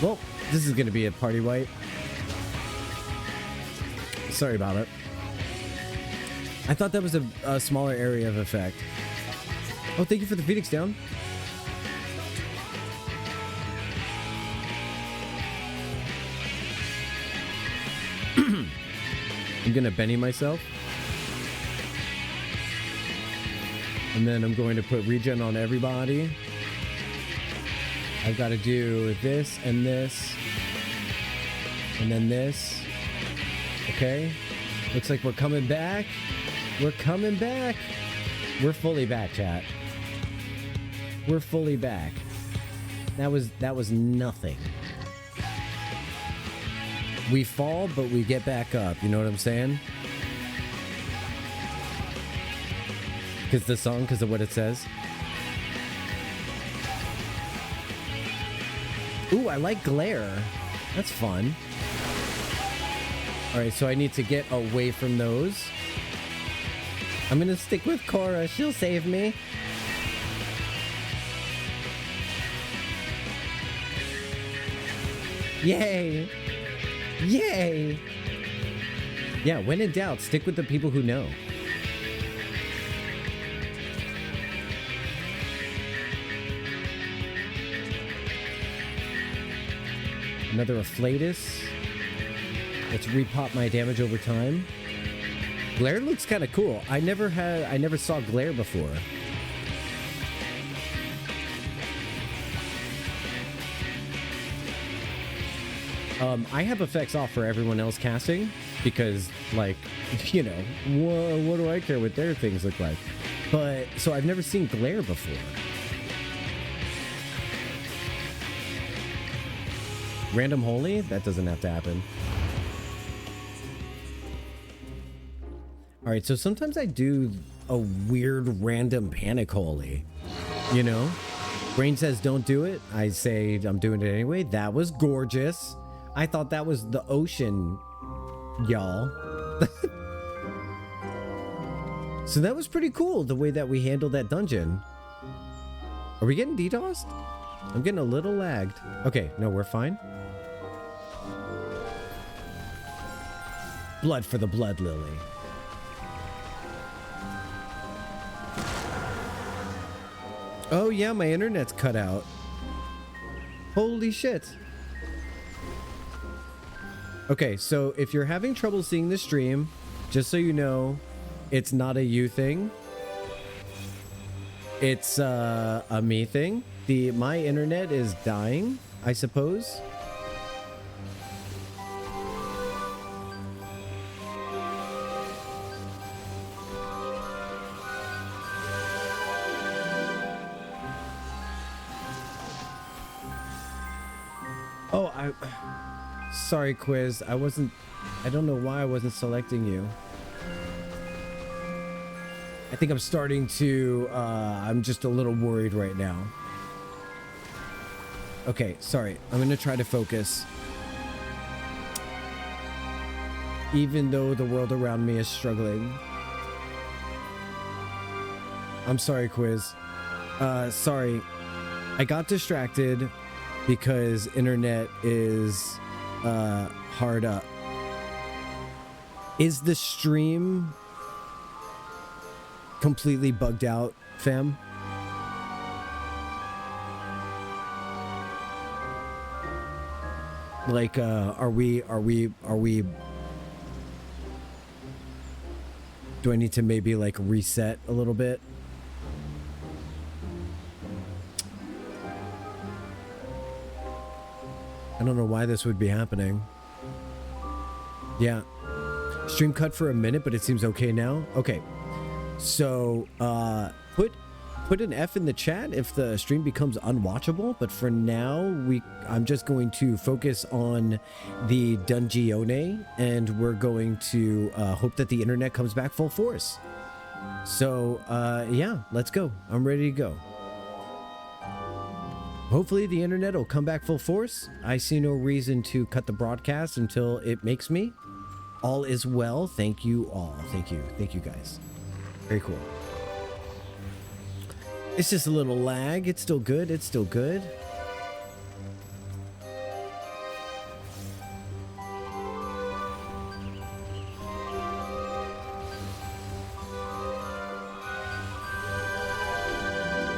Well, this is going to be a party wipe. Sorry about it. I thought that was a smaller area of effect. Oh, thank you for the Phoenix down. I'm gonna Benny myself. And then I'm going to put regen on everybody. I've got to do this and this. And then this. Okay. Looks like we're coming back. We're coming back. We're fully back, chat. We're fully back. That was nothing. We fall, but we get back up. You know what I'm saying? Because the song, because of what it says. Ooh, I like glare. That's fun. All right, so I need to get away from those. I'm gonna stick with Cora. She'll save me. Yay! Yay! Yeah, when in doubt, stick with the people who know. Another Afflatus. Let's repop my damage over time. Glare looks kind of cool. I never saw glare before. I have effects off for everyone else casting because, like, you know, what do I care what their things look like? But so I've never seen glare before. Random holy? That doesn't have to happen. All right, so sometimes I do a weird random panic holy, you know? Brain says don't do it. I say I'm doing it anyway. That was gorgeous. I thought that was the ocean, y'all. So that was pretty cool, the way that we handled that dungeon. Are we getting DDoSed? I'm getting a little lagged. Okay, no, we're fine. Blood for the blood lily. Oh yeah, my internet's cut out. Holy shit. Okay, so if you're having trouble seeing the stream, just so you know, it's not a you thing. It's a me thing. My internet is dying, I suppose. Oh, sorry, Quiz. I don't know why I wasn't selecting you. I think I'm starting to, I'm just a little worried right now. Okay, sorry. I'm gonna try to focus. Even though the world around me is struggling. I'm sorry, Quiz. Sorry. I got distracted because internet is hard up. Is the stream completely bugged out, fam? Like, are we do I need to maybe like reset a little bit? I don't know why this would be happening. Yeah. Stream cut for a minute, but it seems okay now. Okay. So, put an F in the chat if the stream becomes unwatchable, but for now, I'm just going to focus on the Dungeone, and we're going to hope that the internet comes back full force. So, yeah, let's go. I'm ready to go. Hopefully the internet will come back full force. I see no reason to cut the broadcast until it makes me. All is well. Thank you all. Thank you. Thank you guys. Very cool. It's just a little lag. It's still good. It's still good.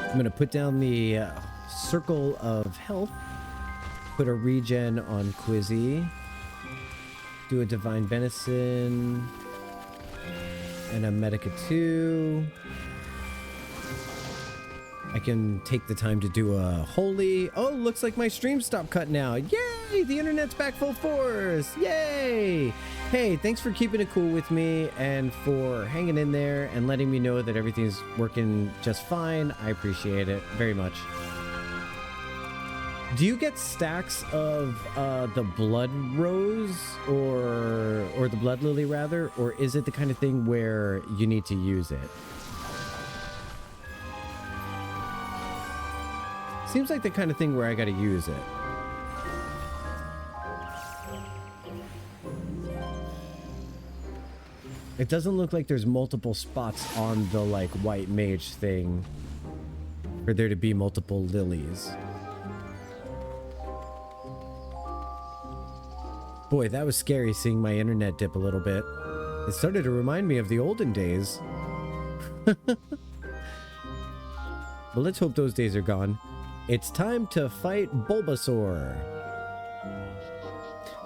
I'm going to put down the Circle of Health. Put a regen on Quizzy. Do a Divine Venison. And a Medica 2. I can take the time to do a Holy. Oh, looks like my stream stopped cutting out. Yay! The internet's back full force. Yay! Hey, thanks for keeping it cool with me and for hanging in there and letting me know that everything's working just fine. I appreciate it very much. Do you get stacks of the blood rose or the blood lily rather, or is it the kind of thing where you need to use it? Seems like the kind of thing where I gotta use it. It doesn't look like there's multiple spots on the like white mage thing for there to be multiple lilies. Boy, that was scary seeing my internet dip a little bit. It started to remind me of the olden days. But let's hope those days are gone. It's time to fight Bulbasaur.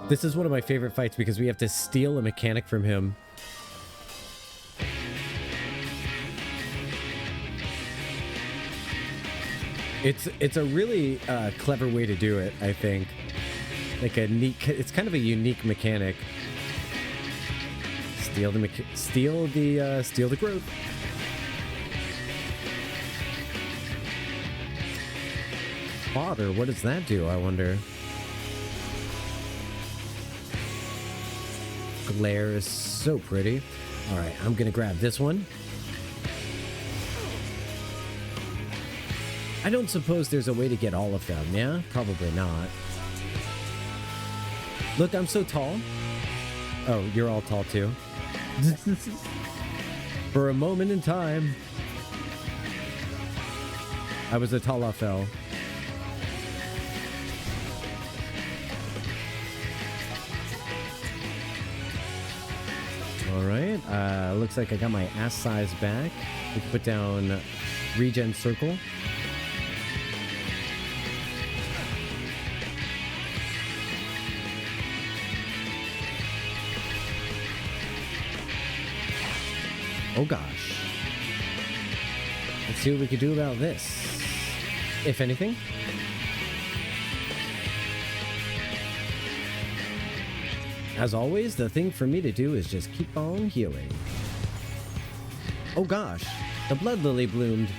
This is one of my favorite fights because we have to steal a mechanic from him. It's a really clever way to do it, I think. Like a neat, it's kind of a unique mechanic. Steal the growth. Father, what does that do, I wonder? Glare is so pretty. All right, I'm gonna grab this one. I don't suppose there's a way to get all of them, yeah? Probably not. Look, I'm so tall. Oh, you're all tall too. For a moment in time, I was a Talafel. All right, looks like I got my ass size back. We can put down regen circle. Oh gosh. Let's see what we can do about this. If anything. As always, the thing for me to do is just keep on healing. Oh gosh, the blood lily bloomed.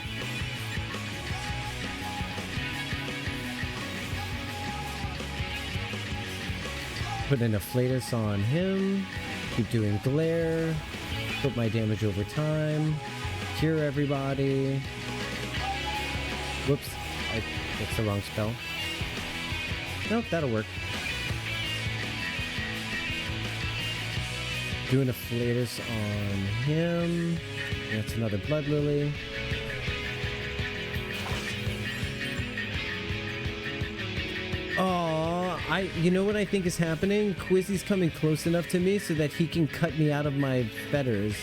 Put an Afflatus on him. Keep doing glare. Put my damage over time. Cure everybody. Whoops. That's the wrong spell. Nope, that'll work. Doing a Afflatus on him. That's another blood lily. You know what I think is happening? Quizzy's coming close enough to me so that he can cut me out of my fetters.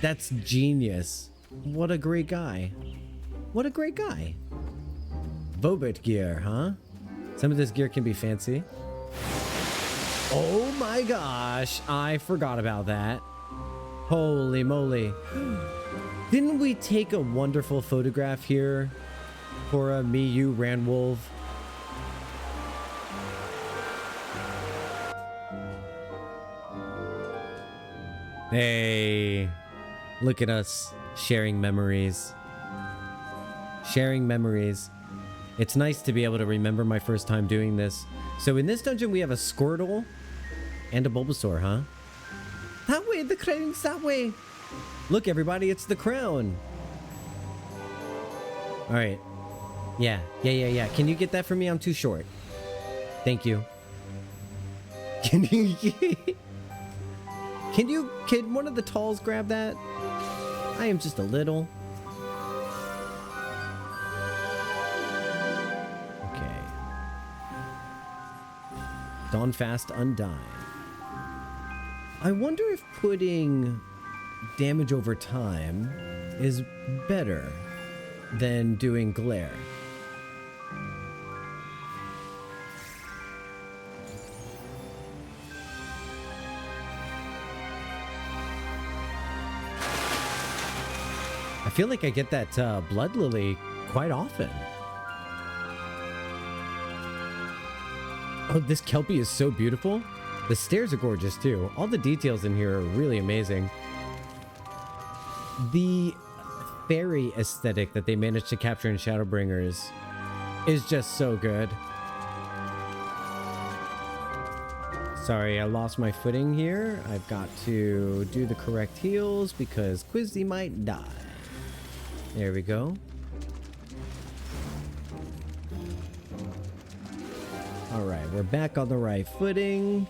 That's genius. What a great guy. What a great guy. Vobert gear, huh? Some of this gear can be fancy. Oh my gosh, I forgot about that. Holy moly. Didn't we take a wonderful photograph here? Cora, me, you, Ranwolf. Hey, look at us sharing memories. Sharing memories. It's nice to be able to remember my first time doing this. So in this dungeon we have a Squirtle and a Bulbasaur, huh? That way, the crown's that way. Look everybody, it's the crown. All right. Yeah. Can you get that for me? I'm too short. Thank you. Can one of the talls grab that? I am just a little. Okay. Dawn Fast Undying. I wonder if putting damage over time is better than doing glare. I feel like I get that blood lily quite often. Oh, this Kelpie is so beautiful. The stairs are gorgeous too. All the details in here are really amazing. The fairy aesthetic that they managed to capture in Shadowbringers is just so good. Sorry, I lost my footing here. I've got to do the correct heals because Quizzy might die. There we go. All right, we're back on the right footing.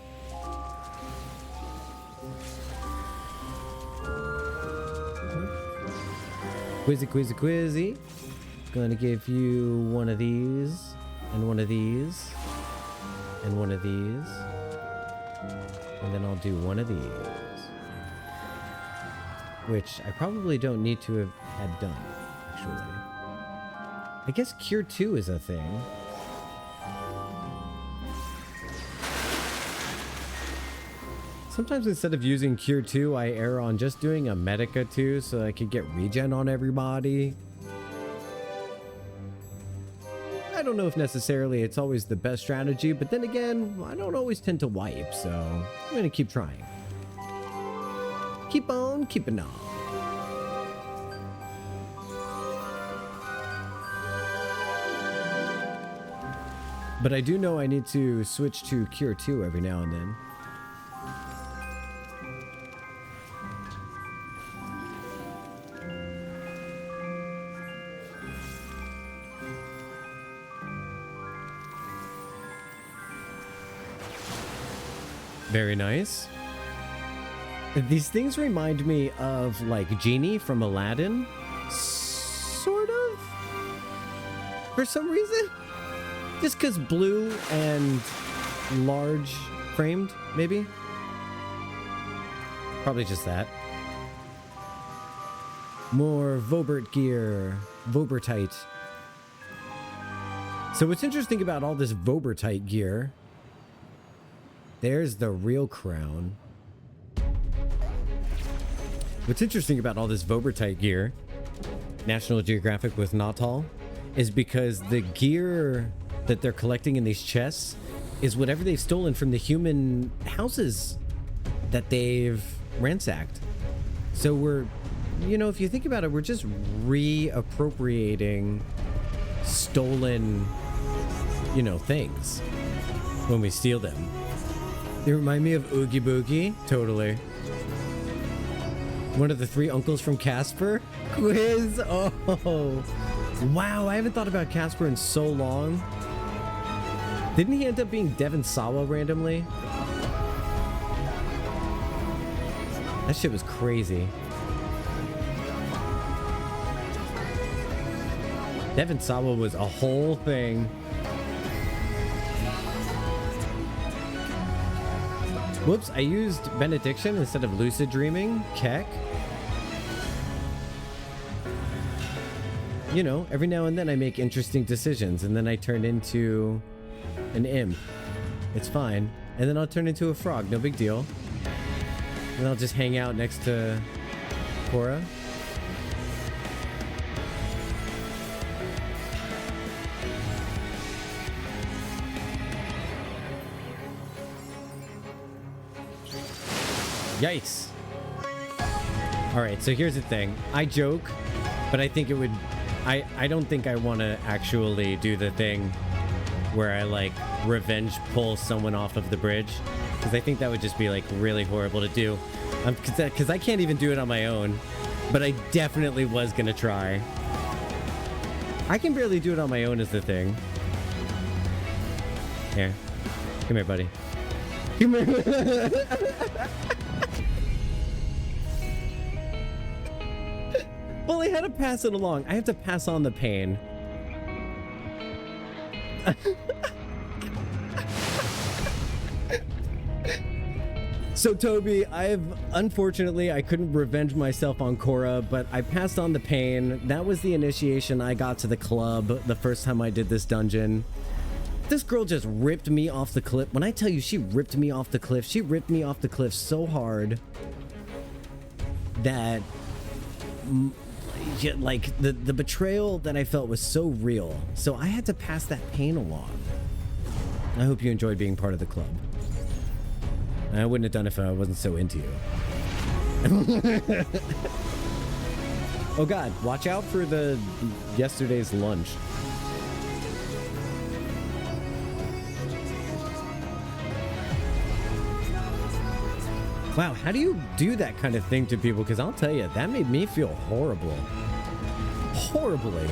Quizzy, quizzy, quizzy. Gonna give you one of these, and one of these, and one of these. And then I'll do one of these. Which I probably don't need to have had done, actually. I guess Cure 2 is a thing. Sometimes instead of using Cure 2, I err on just doing a Medica 2 so I could get regen on everybody. I don't know if necessarily it's always the best strategy, but then again, I don't always tend to wipe, so I'm gonna keep trying. Keep on keeping on. But I do know I need to switch to Cure 2 every now and then. Very nice. These things remind me of like Genie from Aladdin. Sort of. For some reason. Just because blue and large framed, maybe? Probably just that. More Vobert gear. Vobertite. So what's interesting about all this Vobertite gear... There's the real crown. What's interesting about all this Vobertite gear, National Geographic with Natal, is because the gear that they're collecting in these chests is whatever they've stolen from the human houses that they've ransacked. So we're, you know, if you think about it, we're just reappropriating stolen, you know, things when we steal them. They remind me of Oogie Boogie. Totally. One of the three uncles from Casper. Quiz. Oh. Wow, I haven't thought about Casper in so long. Didn't he end up being Devon Sawa randomly? That shit was crazy. Devon Sawa was a whole thing. Whoops, I used Benediction instead of Lucid Dreaming. Keck. You know, every now and then I make interesting decisions and then I turn into an imp. It's fine. And then I'll turn into a frog, no big deal. And I'll just hang out next to Cora. Yikes. Alright, so here's the thing. I joke, but I think it would... I don't think I want to actually do the thing where I, like, revenge pull someone off of the bridge. Because I think that would just be, like, really horrible to do. Because I can't even do it on my own. But I definitely was going to try. I can barely do it on my own is the thing. Here. Come here, buddy. Come here. Well, I had to pass it along. I have to pass on the pain. So, Toby, unfortunately, I couldn't revenge myself on Cora, but I passed on the pain. That was the initiation I got to the club the first time I did this dungeon. This girl just ripped me off the cliff. When I tell you she ripped me off the cliff, she ripped me off the cliff so hard that... like the betrayal that I felt was so real, so I had to pass that pain along. I hope you enjoyed being part of the club. I wouldn't have done it if I wasn't so into you. Oh god, watch out for the yesterday's lunch. Wow, how do you do that kind of thing to people? Because I'll tell you, that made me feel horrible. Horribly.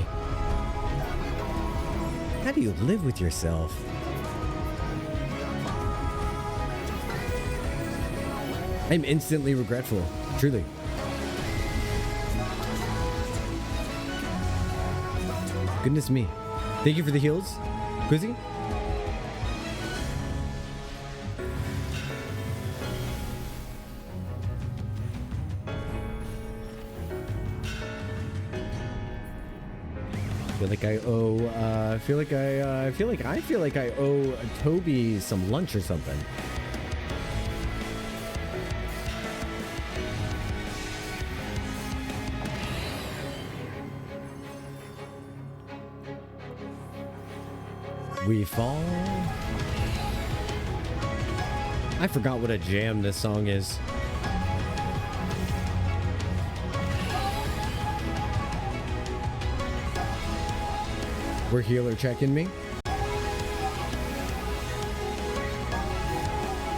How do you live with yourself? I'm instantly regretful. Truly. Goodness me. Thank you for the heals, Quizzy. I feel like I owe Toby some lunch or something. We fall. I forgot what a jam this song is. We're healer checking me.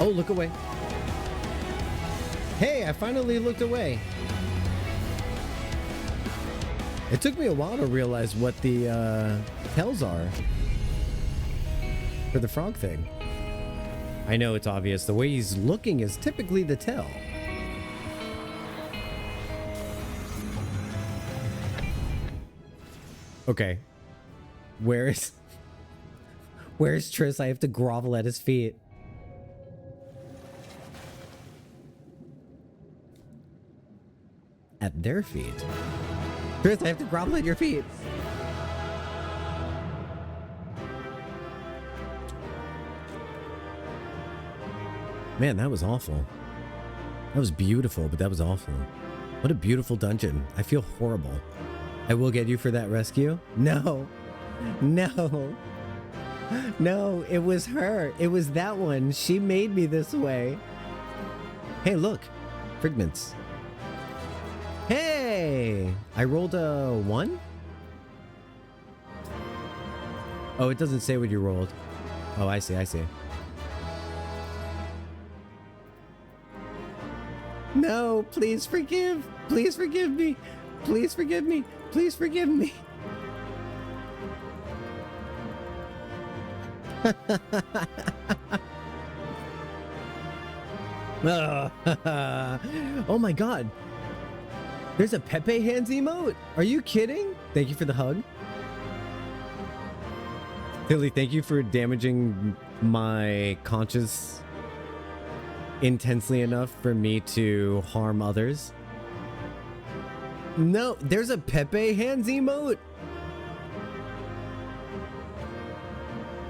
Oh, look away. Hey, I finally looked away. It took me a while to realize what the tells are for the frog thing. I know it's obvious. The way he's looking is typically the tell. Okay. Where's Triss? I have to grovel at his feet. At their feet? Triss, I have to grovel at your feet. Man, that was awful. That was beautiful, but that was awful. What a beautiful dungeon. I feel horrible. I will get you for that rescue? No. No. No, it was her. It was that one. She made me this way. Hey, look. Fragments. Hey! I rolled a 1? Oh, it doesn't say what you rolled. Oh, I see, I see. No, please forgive. Please forgive me. Please forgive me. Please forgive me. Oh my god. There's a Pepe Hands emote. Are you kidding? Thank you for the hug. Philly, thank you for damaging my conscience intensely enough for me to harm others. No, there's a Pepe Hands emote.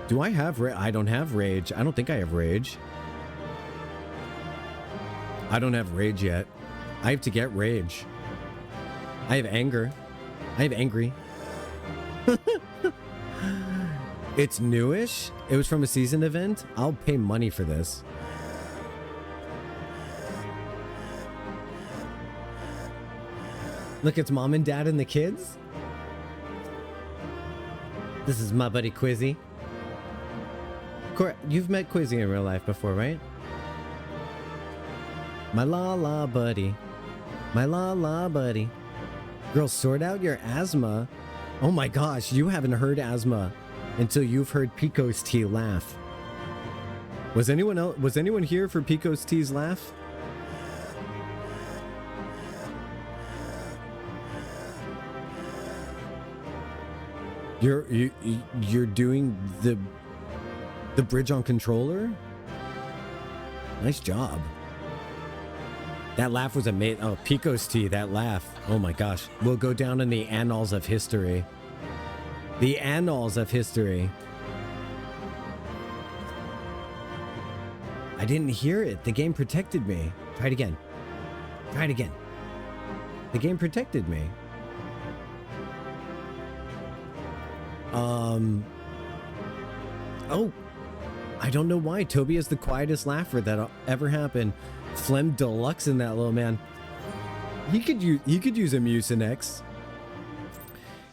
Do I have I don't have rage. I don't think I have rage. I don't have rage yet. I have to get rage. I have anger. I have angry. It's newish. It was from a season event. I'll pay money for this. Look, it's mom and dad and the kids. This is my buddy Quizzy. You've met Quizzy in real life before, right? My la buddy. My la buddy. Girl, sort out your asthma. Oh my gosh, you haven't heard asthma until you've heard Pico's T laugh. Was anyone here for Pico's T's laugh? You're doing the bridge on controller? Nice job. That laugh was amazing. Oh, Pico's T, that laugh. Oh my gosh. We'll go down in the annals of history. The annals of history. I didn't hear it. The game protected me. Try it again. Try it again. The game protected me. Oh, I don't know why. Toby is the quietest laugher that ever happened. Phlegm deluxe in that little man. He could use a Mucinex.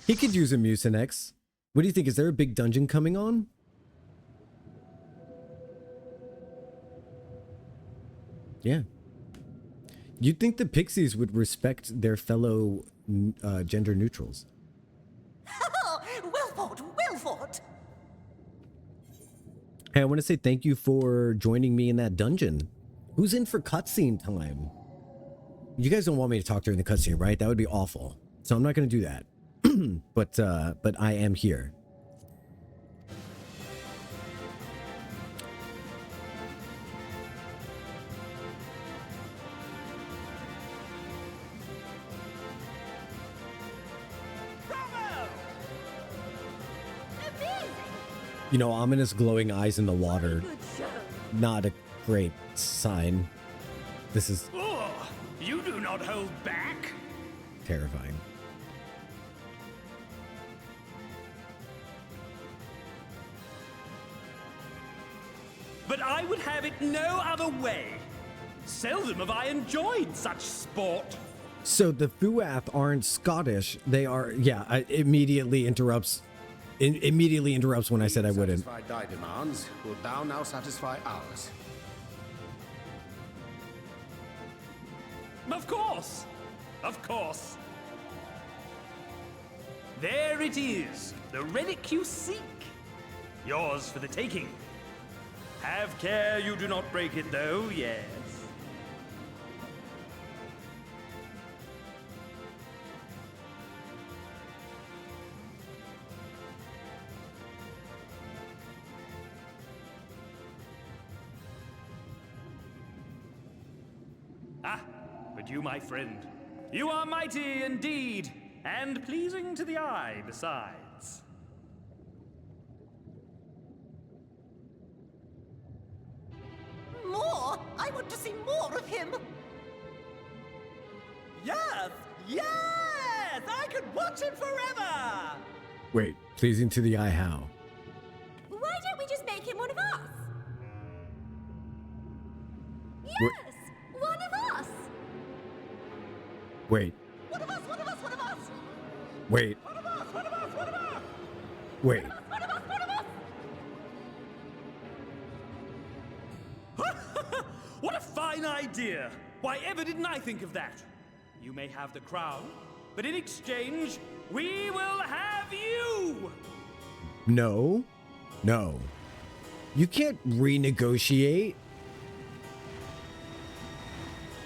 He could use a Mucinex. What do you think? Is there a big dungeon coming on? Yeah. You'd think the pixies would respect their fellow gender neutrals. Wilford! Hey, I want to say thank you for joining me in that dungeon. Who's in for cutscene time? You guys don't want me to talk during the cutscene, right? That would be awful. So I'm not going to do that. but I am here. You know, ominous glowing eyes in the water. Not a great sign. This is... Oh, you do not hold back. Terrifying. But I would have it no other way. Seldom have I enjoyed such sport. So the Fuath aren't Scottish. They are... Yeah, it immediately interrupts when I said I wouldn't. Satisfy thy demands, wilt thou now satisfy ours? Of course. Of course. There it is, the relic you seek. Yours for the taking. Have care you do not break it, though, yes. Ah, but you, my friend, you are mighty indeed, and pleasing to the eye besides. More? I want to see more of him! Yes! Yes! I could watch him forever! Wait, pleasing to the eye how? Why don't we just make him one of us? Yes! One of us! Wait. One of us! One of us! One of us! Wait. One of us! One of us! One of us! Wait. One of us! One of us! What a fine idea! Why ever didn't I think of that? You may have the crown, but in exchange, we will have you! No. No. You can't renegotiate.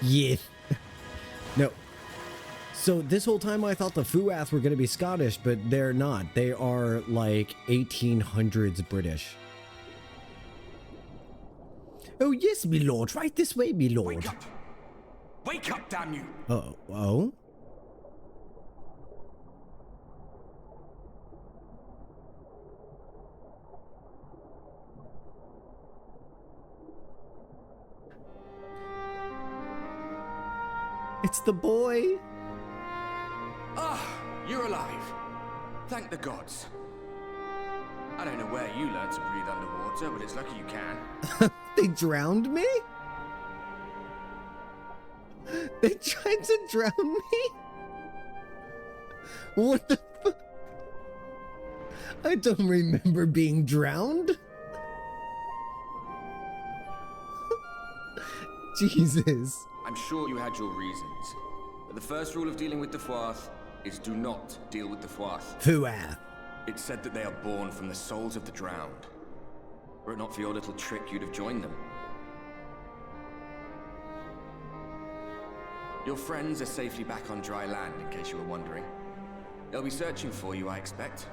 Yeah. No. So this whole time I thought the Fuath were going to be Scottish, but they're not. They are like 1800s British. Oh, yes, me lord. Right this way, me lord. Wake up! Wake up, damn you! Oh, oh? It's the boy. Ah, you're alive. Thank the gods. I don't know where you learned to breathe underwater, but it's lucky you can. They drowned me? They tried to drown me? What the fuck? I don't remember being drowned. Jesus. I'm sure you had your reasons. But the first rule of dealing with the Fuath is do not deal with the Fuath. Fuath. It's said that they are born from the souls of the drowned. Were it not for your little trick, you'd have joined them. Your friends are safely back on dry land, in case you were wondering. They'll be searching for you, I expect.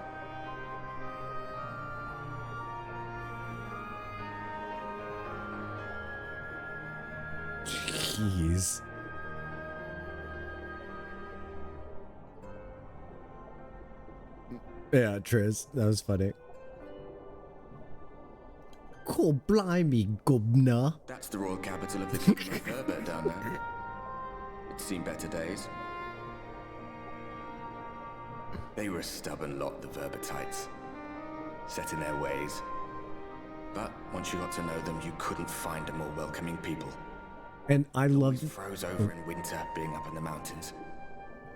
Jeez. Yeah, Triz, that was funny. Cool, blimey, gubna. That's the royal capital of the Kingdom of Verba down there. It's seen better days. They were a stubborn lot, the Verbatites. Set in their ways. But once you got to know them, you couldn't find a more welcoming people. And I We love froze over in winter being up in the mountains.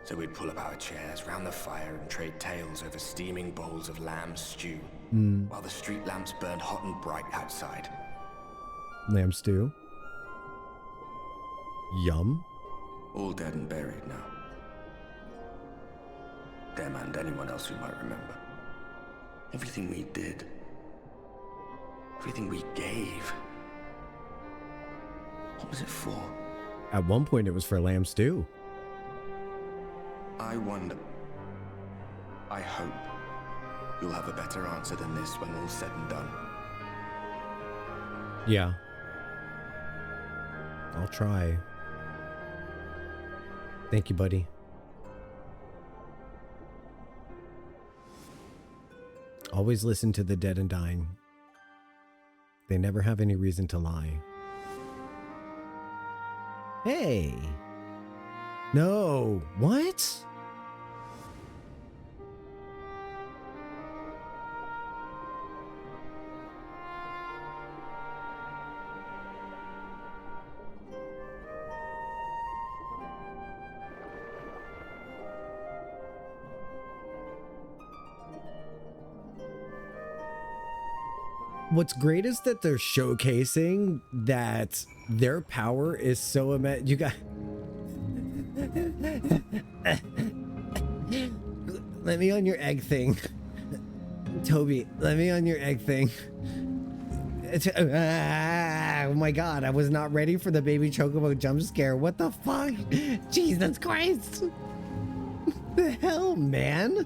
So we'd pull up our chairs round the fire and trade tales over steaming bowls of lamb stew, while the street lamps burned hot and bright outside. lamb stew. Yum. All dead and buried now. Them and anyone else who might remember. Everything we did. Everything we gave. What was it for? At one point, it was for lamb stew. I wonder. I hope you'll have a better answer than this when all's said and done. Yeah. I'll try. Thank you, buddy. Always listen to the dead and dying. They never have any reason to lie. Hey! No! What? What's great is that they're showcasing that their power is so immense. You got... Let me on your egg thing. Toby, let me on your egg thing. Oh my god, I was not ready for the baby chocobo jump scare. What the fuck? Jesus Christ. The hell, man?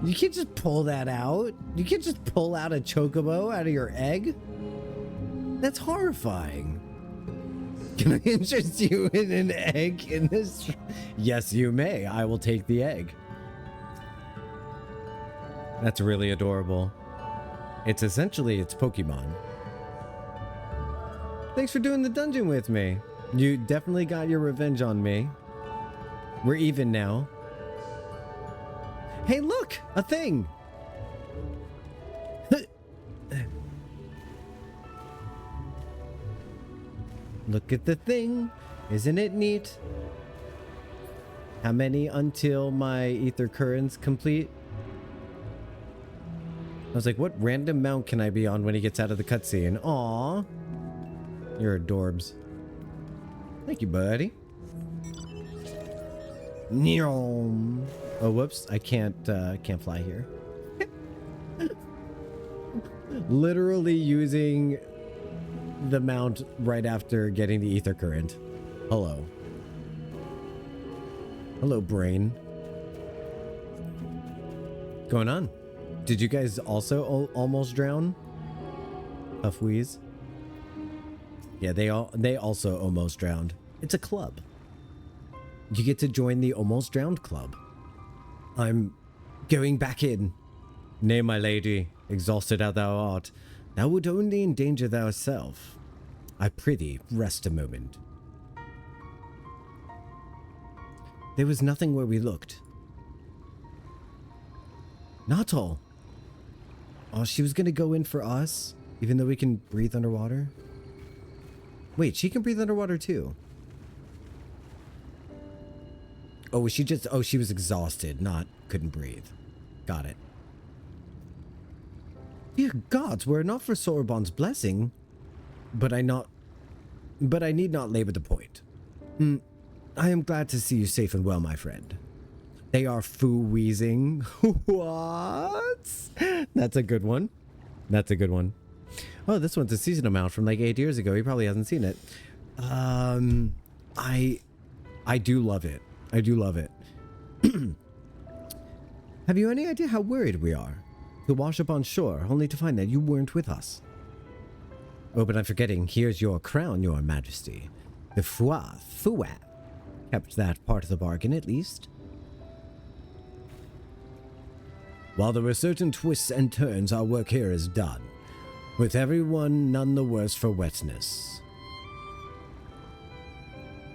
You can't just pull that out. You can't just pull out a chocobo out of your egg. That's horrifying. Can I interest you in an egg in this? Yes, you may. I will take the egg. That's really adorable. It's essentially its Pokemon. Thanks for doing the dungeon with me. You definitely got your revenge on me. We're even now. Hey, look! A thing! Look at the thing! Isn't it neat? How many until my ether currents complete? I was like, what random mount can I be on when he gets out of the cutscene? Aww. You're adorbs. Thank you, buddy. Neom. Oh, whoops. I can't fly here. Literally using the mount right after getting the ether current. Hello. Hello, brain. What's going on? Did you guys also almost drown? Huff wheeze. Yeah, they also almost drowned. It's a club. You get to join the almost drowned club. I'm going back in. Nay, my lady, exhausted as thou art, thou would only endanger thyself. I prithee, rest a moment. There was nothing where we looked. Not all. Oh, she was gonna go in for us, even though we can breathe underwater? Wait, she can breathe underwater too. Oh, was she just... Oh, she was exhausted, not couldn't breathe. Got it. Dear gods, were it not for Sorbonne's blessing... But I need not labor the point. I am glad to see you safe and well, my friend. They are foo-wheezing. What? That's a good one. That's a good one. Oh, this one's a seasonal mount from like 8 years ago. He probably hasn't seen it. I do love it. I do love it. Have you any idea how worried we are? To wash up on shore, only to find that you weren't with us. Oh, but I'm forgetting. Here's your crown, your majesty. The Fouat. Kept that part of the bargain, at least. While there were certain twists and turns, our work here is done. With everyone none the worse for wetness.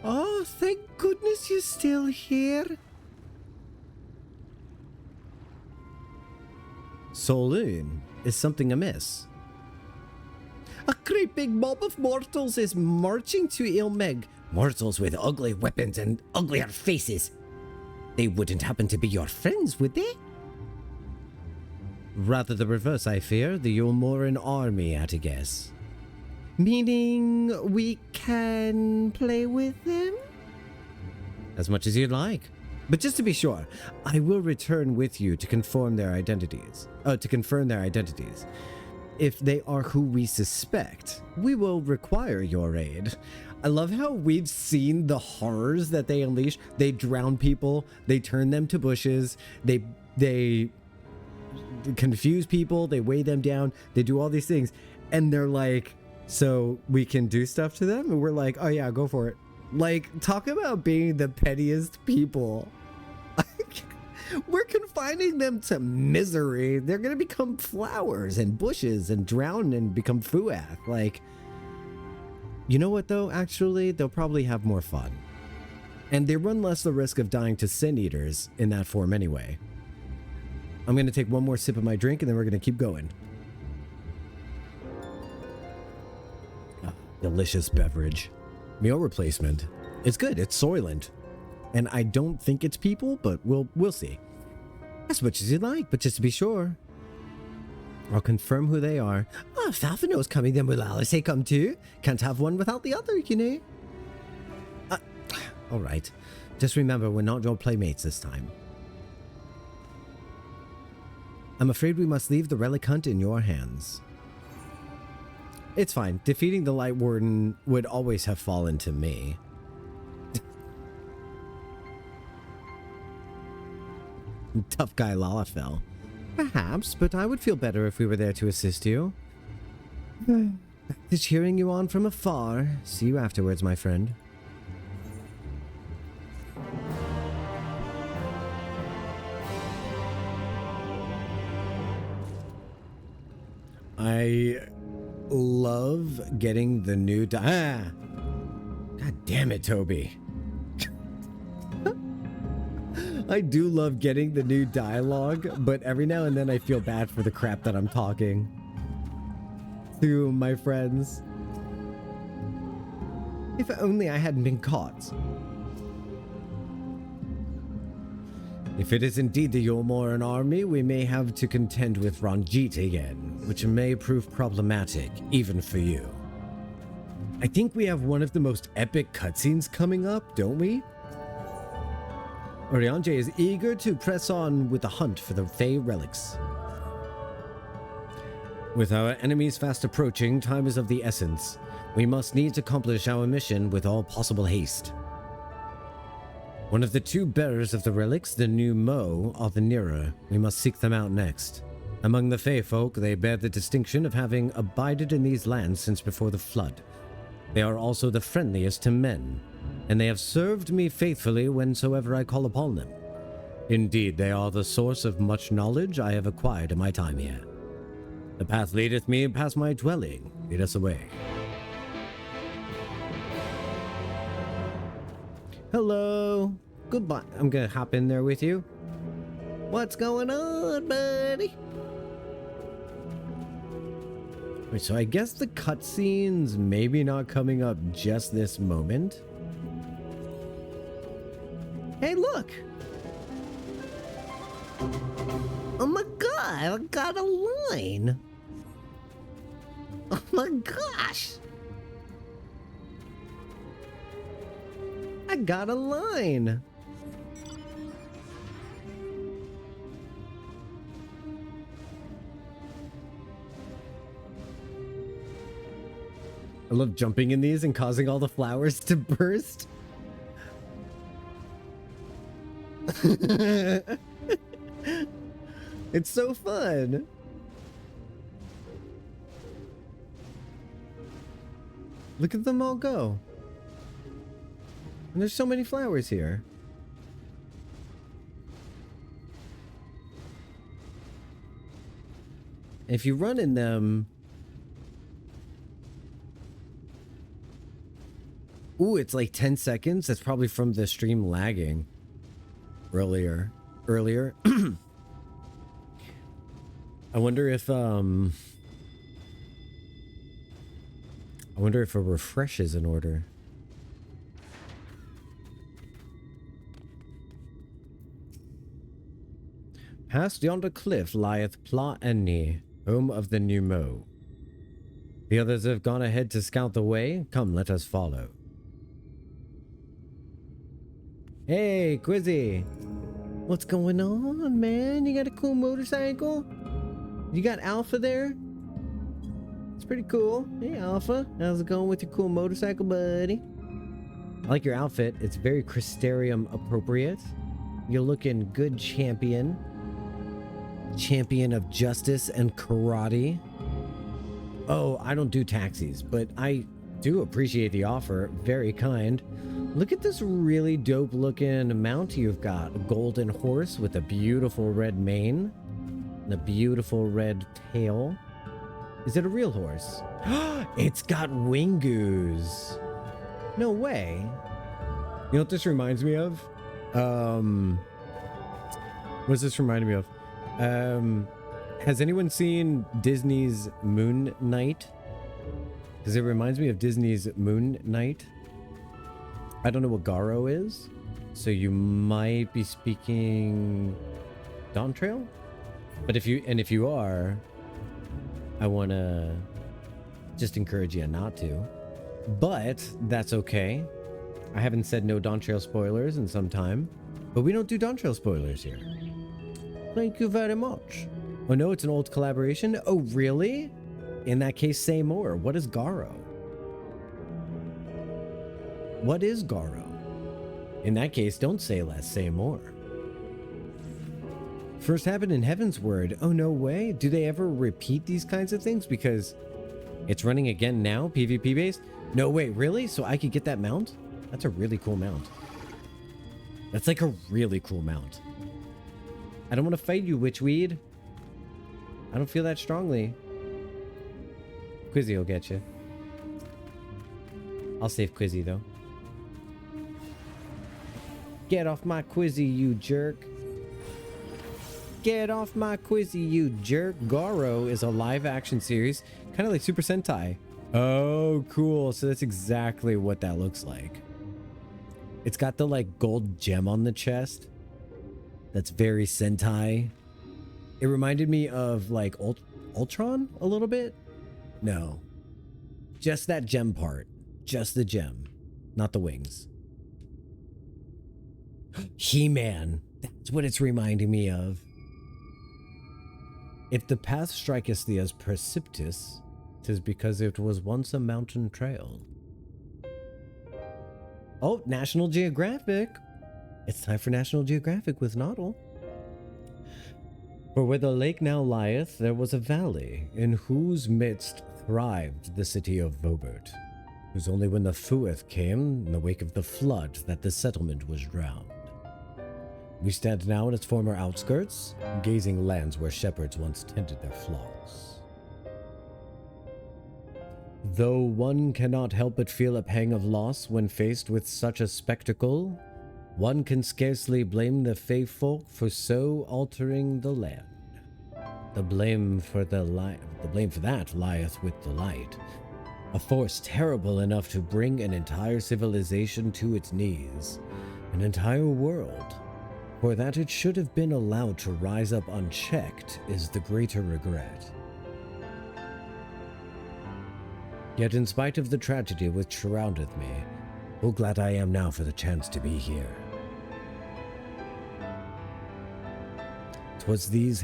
Oh, thank goodness you're still here. Saloon, is something amiss? A great big mob of mortals is marching to Dohn Mheg. Mortals with ugly weapons and uglier faces. They wouldn't happen to be your friends, would they? Rather the reverse, I fear. The Yomoran army at a guess. Meaning we can play with them? As much as you'd like. But just to be sure, I will return with you to confirm their identities. If they are who we suspect, we will require your aid. I love how we've seen the horrors that they unleash. They drown people, they turn them to bushes, they confuse people, they weigh them down, they do all these things, and they're like, so we can do stuff to them? And we're like, oh yeah, go for it. Like, talk about being the pettiest people. We're confining them to misery. They're gonna become flowers and bushes and drown and become fuath. Like, you know what though? Actually, they'll probably have more fun. And they run less the risk of dying to sin eaters in that form anyway. I'm gonna take one more sip of my drink and then we're gonna keep going. Oh, delicious beverage. Meal replacement. It's good. It's Soylent. And I don't think it's people, but we'll see. As much as you'd like, but just to be sure. I'll confirm who they are. Oh, if Falfino's coming, then will Alice come too? Can't have one without the other, you know? Alright. Just remember, we're not your playmates this time. I'm afraid we must leave the relic hunt in your hands. It's fine. Defeating the Light Warden would always have fallen to me. Tough guy Lalafell. Perhaps, but I would feel better if we were there to assist you. Back to cheering you on from afar. See you afterwards, my friend. I love getting the new God damn it, Toby. I do love getting the new dialogue, but every now and then I feel bad for the crap that I'm talking to my friends. If only I hadn't been caught. If it is indeed the Yomoran army, we may have to contend with Ranjit again, which may prove problematic, even for you. I think we have one of the most epic cutscenes coming up, don't we? Orianje is eager to press on with the hunt for the Fey relics. With our enemies fast approaching, time is of the essence. We must needs accomplish our mission with all possible haste. One of the two bearers of the relics, the new Mo, are the nearer. We must seek them out next. Among the Fey folk, they bear the distinction of having abided in these lands since before the flood. They are also the friendliest to men, and they have served me faithfully whensoever I call upon them. Indeed, they are the source of much knowledge I have acquired in my time here. The path leadeth me past my dwelling. Lead us away. Hello. Goodbye. I'm gonna hop in there with you. What's going on, buddy? Wait, so I guess the cutscenes maybe not coming up just this moment. Hey, look! Oh my god, I got a line! Oh my gosh! I got a line! I love jumping in these and causing all the flowers to burst. It's so fun. Look at them all go. And there's so many flowers here. If you run in them... Ooh, it's like 10 seconds. That's probably from the stream lagging earlier. I wonder if I wonder if a refresh is in order. Past yonder cliff lieth Pla Enni, home of the new Mo. The others have gone ahead to scout the way. Come, let us follow. Hey, Quizzy. What's going on, man? You got a cool motorcycle? You got Alpha there? It's pretty cool. Hey, Alpha. How's it going with your cool motorcycle, buddy? I like your outfit. It's very Crystarium appropriate. You're looking good, champion. Champion of justice and karate. Oh, I don't do taxis, but I do appreciate the offer. Very kind. Look at this really dope looking mount you've got. A golden horse with a beautiful red mane and a beautiful red tail. Is it a real horse? It's got wingoos. No way. You know what this reminds me of? What's this reminding me of? Has anyone seen Disney's Moon Knight? Because it reminds me of Disney's Moon Knight. I don't know what Garo is, so you might be speaking Dawn Trail. But if you are, I want to just encourage you not to. But that's okay. I haven't said no Dawn Trail spoilers in some time, but we don't do Dawn Trail spoilers here. Thank you very much. Oh no, it's an old collaboration? Oh really? In that case, say more. What is Garo? What is Garo? In that case, don't say less, say more. First happened in Heaven's Word. Oh no way. Do they ever repeat these kinds of things? Because it's running again now, PvP based? No way, really? So I could get that mount? That's a really cool mount. That's like a really cool mount. I don't want to fight you, Witchweed. I don't feel that strongly. Quizzy will get you. I'll save Quizzy, though. Get off my Quizzy, you jerk. Get off my Quizzy, you jerk. Garo is a live-action series, kind of like Super Sentai. Oh, cool. So that's exactly what that looks like. It's got the, like, gold gem on the chest. That's very Sentai. It reminded me of like Ultron a little bit. No. Just that gem part. Just the gem. Not the wings. He-Man. That's what it's reminding me of. If the path striketh thee as precipitous, 'tis because it was once a mountain trail. Oh, National Geographic. It's time for National Geographic with Noddle. For where the lake now lieth, there was a valley, in whose midst thrived the city of Vobert. It was only when the Fueth came, in the wake of the flood, that the settlement was drowned. We stand now in its former outskirts, gazing lands where shepherds once tended their flocks. Though one cannot help but feel a pang of loss when faced with such a spectacle, one can scarcely blame the Fey folk for so altering the land. The blame for that lieth with the light, a force terrible enough to bring an entire civilization to its knees, an entire world. For that it should have been allowed to rise up unchecked is the greater regret. Yet in spite of the tragedy which surroundeth me, oh glad I am now for the chance to be here. 'Twas these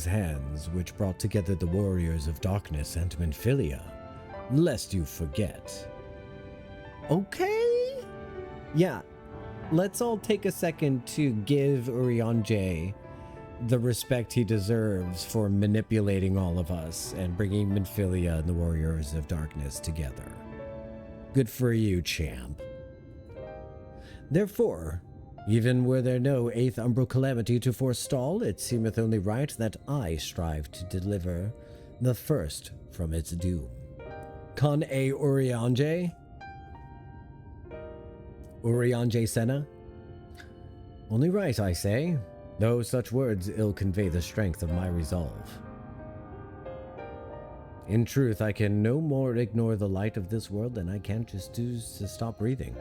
hands, which brought together the warriors of darkness and Minfilia, lest you forget. Okay? Yeah, let's all take a second to give Urianger the respect he deserves for manipulating all of us and bringing Minfilia and the warriors of darkness together. Good for you, champ. Therefore, even were there no 8th umbral calamity to forestall, it seemeth only right that I strive to deliver the first from its doom. Con A Urianger? Urianger Senna? Only right, I say, though such words ill convey the strength of my resolve. In truth, I can no more ignore the light of this world than I can just choose to stop breathing.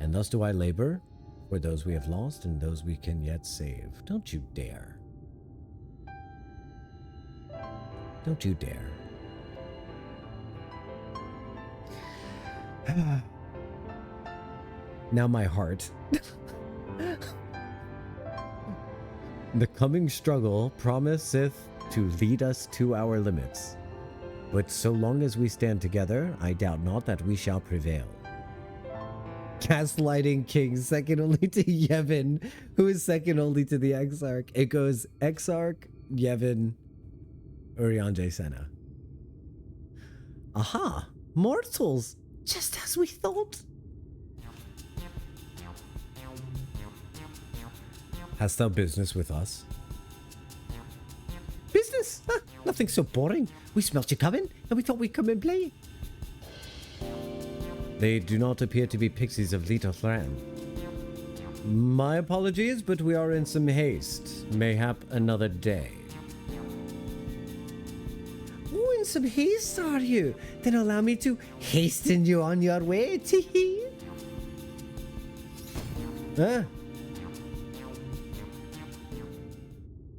And thus do I labor for those we have lost and those we can yet save. Don't you dare. Don't you dare. Now my heart. The coming struggle promiseth to lead us to our limits. But so long as we stand together, I doubt not that we shall prevail. Gaslighting King, second only to Yevon, who is second only to the Exarch. It goes Exarch, Yevon, Urianger Senna. Aha! Mortals! Just as we thought! Hast thou business with us? Business? Huh, nothing so boring. We smelt you coming, and we thought we'd come and play. They do not appear to be pixies of Litothran. My apologies, but we are in some haste. Mayhap another day. Oh, in some haste are you? Then allow me to hasten you on your way, tee-hee. Huh?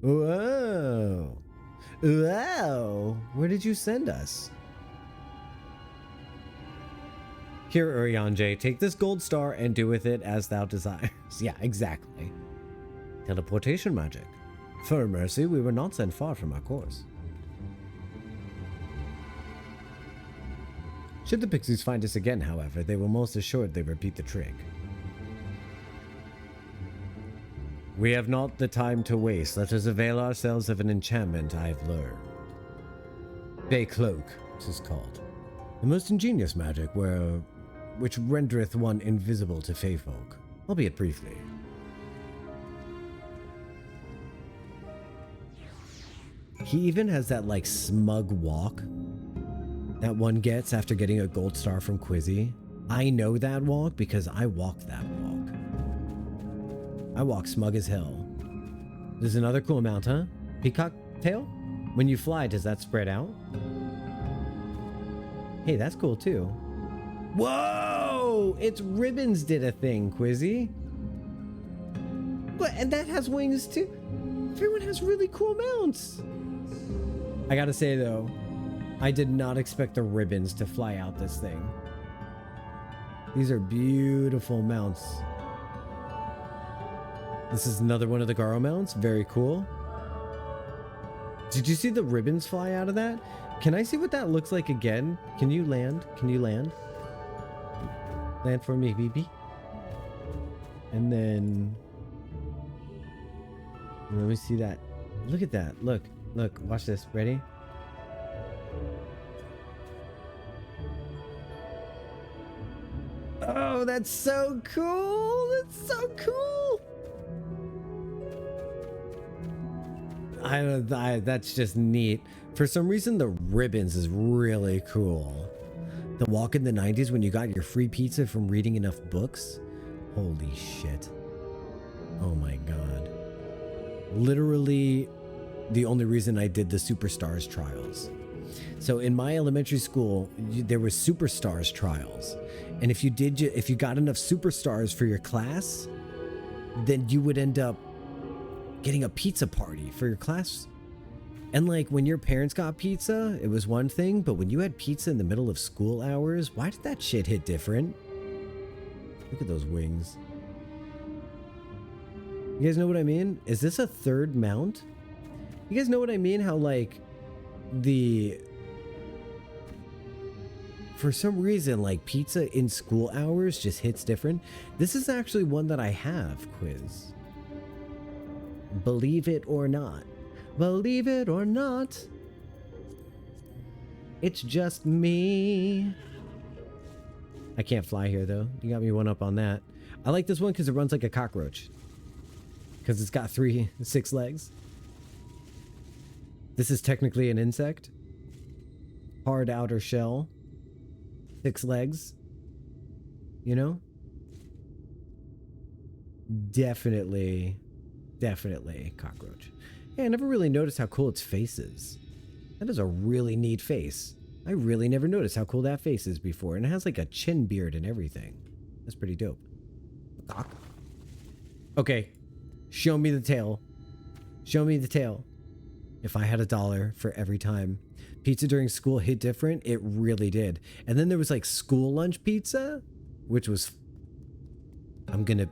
Whoa. Whoa. Where did you send us? Here, Urianger, take this gold star and do with it as thou desires. Yeah, exactly. Teleportation magic. For mercy, we were not sent far from our course. Should the pixies find us again, however, they will most assuredly repeat the trick. We have not the time to waste. Let us avail ourselves of an enchantment I've learned. Bay Cloak, it is called. The most ingenious magic which rendereth one invisible to fey folk, albeit briefly. He even has that like smug walk that one gets after getting a gold star from Quizzy. I know that walk because I walked that walk. I walk smug as hell. There's another cool mount, huh? Peacock tail? When you fly, does that spread out? Hey, that's cool too. Whoa! It's Ribbons did a thing, Quizzy. But, and that has wings too. Everyone has really cool mounts. I gotta say though, I did not expect the Ribbons to fly out this thing. These are beautiful mounts. This is another one of the Garo mounts. Very cool. Did you see the Ribbons fly out of that? Can I see what that looks like again? Can you land? Can you land? Land for me, BB. And then... let me see that. Look at that. Look. Look. Watch this. Ready? Oh, that's so cool. That's so cool. That's just neat. For some reason, the Ribbons is really cool. The walk in the 90s when you got your free pizza from reading enough books. Holy shit. Oh my god. Literally the only reason I did the Superstars trials. So in my elementary school, there were Superstars trials. And if you got enough Superstars for your class, then you would end up getting a pizza party for your class. And like when your parents got pizza, it was one thing, but when you had pizza in the middle of school hours, why did that shit hit different? Look at those wings. You guys know what I mean? Is this a third mount? You guys know what I mean? How like for some reason, like pizza in school hours just hits different. This is actually one that I have, Quiz. Believe it or not. Believe it or not. It's just me. I can't fly here though. You got me one up on that. I like this one because it runs like a cockroach. Because it's got 6 legs. This is technically an insect. Hard outer shell. 6 legs. You know? Definitely cockroach. Yeah, I never really noticed how cool its face is. That is a really neat face. I really never noticed how cool that face is before. And it has like a chin beard and everything. That's pretty dope. Okay. Show me the tail. Show me the tail. If I had $1 for every time pizza during school hit different, it really did. And then there was like school lunch pizza, which was... I'm gonna...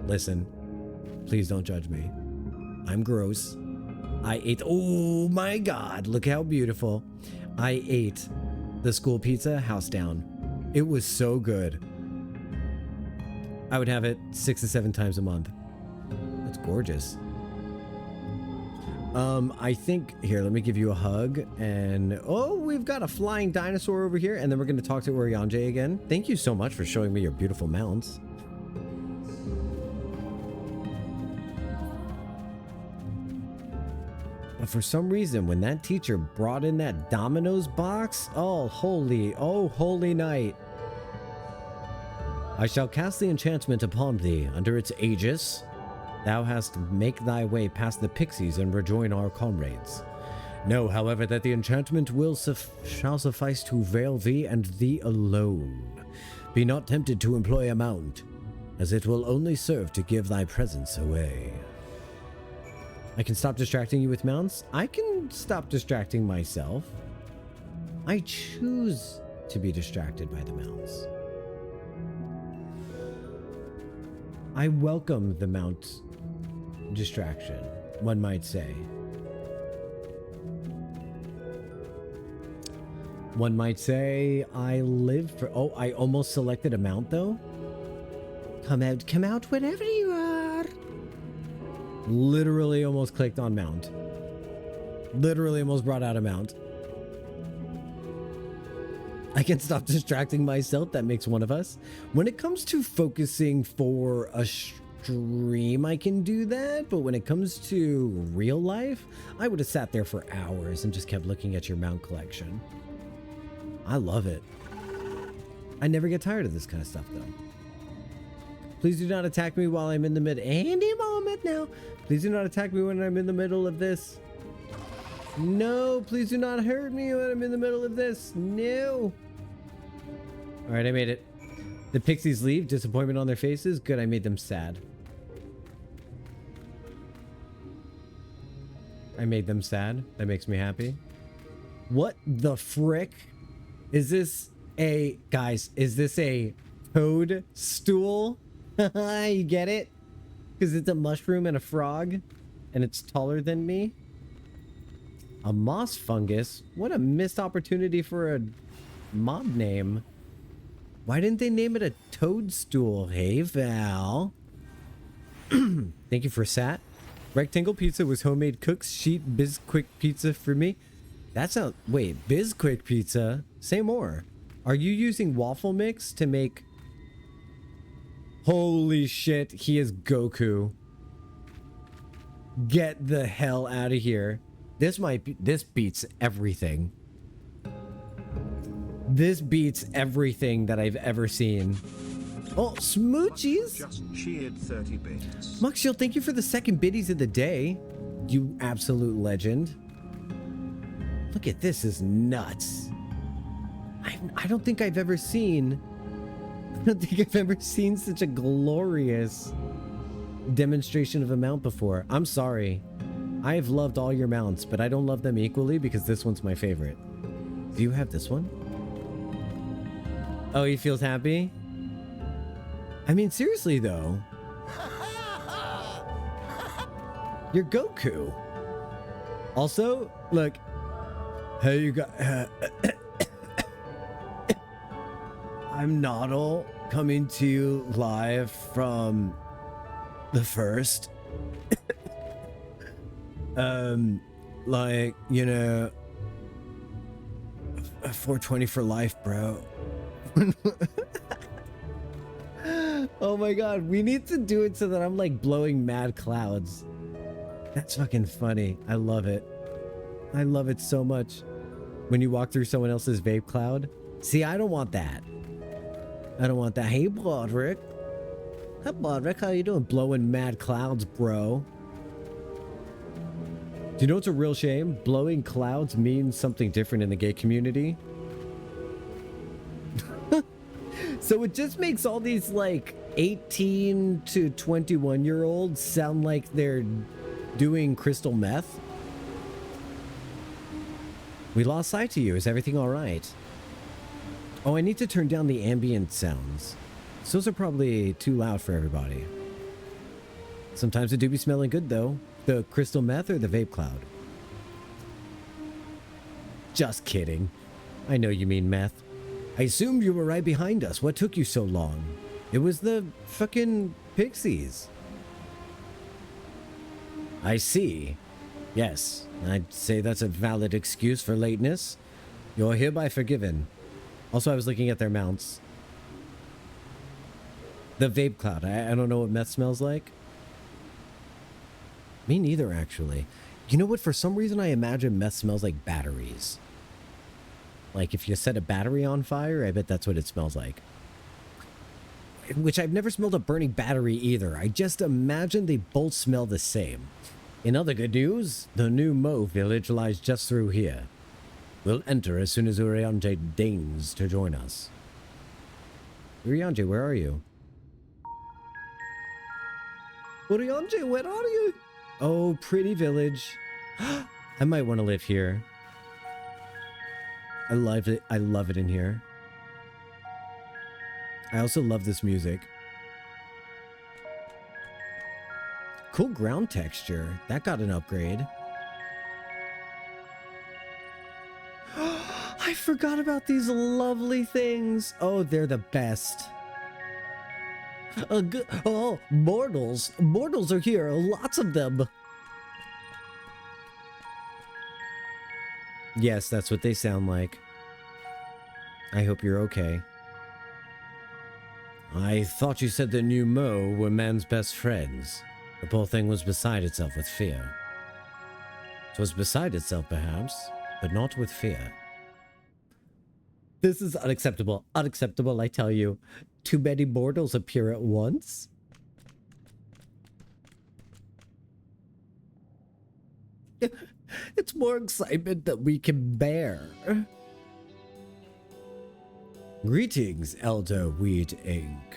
Listen. Please don't judge me. I'm gross. I ate... Oh my God. Look how beautiful. I ate the school pizza house down. It was so good. I would have it 6 to 7 times a month. That's gorgeous. I think... Here, let me give you a hug. And... Oh, we've got a flying dinosaur over here. And then we're going to talk to Oriange again. Thank you so much for showing me your beautiful mounts. But for some reason, when that teacher brought in that Domino's box... Oh, holy night. I shall cast the enchantment upon thee under its aegis. Thou hast make thy way past the pixies and rejoin our comrades. Know, however, that the enchantment shall suffice to veil thee and thee alone. Be not tempted to employ a mount, as it will only serve to give thy presence away. I can stop distracting you with mounts. I can stop distracting myself. I choose to be distracted by the mounts. I welcome the mount distraction, one might say. One might say I live for... Oh, I almost selected a mount though. Come out whenever you are. Literally almost clicked on mount. Literally almost brought out a mount. I can stop distracting myself. That makes one of us. When it comes to focusing for a stream, I can do that. But when it comes to real life, I would have sat there for hours and just kept looking at your mount collection. I love it. I never get tired of this kind of stuff, though. Please do not attack me while I'm in the middle. Any moment now. Please do not attack me when I'm in the middle of this. No, please do not hurt me when I'm in the middle of this. No. All right, I made it. The pixies leave, disappointment on their faces. Good, I made them sad. I made them sad. That makes me happy. What the frick? Is this a... Guys, is this a toad stool? You get it? Because it's a mushroom and a frog. And it's taller than me. A moss fungus? What a missed opportunity for a mob name. Why didn't they name it a toadstool? Hey, Val. Thank you for sat. Rectangle pizza was homemade cooks. Sheet Bizquick pizza for me. That's a... Wait, Bizquick pizza? Say more. Are you using waffle mix to make... Holy shit, he is Goku. Get the hell out of here. This might be... This beats everything. This beats everything that I've ever seen. Oh, smoochies! Just cheered 30 bits. Muckshield, thank you for the second biddies of the day. You absolute legend. Look at this, is nuts. I don't think I've ever seen... I don't think I've ever seen such a glorious demonstration of a mount before. I'm sorry. I have loved all your mounts, but I don't love them equally because this one's my favorite. Do you have this one? Oh, he feels happy? I mean, seriously, though. You're Goku. Also, look. Hey, you got... I'm Noddle, coming to you live from the first. Like, you know... 420 for life, bro. Oh my god, we need to do it so that I'm like blowing mad clouds. That's fucking funny. I love it. I love it so much. When you walk through someone else's vape cloud. See, I don't want that. I don't want that. Hey, Broderick. Hi, Broderick. How you doing? Blowing mad clouds, bro. Do you know what's a real shame? Blowing clouds means something different in the gay community. So it just makes all these like 18 to 21-year-olds sound like they're doing crystal meth. We lost sight of you. Is everything all right? Oh, I need to turn down the ambient sounds. Those are probably too loud for everybody. Sometimes it do be smelling good though. The crystal meth or the vape cloud? Just kidding. I know you mean meth. I assumed you were right behind us. What took you so long? It was the fucking pixies. I see. Yes, I'd say that's a valid excuse for lateness. You're hereby forgiven. Also, I was looking at their mounts. The vape cloud. I don't know what meth smells like. Me neither, actually. You know what? For some reason, I imagine meth smells like batteries. Like, if you set a battery on fire, I bet that's what it smells like. Which I've never smelled a burning battery either. I just imagine they both smell the same. In other good news, the new Mo village lies just through here. We'll enter as soon as Urianger deigns to join us. Urianger, where are you? Urianger, where are you? Oh, pretty village. I might want to live here. I love it. I love it in here. I also love this music. Cool ground texture. That got an upgrade. I forgot about these lovely things. Oh, they're the best. Oh, mortals. Mortals are here. Lots of them. Yes, that's what they sound like. I hope you're okay. I thought you said the new Mo were man's best friends. The poor thing was beside itself with fear. It was beside itself, perhaps, but not with fear. This is unacceptable. Unacceptable, I tell you. Too many mortals appear at once. It's more excitement than we can bear. Greetings, Elder Weed Inc.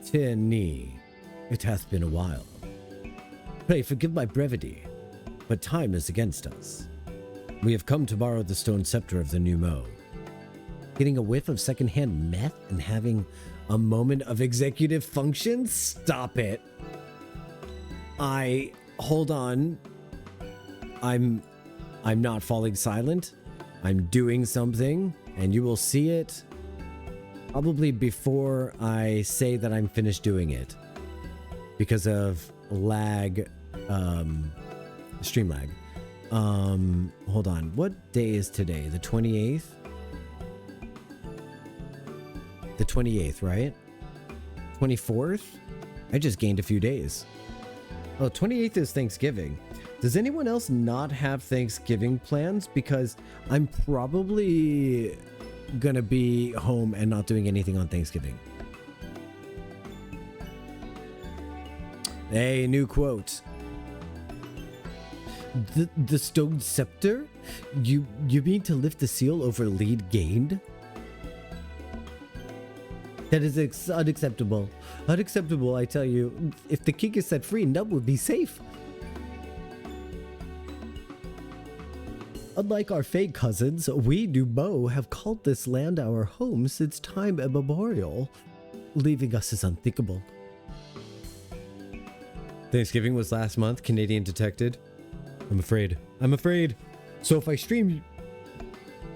Titania. It hath been a while. Pray forgive my brevity, but time is against us. We have come to borrow the stone scepter of the new Mo. Getting a whiff of secondhand meth and having a moment of executive function? Stop it. Hold on. I'm not falling silent. I'm doing something, and you will see it probably before I say that I'm finished doing it. Because of lag, stream lag. Hold on. What day is today? The 28th? The 28th, right? 24th? I just gained a few days. Oh, 28th is Thanksgiving. Does anyone else not have Thanksgiving plans? Because I'm probably gonna be home and not doing anything on Thanksgiving. Hey, new quote. The stone scepter? You mean to lift the seal over lead gained? That is unacceptable. Unacceptable, I tell you. If the king is set free, none would be safe. Unlike our Fae cousins, we New Mo have called this land our home since time immemorial. Leaving us is unthinkable. Thanksgiving was last month, Canadian detected. I'm afraid. So if I stream,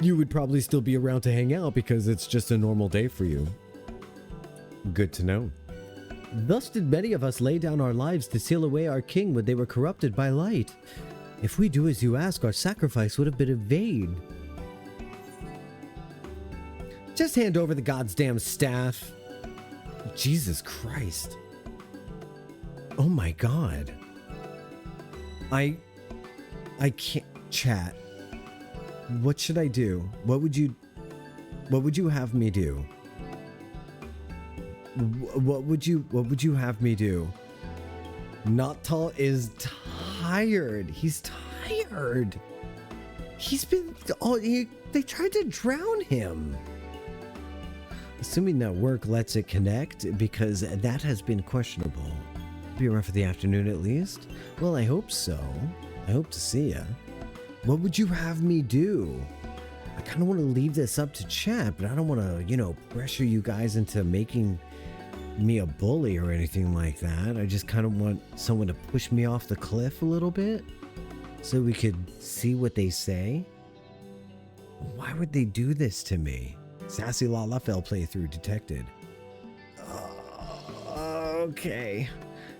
you would probably still be around to hang out because it's just a normal day for you. Good to know. Thus did many of us lay down our lives to seal away our king when they were corrupted by light. If we do as you ask, our sacrifice would have been in vain. Just hand over the goddamn staff. Jesus Christ. Oh my god. I can't chat. What should I do? What would you have me do? What would you have me do? Not tall is tired. He's tired. scared. He's been... they tried to drown him. Assuming that work lets it connect, because that has been questionable. Be around for the afternoon at least? Well, I hope so. I hope to see ya. What would you have me do? I kind of want to leave this up to chat, but I don't want to, you know, pressure you guys into making me a bully or anything like that. I just kind of want someone to push me off the cliff a little bit so we could see what they say. Why would they do this to me? Sassy Lalafell playthrough detected. Okay.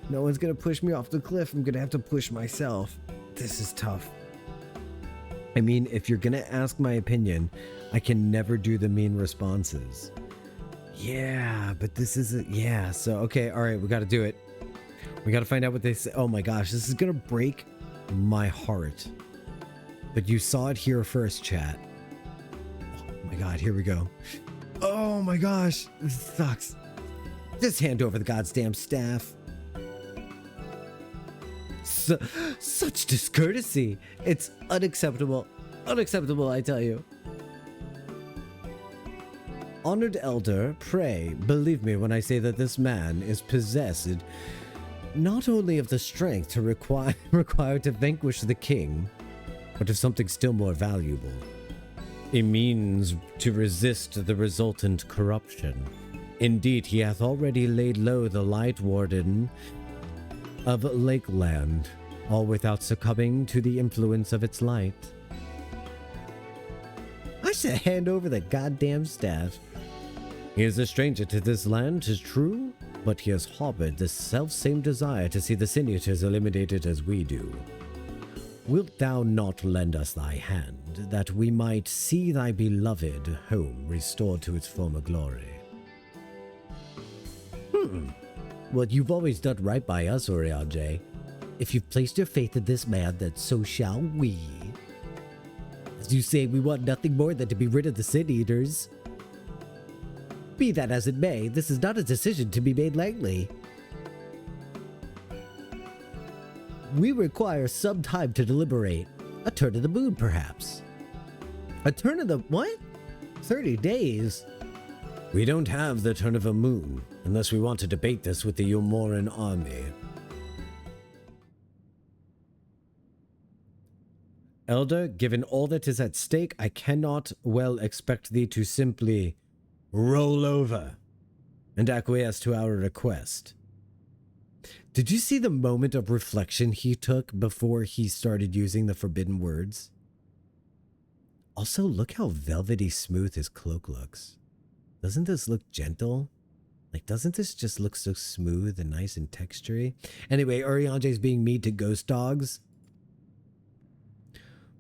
No one's gonna push me off the cliff. I'm gonna have to push myself. This is tough. I mean, if you're gonna ask my opinion, I can never do the mean responses. Yeah, but this isn't... Yeah, so, okay, alright, we gotta do it. We gotta find out what they say. Oh my gosh, this is gonna break my heart. But you saw it here first, chat. Oh my god, here we go. Oh my gosh, this sucks. Just hand over the goddamn staff. Such discourtesy. It's unacceptable. Unacceptable, I tell you. Honored elder, pray, believe me when I say that this man is possessed not only of the strength to required to vanquish the king, but of something still more valuable. A means to resist the resultant corruption. Indeed, he hath already laid low the light warden of Lakeland, all without succumbing to the influence of its light. I should hand over the goddamn staff. He is a stranger to this land, 'tis true, but he has harbored the self-same desire to see the senators eliminated as we do. Wilt thou not lend us thy hand, that we might see thy beloved home restored to its former glory? Well, you've always done right by us, Oriange. If you've placed your faith in this man, then so shall we. As you say, we want nothing more than to be rid of the Sin Eaters. Be that as it may, this is not a decision to be made lightly. We require some time to deliberate. A turn of the moon, perhaps. A turn of the... what? 30 days? We don't have the turn of a moon, unless we want to debate this with the Yomoran army. Elder, given all that is at stake, I cannot well expect thee to simply roll over and acquiesce to our request. Did you see the moment of reflection he took before he started using the forbidden words? Also, look how velvety smooth his cloak looks. Doesn't this look gentle? Like, doesn't this just look so smooth and nice and textury? Anyway, Oriange's being mean to ghost dogs.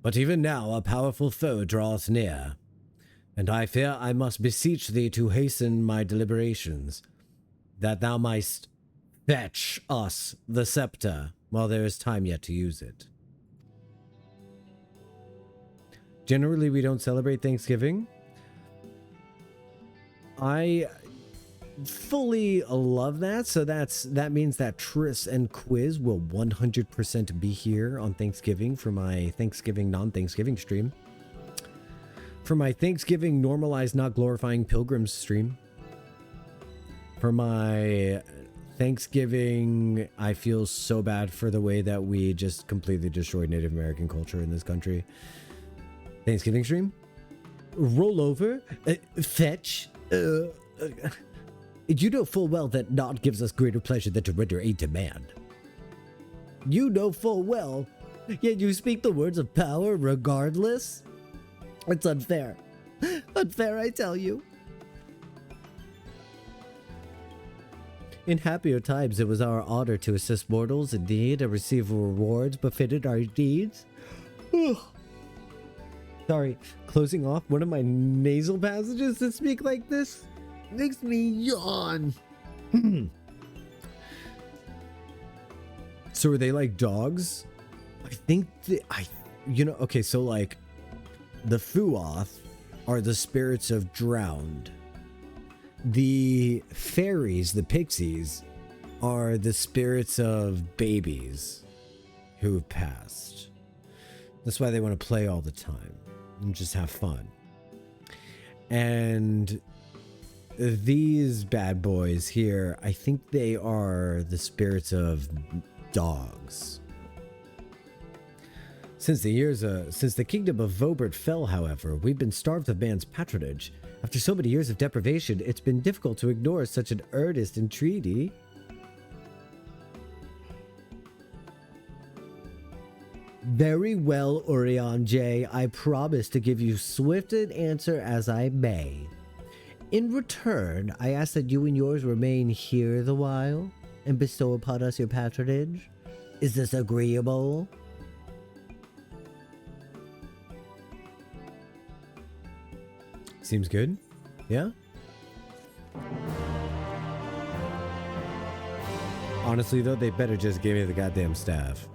But even now a powerful foe draweth near, and I fear I must beseech thee to hasten my deliberations, that thou mightst fetch us the scepter while there is time yet to use it. Generally, we don't celebrate Thanksgiving. I fully love that, so that means that Triss and Quiz will 100% be here on Thanksgiving for my Thanksgiving non-Thanksgiving stream. For my Thanksgiving normalized not glorifying pilgrims stream. For my Thanksgiving, I feel so bad for the way that we just completely destroyed Native American culture in this country. Thanksgiving stream. Roll over. Fetch. You know full well that naught gives us greater pleasure than to render aid to man. You know full well, yet you speak the words of power regardless? It's unfair. Unfair, I tell you. In happier times, it was our honor to assist mortals in need and receive rewards befitted our deeds. Sorry, closing off one of my nasal passages to speak like this makes me yawn. So are they like dogs? I think okay, so like the Fuoth are the spirits of drowned. The fairies, the pixies, are the spirits of babies who have passed. That's why they want to play all the time and just have fun. And these bad boys here, I think they are the spirits of dogs. Since the kingdom of Vobert fell, however, we've been starved of man's patronage. After so many years of deprivation, it's been difficult to ignore such an earnest entreaty. Very well, Orion J. I promise to give you swift an answer as I may. In return, I ask that you and yours remain here the while and bestow upon us your patronage. Is this agreeable? Seems good. Yeah? Honestly, though, they better just give me the goddamn staff.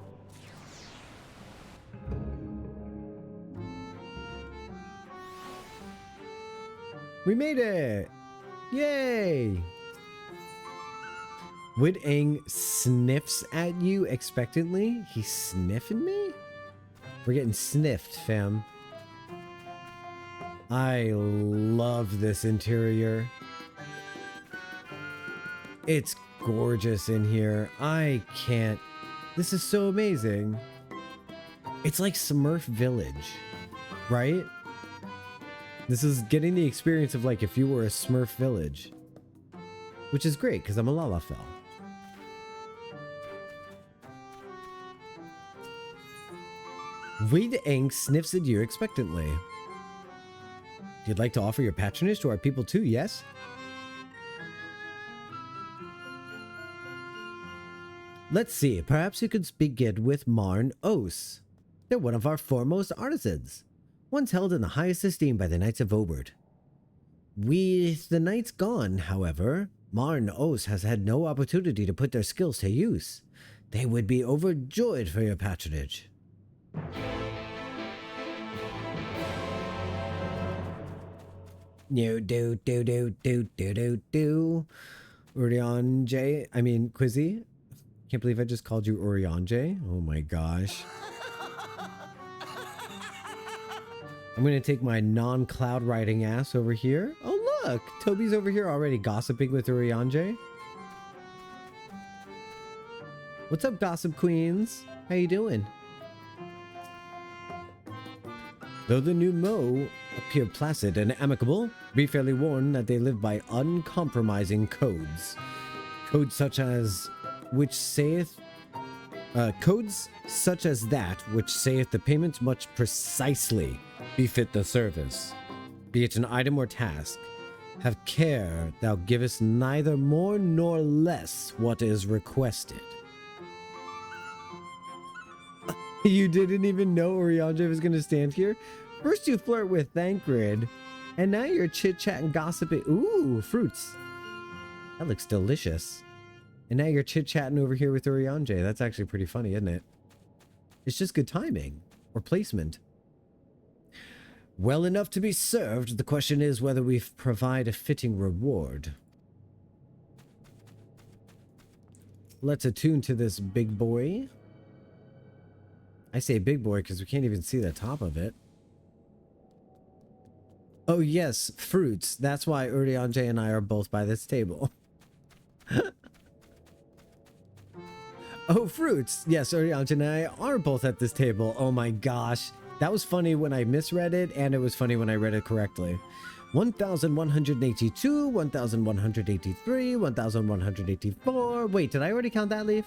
We made it! Yay! Wid Ang sniffs at you expectantly? He's sniffing me? We're getting sniffed, fam. I love this interior. It's gorgeous in here. I can't... This is so amazing. It's like Smurf Village, right? This is getting the experience of like if you were a Smurf Village. Which is great, because I'm a Lalafell. Wade Ang sniffs at you expectantly. You'd like to offer your patronage to our people too, yes? Let's see, perhaps you could begin with Marn Os. They're one of our foremost artisans, once held in the highest esteem by the Knights of Obert. With the Knights gone, however, Marn Os has had no opportunity to put their skills to use. They would be overjoyed for your patronage. Orion J. I mean, Quizzy. Can't believe I just called you Orion J. Oh my gosh. I'm gonna take my non-cloud riding ass over here. Oh look, Toby's over here already gossiping with Orion J. What's up, gossip queens? How you doing? Though the new Mo appear placid and amicable, be fairly warned that they live by uncompromising codes. Codes such as that which saith the payments much precisely befit the service, be it an item or task. Have care thou givest neither more nor less what is requested. You didn't even know Orianjo was going to stand here? First you flirt with Thancred, and now you're chit-chatting, gossiping. Ooh, fruits. That looks delicious. And now you're chit-chatting over here with Orianjo. That's actually pretty funny, isn't it? It's just good timing. Or placement. Well enough to be served. The question is whether we provide a fitting reward. Let's attune to this big boy. I say big boy because we can't even see the top of it. Oh yes, fruits. That's why Urianjay and I are both by this table. Oh, fruits. Yes, Urianjay and I are both at this table. Oh my gosh. That was funny when I misread it, and it was funny when I read it correctly. 1,182, 1,183, 1,184. Wait, did I already count that leaf?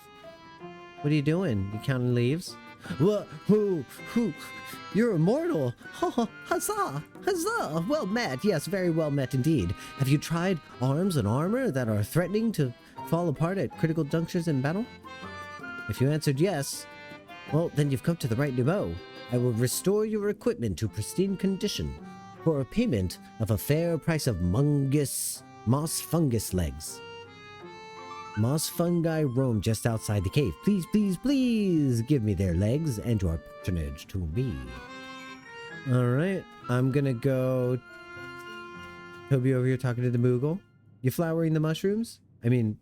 What are you doing? You counting leaves? What? Who? You're immortal. Oh, huzzah! Huzzah! Well met. Yes, very well met indeed. Have you tried arms and armor that are threatening to fall apart at critical junctures in battle? If you answered yes, well, then you've come to the right niveau. I will restore your equipment to pristine condition for a payment of a fair price of moss fungus legs. Moss fungi roam just outside the cave. Please, please, please give me their legs and your patronage to me. Alright, I'm gonna go... Toby over here talking to the Moogle. You flowering the mushrooms? I mean,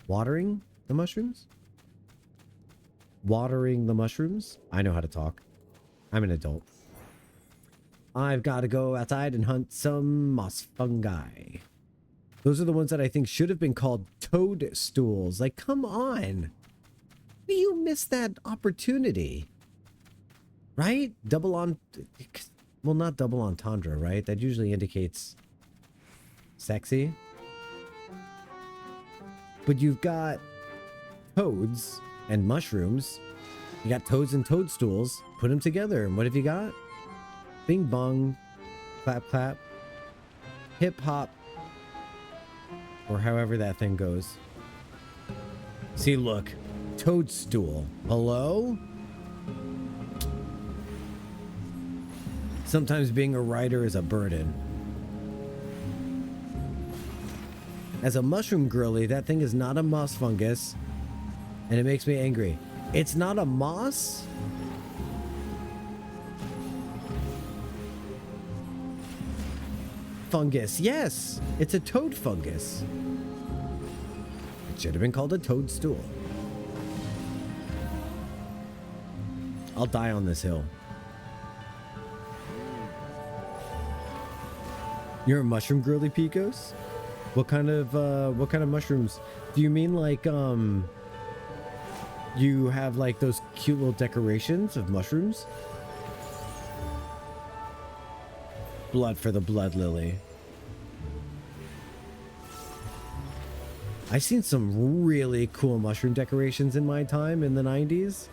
watering the mushrooms? watering the mushrooms. I know how to talk. I'm an adult. I've got to go outside and hunt some moss fungi. Those are the ones that I think should have been called toadstools. Like, come on. You missed that opportunity. Right? Double on... Well, not double entendre, right? That usually indicates sexy. But you've got toads and mushrooms. You got toads and toadstools. Put them together. And what have you got? Bing bong. Clap clap. Hip hop. Or however that thing goes. See, look. Toadstool. Hello? Sometimes being a writer is a burden. As a mushroom girly, that thing is not a moss fungus. And it makes me angry. It's not a moss? Fungus. Yes, it's a toad fungus. It should have been called a toadstool. I'll die on this hill. You're a mushroom girly, Picos? What kind of mushrooms? Do you mean like you have like those cute little decorations of mushrooms? Blood for the blood lily. I've seen some really cool mushroom decorations in my time in the 90s.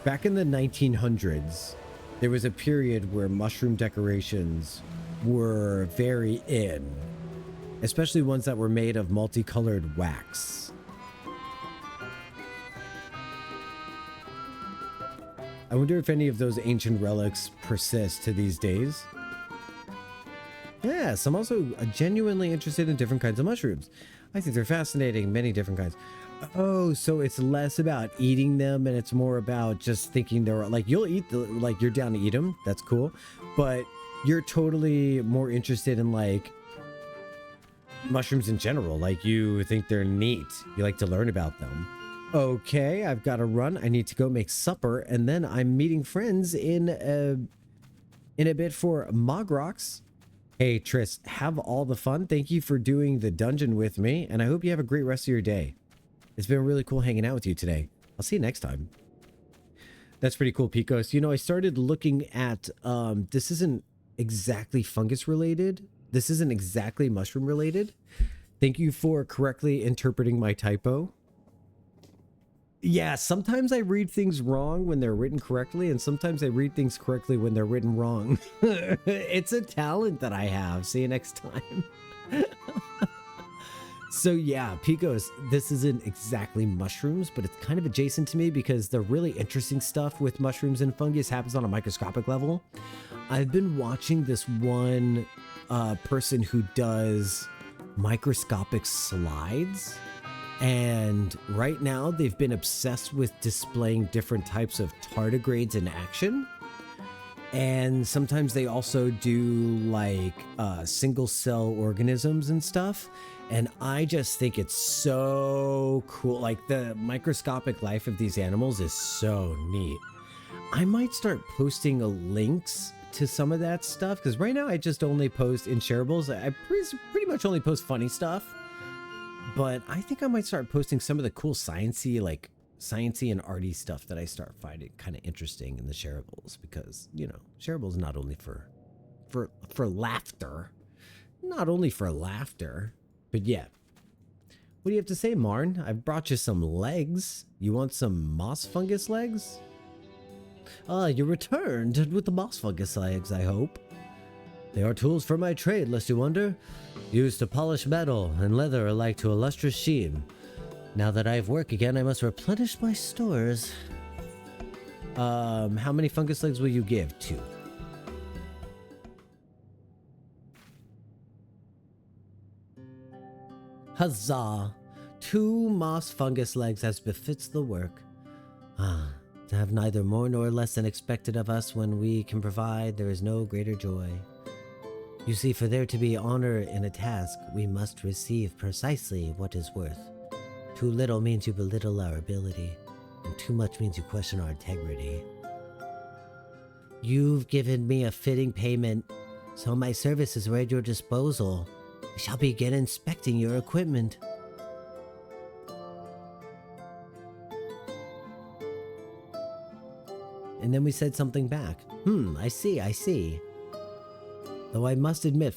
Back in the 1900s, there was a period where mushroom decorations were very in, especially ones that were made of multicolored wax. I wonder if any of those ancient relics persist to these days. Yes, I'm also genuinely interested in different kinds of mushrooms. I think they're fascinating, many different kinds. Oh, so it's less about eating them and it's more about just thinking they're like, you'll eat the, like you're down to eat them. That's cool. But you're totally more interested in like mushrooms in general. Like you think they're neat. You like to learn about them. Okay, I've got to run. I need to go make supper. And then I'm meeting friends in a bit for Mogrox. Hey, Tris, have all the fun. Thank you for doing the dungeon with me. And I hope you have a great rest of your day. It's been really cool hanging out with you today. I'll see you next time. That's pretty cool, Picos. You know, I started looking at, this isn't exactly fungus related. This isn't exactly mushroom related. Thank you for correctly interpreting my typo. Yeah, sometimes I read things wrong when they're written correctly, and sometimes I read things correctly when they're written wrong. It's a talent that I have. See you next time. So yeah, Picos, this isn't exactly mushrooms, but it's kind of adjacent to me because the really interesting stuff with mushrooms and fungus happens on a microscopic level. I've been watching this one person who does microscopic slides. And right now they've been obsessed with displaying different types of tardigrades in action. And sometimes they also do like single cell organisms and stuff. And I just think it's so cool. Like the microscopic life of these animals is so neat. I might start posting links to some of that stuff because right now I just only post in shareables. I pretty much only post funny stuff. But I think I might start posting some of the cool sciencey and arty stuff that I start finding kind of interesting in the shareables because, you know, shareables not only for laughter, but yeah. What do you have to say, Marn? I've brought you some legs. You want some moss fungus legs? You returned with the moss fungus legs, I hope. They are tools for my trade, lest you wonder. Used to polish metal and leather alike to a lustrous sheen. Now that I have work again, I must replenish my stores. How many fungus legs will you give? 2. Huzzah! 2 moss fungus legs as befits the work. To have neither more nor less than expected of us when we can provide, there is no greater joy. You see, for there to be honor in a task, we must receive precisely what is worth. Too little means you belittle our ability. And too much means you question our integrity. You've given me a fitting payment, so my service is at your disposal. I shall begin inspecting your equipment. And then we said something back. I see. Though I must admit,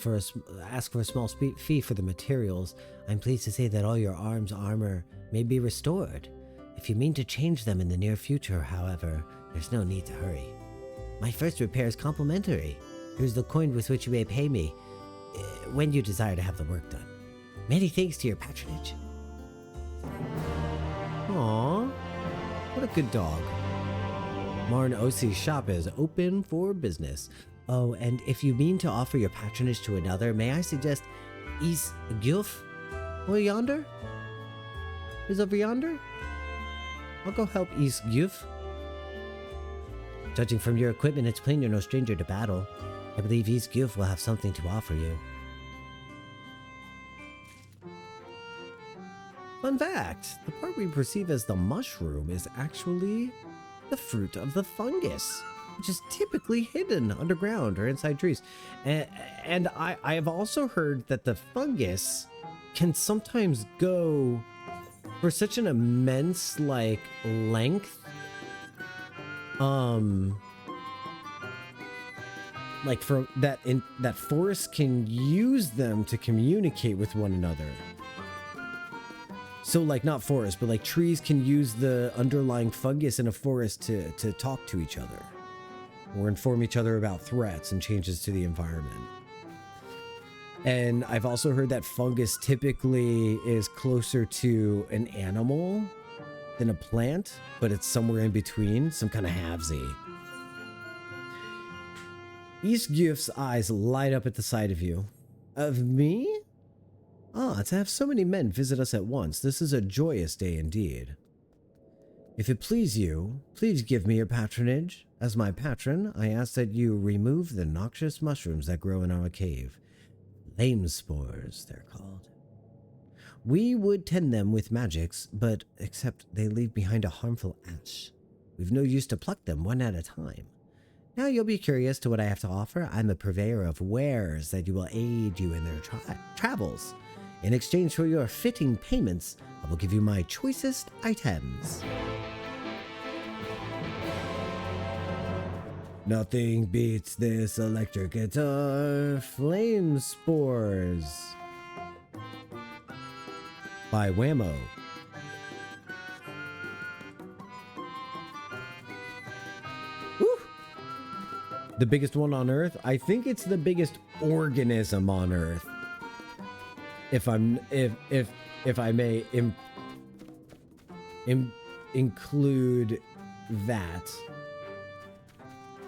ask for a small fee for the materials, I'm pleased to say that all your armor may be restored. If you mean to change them in the near future, however, there's no need to hurry. My first repair is complimentary. Here's the coin with which you may pay me when you desire to have the work done. Many thanks to your patronage. Aww, what a good dog. Marn OC's shop is open for business. Oh, and if you mean to offer your patronage to another, may I suggest Is Gilf? Over yonder? Is over yonder? I'll go help Is Gilf. Judging from your equipment, it's plain you're no stranger to battle. I believe Is Gilf will have something to offer you. Fun fact, the part we perceive as the mushroom is actually the fruit of the fungus, which is typically hidden underground or inside trees. And I have also heard that the fungus can sometimes go for such an immense length. Like for that forests can use them to communicate with one another. So not forests, but trees can use the underlying fungus in a forest to talk to each other or inform each other about threats and changes to the environment. And I've also heard that fungus typically is closer to an animal than a plant, but it's somewhere in between, some kind of halvesy. Eastgift's eyes light up at the sight of you. Of me? Ah, to have so many men visit us at once, this is a joyous day indeed. If it please you, please give me your patronage. As my patron, I ask that you remove the noxious mushrooms that grow in our cave. Flame spores, they're called. We would tend them with magics, but except they leave behind a harmful ash. We've no use to pluck them one at a time. Now you'll be curious to what I have to offer. I'm a purveyor of wares that will aid you in their travels. In exchange for your fitting payments, I will give you my choicest items. Nothing beats this electric guitar. Flame Spores by Whammo. Woo! The biggest one on Earth? I think it's the biggest organism on Earth. If I may include that.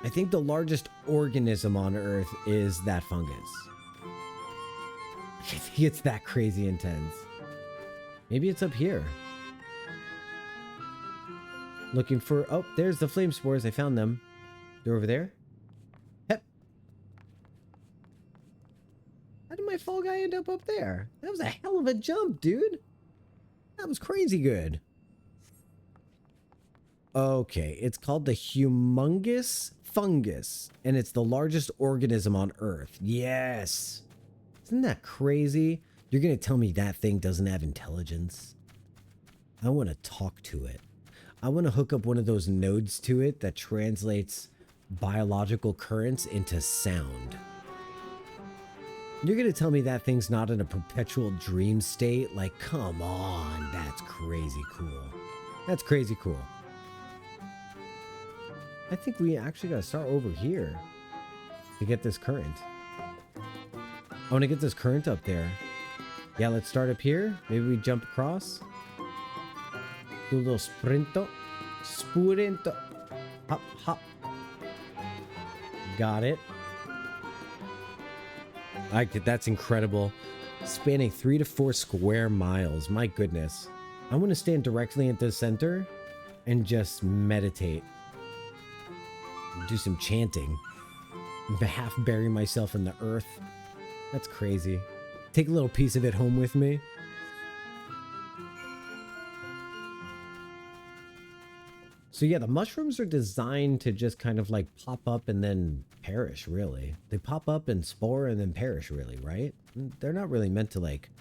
I think the largest organism on Earth is that fungus. I think it's that crazy intense. Maybe it's up here. Looking for... Oh, there's the flame spores. I found them. They're over there. Yep. How did my fall guy end up there? That was a hell of a jump, dude. That was crazy good. Okay, it's called the humongous fungus, and it's the largest organism on Earth. Yes. Isn't that crazy? You're gonna tell me that thing doesn't have intelligence? I want to talk to it. I want to hook up one of those nodes to it that translates biological currents into sound. You're gonna tell me that thing's not in a perpetual dream state? Like, come on, that's crazy cool. That's crazy cool. I think we actually gotta start over here to get this current. I want to get this current up there. Yeah, let's start up here. Maybe we jump across. Do a little sprinto. Spurento. Hop, hop. Got it. That's incredible. Spanning 3 to 4 square miles. My goodness. I want to stand directly at the center and just meditate. Do some chanting. Half bury myself in the earth. That's crazy. Take a little piece of it home with me. So yeah, the mushrooms are designed to just kind of like pop up and then perish, really. They pop up and spore and then perish, really, right? They're not really meant to like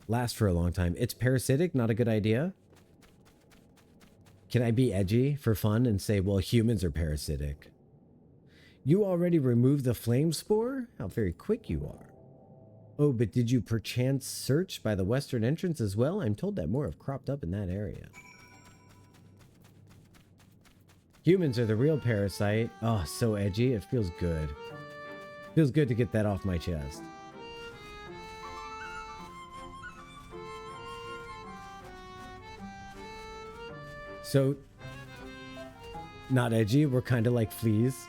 last for a long time. It's parasitic, not a good idea. Can I be edgy for fun and say, well, humans are parasitic? You already removed the flame spore? How very quick you are. Oh, but did you perchance search by the western entrance as well? I'm told that more have cropped up in that area. Humans are the real parasite. Oh, so edgy. It feels good. Feels good to get that off my chest. So, not edgy. We're kind of like fleas.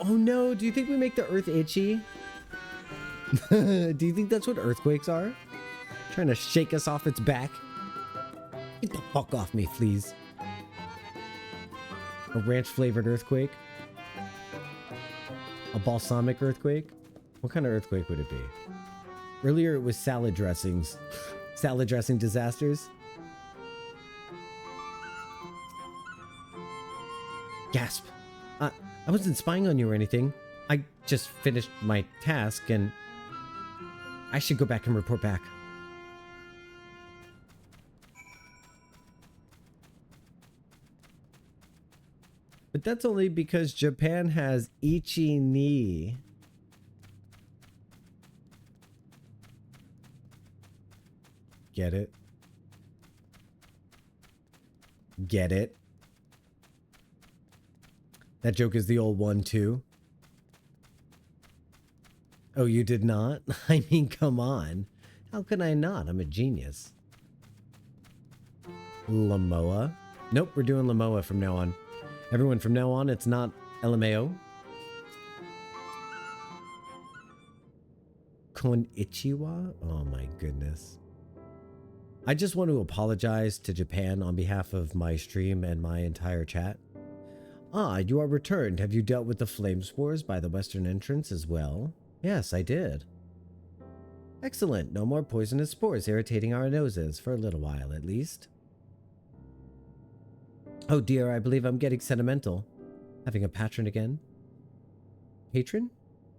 Oh no, do you think we make the earth itchy? Do you think that's what earthquakes are? Trying to shake us off its back? Get the fuck off me, fleas. A ranch-flavored earthquake? A balsamic earthquake? What kind of earthquake would it be? Earlier it was salad dressings. Salad dressing disasters? Gasp. I wasn't spying on you or anything. I just finished my task and I should go back and report back. But that's only because Japan has Ichi ni. Get it? Get it? That joke is the old one too. Oh, you did not? I mean, come on. How can I not? I'm a genius. Lamoa? Nope, we're doing Lamoa from now on. Everyone, from now on, it's not LMAO. Konnichiwa? Oh my goodness. I just want to apologize to Japan on behalf of my stream and my entire chat. Ah, you are returned. Have you dealt with the flame spores by the western entrance as well? Yes, I did. Excellent. No more poisonous spores irritating our noses, for a little while at least. Oh dear, I believe I'm getting sentimental. Having a patron again? Patron?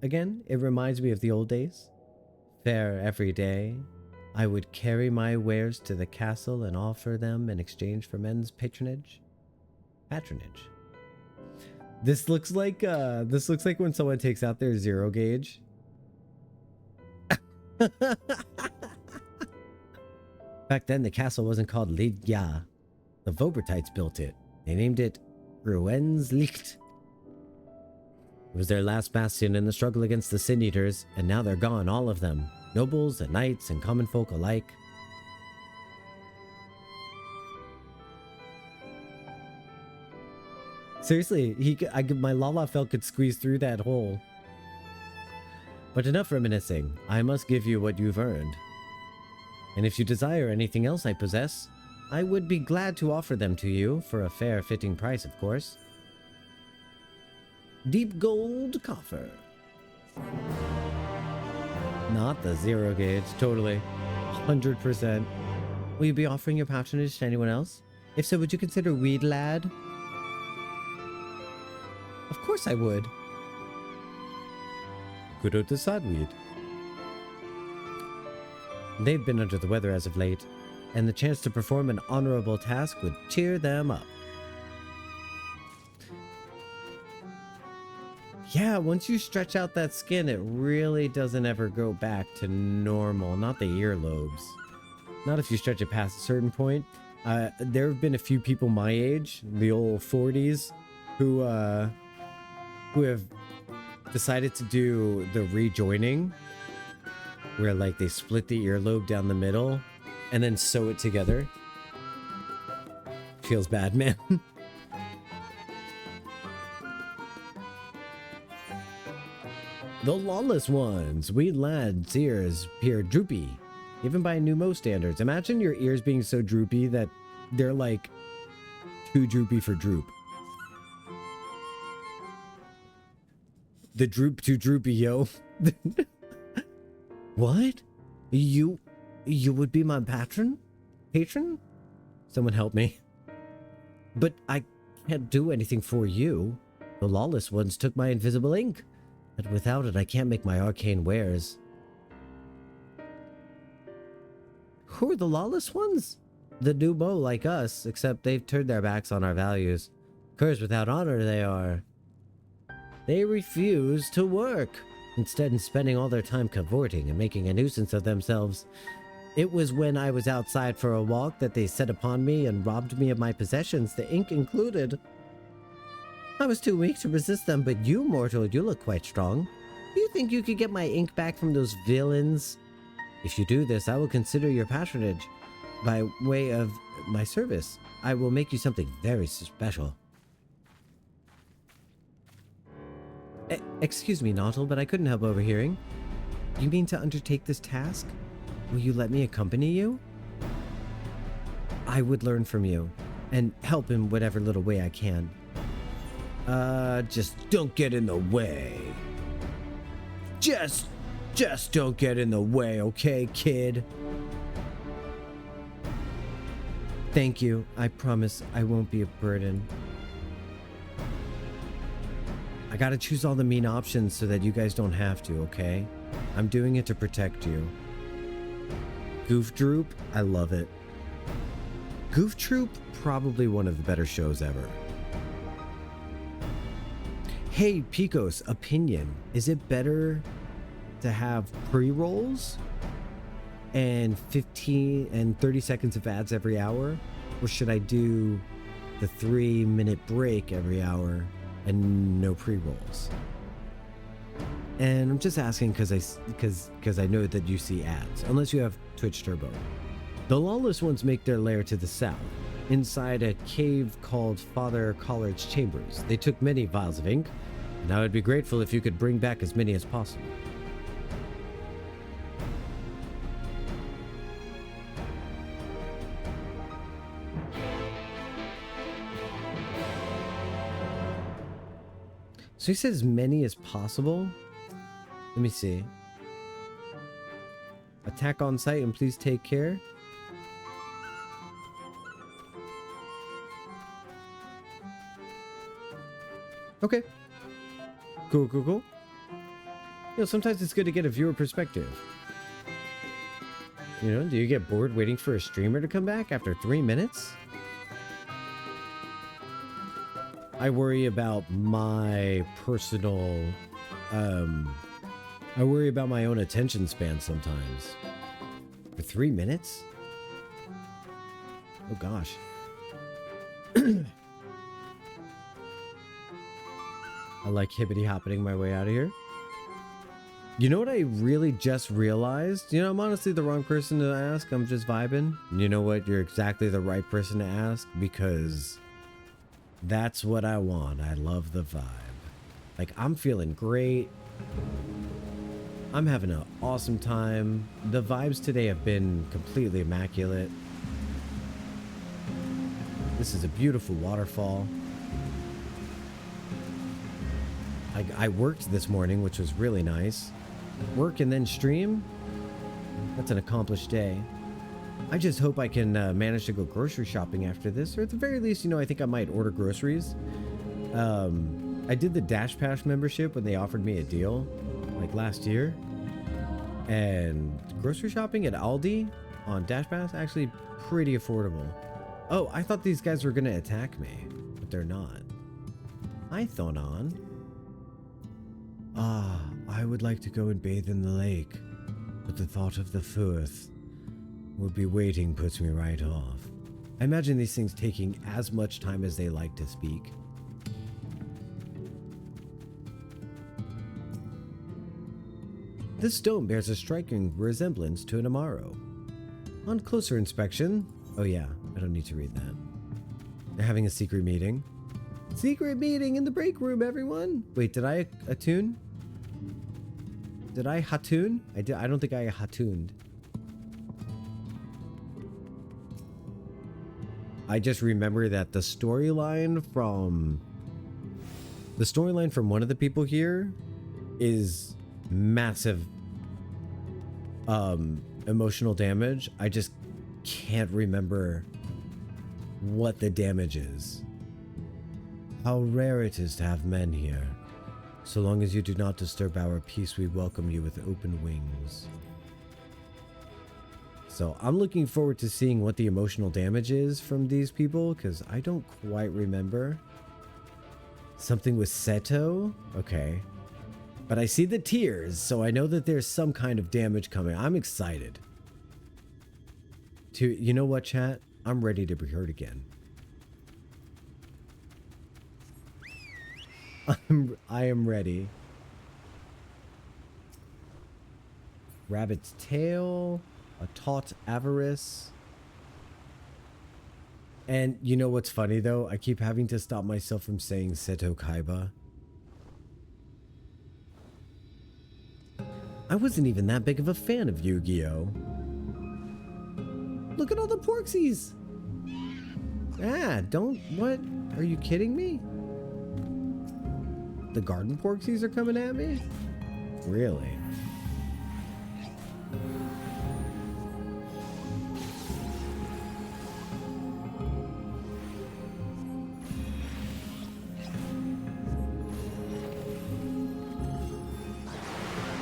Again? It reminds me of the old days. Fair every day. I would carry my wares to the castle and offer them in exchange for men's patronage. Patronage. This looks like when someone takes out their zero gauge. Back then, the castle wasn't called Lidya. The Vobertites built it. They named it Ruenslicht. It was their last bastion in the struggle against the Sin Eaters, and now they're gone, all of them. Nobles and knights and common folk alike. Seriously, my Lalafell could squeeze through that hole. But enough reminiscing. I must give you what you've earned. And if you desire anything else I possess, I would be glad to offer them to you for a fair fitting price, of course. Deep gold coffer. Not the zero gauge, totally. 100%. Will you be offering your patronage to anyone else? If so, would you consider Weed Lad? Of course I would. Good old Sadweed. They've been under the weather as of late, and the chance to perform an honorable task would cheer them up. Yeah, once you stretch out that skin, it really doesn't ever go back to normal. Not the earlobes. Not if you stretch it past a certain point. There have been a few people my age, the old 40s, who have decided to do the rejoining, where like they split the earlobe down the middle and then sew it together. Feels bad, man. The lawless ones. Weed Lad's ears appear droopy, even by New Mo standards. Imagine your ears being so droopy that they're like too droopy for droop. The droop too droopy, yo. What? You would be my patron? Patron? Someone help me. But I can't do anything for you. The lawless ones took my invisible ink, and without it I can't make my arcane wares. Who are the lawless ones? The new bow like us, except they've turned their backs on our values. Curs without honor they are. They refuse to work, instead spending all their time cavorting and making a nuisance of themselves. It was when I was outside for a walk that they set upon me and robbed me of my possessions, the ink included. I was too weak to resist them, but you, mortal, you look quite strong. Do you think you could get my ink back from those villains? If you do this, I will consider your patronage. By way of my service, I will make you something very special. Excuse me, Nautil, but I couldn't help overhearing. You mean to undertake this task? Will you let me accompany you? I would learn from you, and help in whatever little way I can. Just don't get in the way. Just don't get in the way, okay, kid? Thank you. I promise I won't be a burden. I gotta choose all the mean options so that you guys don't have to, okay? I'm doing it to protect you. Goof Troop, I love it. Goof Troop, probably one of the better shows ever. Hey, Picos, opinion. Is it better to have pre-rolls and 15 and 30 seconds of ads every hour? Or should I do the 3-minute break every hour and no pre-rolls? And I'm just asking because I know that you see ads, unless you have Twitch Turbo. The lawless ones make their lair to the south, inside a cave called Father Collard's Chambers. They took many vials of ink, and I would be grateful if you could bring back as many as possible. So he says as many as possible. Let me see. Attack on sight and please take care. Okay. Cool. You know, sometimes it's good to get a viewer perspective. You know, do you get bored waiting for a streamer to come back after 3 minutes? I worry about my personal, I worry about my own attention span sometimes. For 3 minutes? Oh gosh. I like hippity-hoppening my way out of here. You know what I really just realized? You know, I'm honestly the wrong person to ask. I'm just vibing. You know what? You're exactly the right person to ask because that's what I want. I love the vibe. Like, I'm feeling great. I'm having an awesome time. The vibes today have been completely immaculate. This is a beautiful waterfall. I worked this morning, which was really nice. Work and then stream? That's an accomplished day. I just hope I can manage to go grocery shopping after this, or at the very least, you know, I think I might order groceries. I did the Dash Pass membership when they offered me a deal, like last year. And grocery shopping at Aldi on Dash Pass, actually pretty affordable. Oh, I thought these guys were gonna attack me, but they're not. Hi, Thonon. Ah, I would like to go and bathe in the lake, but the thought of the Firth would be waiting puts me right off. I imagine these things taking as much time as they like to speak. This stone bears a striking resemblance to an Amaro. On closer inspection... Oh yeah, I don't need to read that. They're having a secret meeting. Secret meeting in the break room, everyone! Wait, did I attune? Did I hattoon? I don't think I hattooned. I just remember that the storyline from one of the people here is massive emotional damage. I just can't remember what the damage is. How rare it is to have men here. So long as you do not disturb our peace, we welcome you with open wings. So I'm looking forward to seeing what the emotional damage is from these people, because I don't quite remember. Something with Seto? Okay. But I see the tears, so I know that there's some kind of damage coming. I'm excited. You know what, chat? I'm ready to be heard again. I am ready. Rabbit's tail, a taut avarice. And you know what's funny though? I keep having to stop myself from saying Seto Kaiba. I wasn't even that big of a fan of Yu-Gi-Oh! Look at all the Porksies! Ah, what? Are you kidding me? The garden Porksies are coming at me? Really?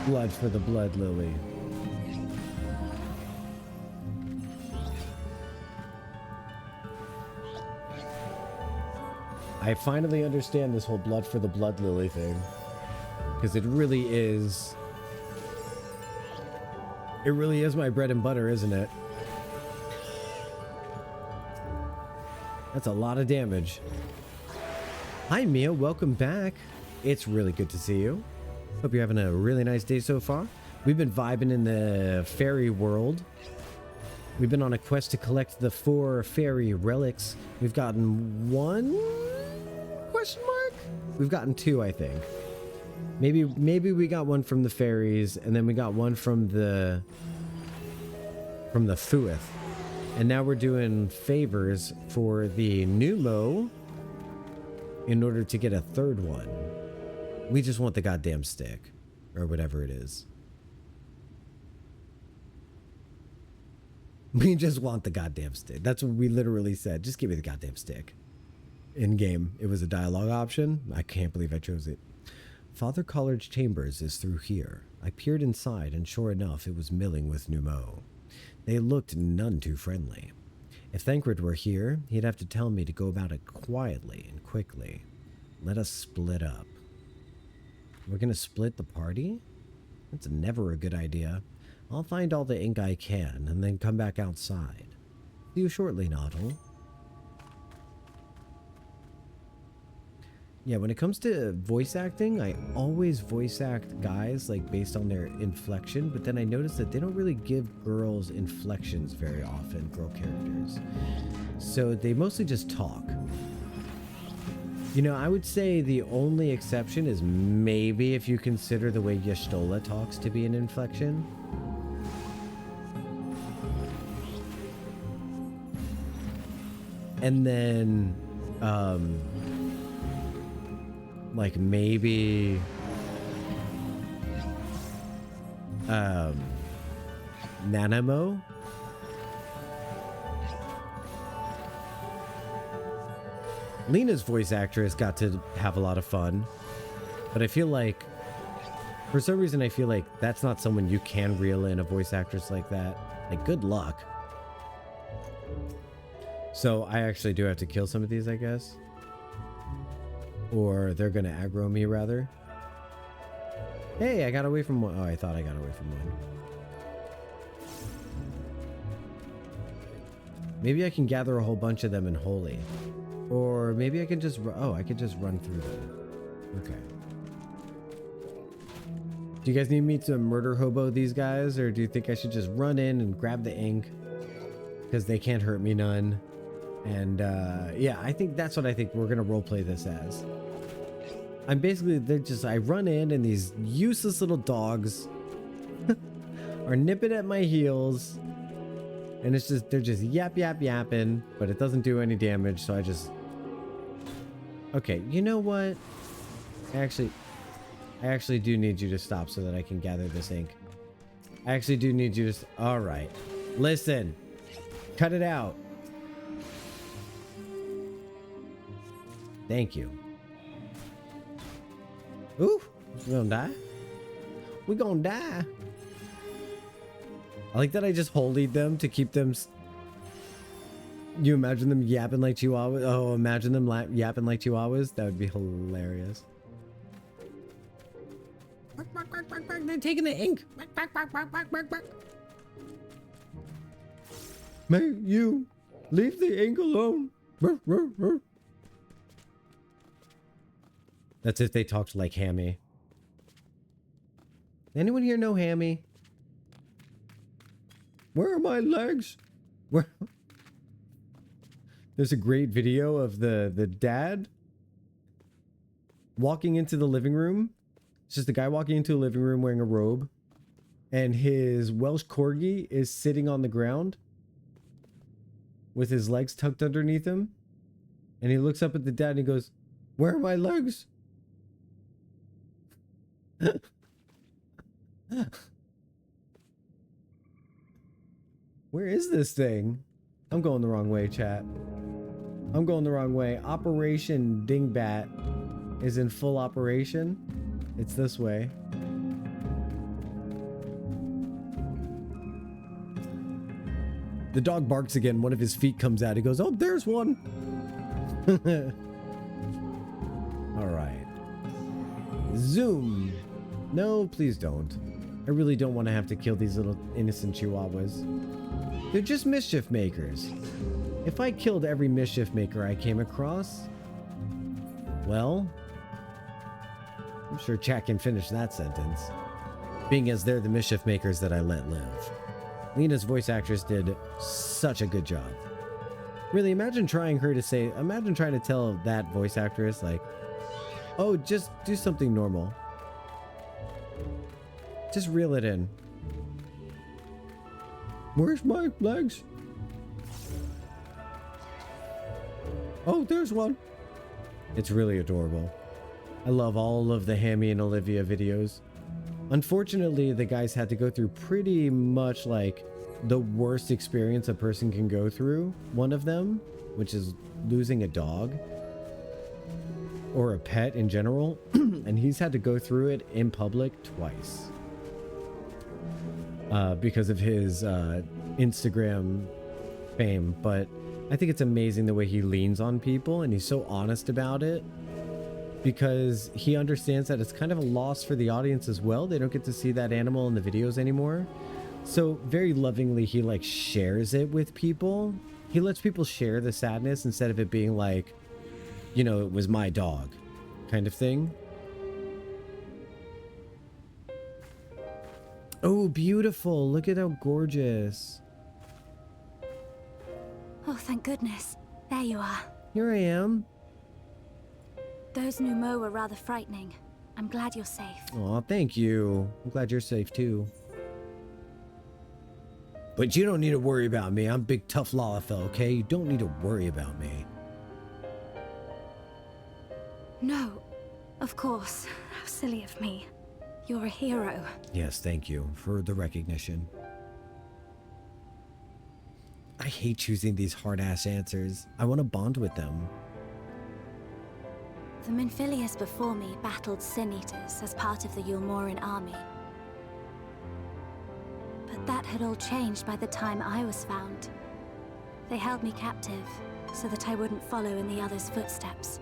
Blood for the blood lily. I finally understand this whole blood for the blood lily thing. Because it really is my bread and butter, isn't it? That's a lot of damage. Hi Mia, welcome back. It's really good to see you. Hope you're having a really nice day so far. We've been vibing in the fairy world. We've been on a quest to collect the 4 fairy relics. We've gotten 1? Question mark? We've gotten 2, I think. Maybe we got 1 from the fairies, and then we got 1 from the Fuith. And now we're doing favors for the Numo in order to get a 3rd one. We just want the goddamn stick. Or whatever it is. We just want the goddamn stick. That's what we literally said. Just give me the goddamn stick. In game, it was a dialogue option. I can't believe I chose it. Father Collard's chambers is through here. I peered inside, and sure enough, it was milling with Numo. They looked none too friendly. If Thancred were here, he'd have to tell me to go about it quietly and quickly. Let us split up. We're gonna split the party? That's never a good idea. I'll find all the ink I can, and then come back outside. See you shortly, Noddle. Yeah, when it comes to voice acting, I always voice act guys, like, based on their inflection, but then I noticed that they don't really give girls inflections very often, girl characters. So they mostly just talk. You know, I would say the only exception is maybe if you consider the way Y'shtola talks to be an inflection. And then, like maybe, Nanamo? Lena's voice actress got to have a lot of fun, but I feel like, for some reason, I feel like that's not someone you can reel in, a voice actress like that. Like, good luck. So I actually do have to kill some of these, I guess. Or they're gonna aggro me, rather. Hey, I got away from one. Oh, I thought I got away from one. Maybe I can gather a whole bunch of them in Holy. Or maybe I can just... Oh, I could just run through them. Okay. Do you guys need me to murder hobo these guys? Or do you think I should just run in and grab the ink? Because they can't hurt me none. And, yeah, I think that's what I think we're going to roleplay this as. I'm basically... I run in and these useless little dogs are nipping at my heels. And it's just... They're just yapping. But it doesn't do any damage, so I just... Okay, you know what? I actually do need you to stop so that I can gather this ink. I actually do need you to... Alright. Listen. Cut it out. Thank you. Ooh, we gonna die? We gonna die. I like that I just hold them to keep them... You imagine them yapping like chihuahuas? Oh, imagine them yapping like chihuahuas? That would be hilarious. They're taking the ink. May you leave the ink alone. That's if they talked like Hammy. Anyone here know Hammy? Where are my legs? Where? There's a great video of the dad walking into the living room. It's just a guy walking into a living room wearing a robe, and his Welsh corgi is sitting on the ground with his legs tucked underneath him. And he looks up at the dad and he goes, "Where are my legs?" Where is this thing? I'm going the wrong way, chat. I'm going the wrong way. Operation Dingbat is in full operation. It's this way. The dog barks again. One of his feet comes out. He goes, "Oh, there's one." All right. Zoom. No, please don't. I really don't want to have to kill these little innocent chihuahuas. They're just mischief makers. If I killed every mischief maker I came across, well, I'm sure chat can finish that sentence. Being as they're the mischief makers that I let live. Lena's voice actress did such a good job. Really, imagine trying to tell that voice actress, like, oh, just do something normal. Just reel it in. Where's my legs? Oh, there's one. It's really adorable. I love all of the Hammy and Olivia videos. Unfortunately, the guys had to go through pretty much like the worst experience a person can go through. One of them, which is losing a dog or a pet in general. And he's had to go through it in public twice. Because of his Instagram fame. But I think it's amazing the way he leans on people and he's so honest about it, because he understands that it's kind of a loss for the audience as well. They don't get to see that animal in the videos anymore. So very lovingly, he like shares it with people. He lets people share the sadness instead of it being like, you know, it was my dog kind of thing. Oh, beautiful. Look at how gorgeous. Oh, thank goodness. There you are. Here I am. Those Numo were rather frightening. I'm glad you're safe. Aw, thank you. I'm glad you're safe too. But you don't need to worry about me. I'm big tough Lalafell, okay? You don't need to worry about me. No, of course. How silly of me. You're a hero. Yes, thank you for the recognition. I hate choosing these hard-ass answers. I want to bond with them. The Minfilius before me battled Sin Eaters as part of the Yulmoran army. But that had all changed by the time I was found. They held me captive so that I wouldn't follow in the others' footsteps.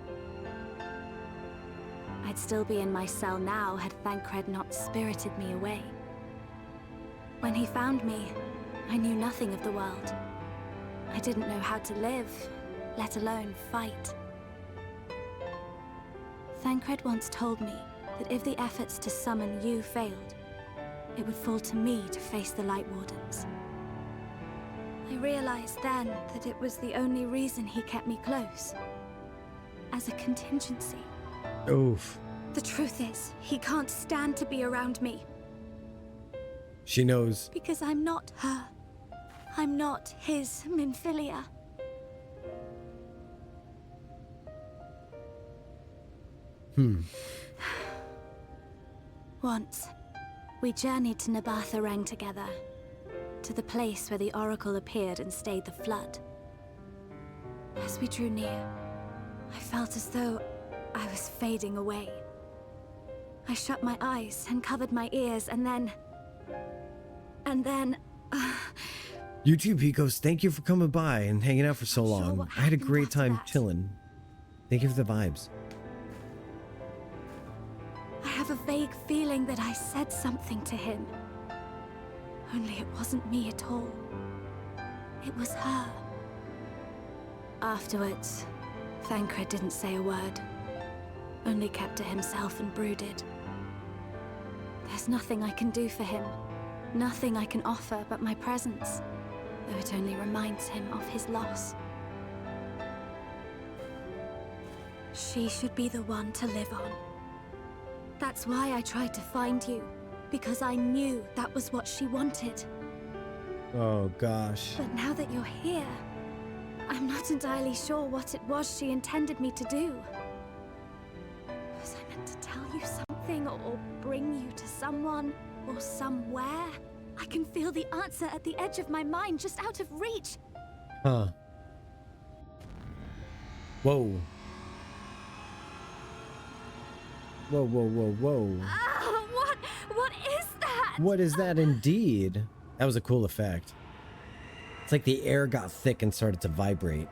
I'd still be in my cell now had Thancred not spirited me away. When he found me, I knew nothing of the world. I didn't know how to live, let alone fight. Thancred once told me that if the efforts to summon you failed, it would fall to me to face the Light Wardens. I realized then that it was the only reason he kept me close. As a contingency. Oof. The truth is, he can't stand to be around me. She knows. Because I'm not her. I'm not his Minfilia. Once, we journeyed to Nabatha together, to the place where the Oracle appeared and stayed the flood. As we drew near, I felt as though I was fading away. I shut my eyes and covered my ears, and then... You too, Picos. Thank you for coming by and hanging out for so long. I had a great time chilling. Thank you for the vibes. I have a vague feeling that I said something to him. Only it wasn't me at all. It was her. Afterwards, Thancred didn't say a word. Only kept to himself and brooded. There's nothing I can do for him. Nothing I can offer but my presence, though it only reminds him of his loss. She should be the one to live on. That's why I tried to find you, because I knew that was what she wanted. Oh, gosh. But now that you're here, I'm not entirely sure what it was she intended me to do. Was I meant to tell you something, or bring you to someone, or somewhere? I can feel the answer at the edge of my mind, just out of reach. Huh. Whoa. Whoa, whoa, whoa, whoa. What is that? What is that indeed? That was a cool effect. It's like the air got thick and started to vibrate.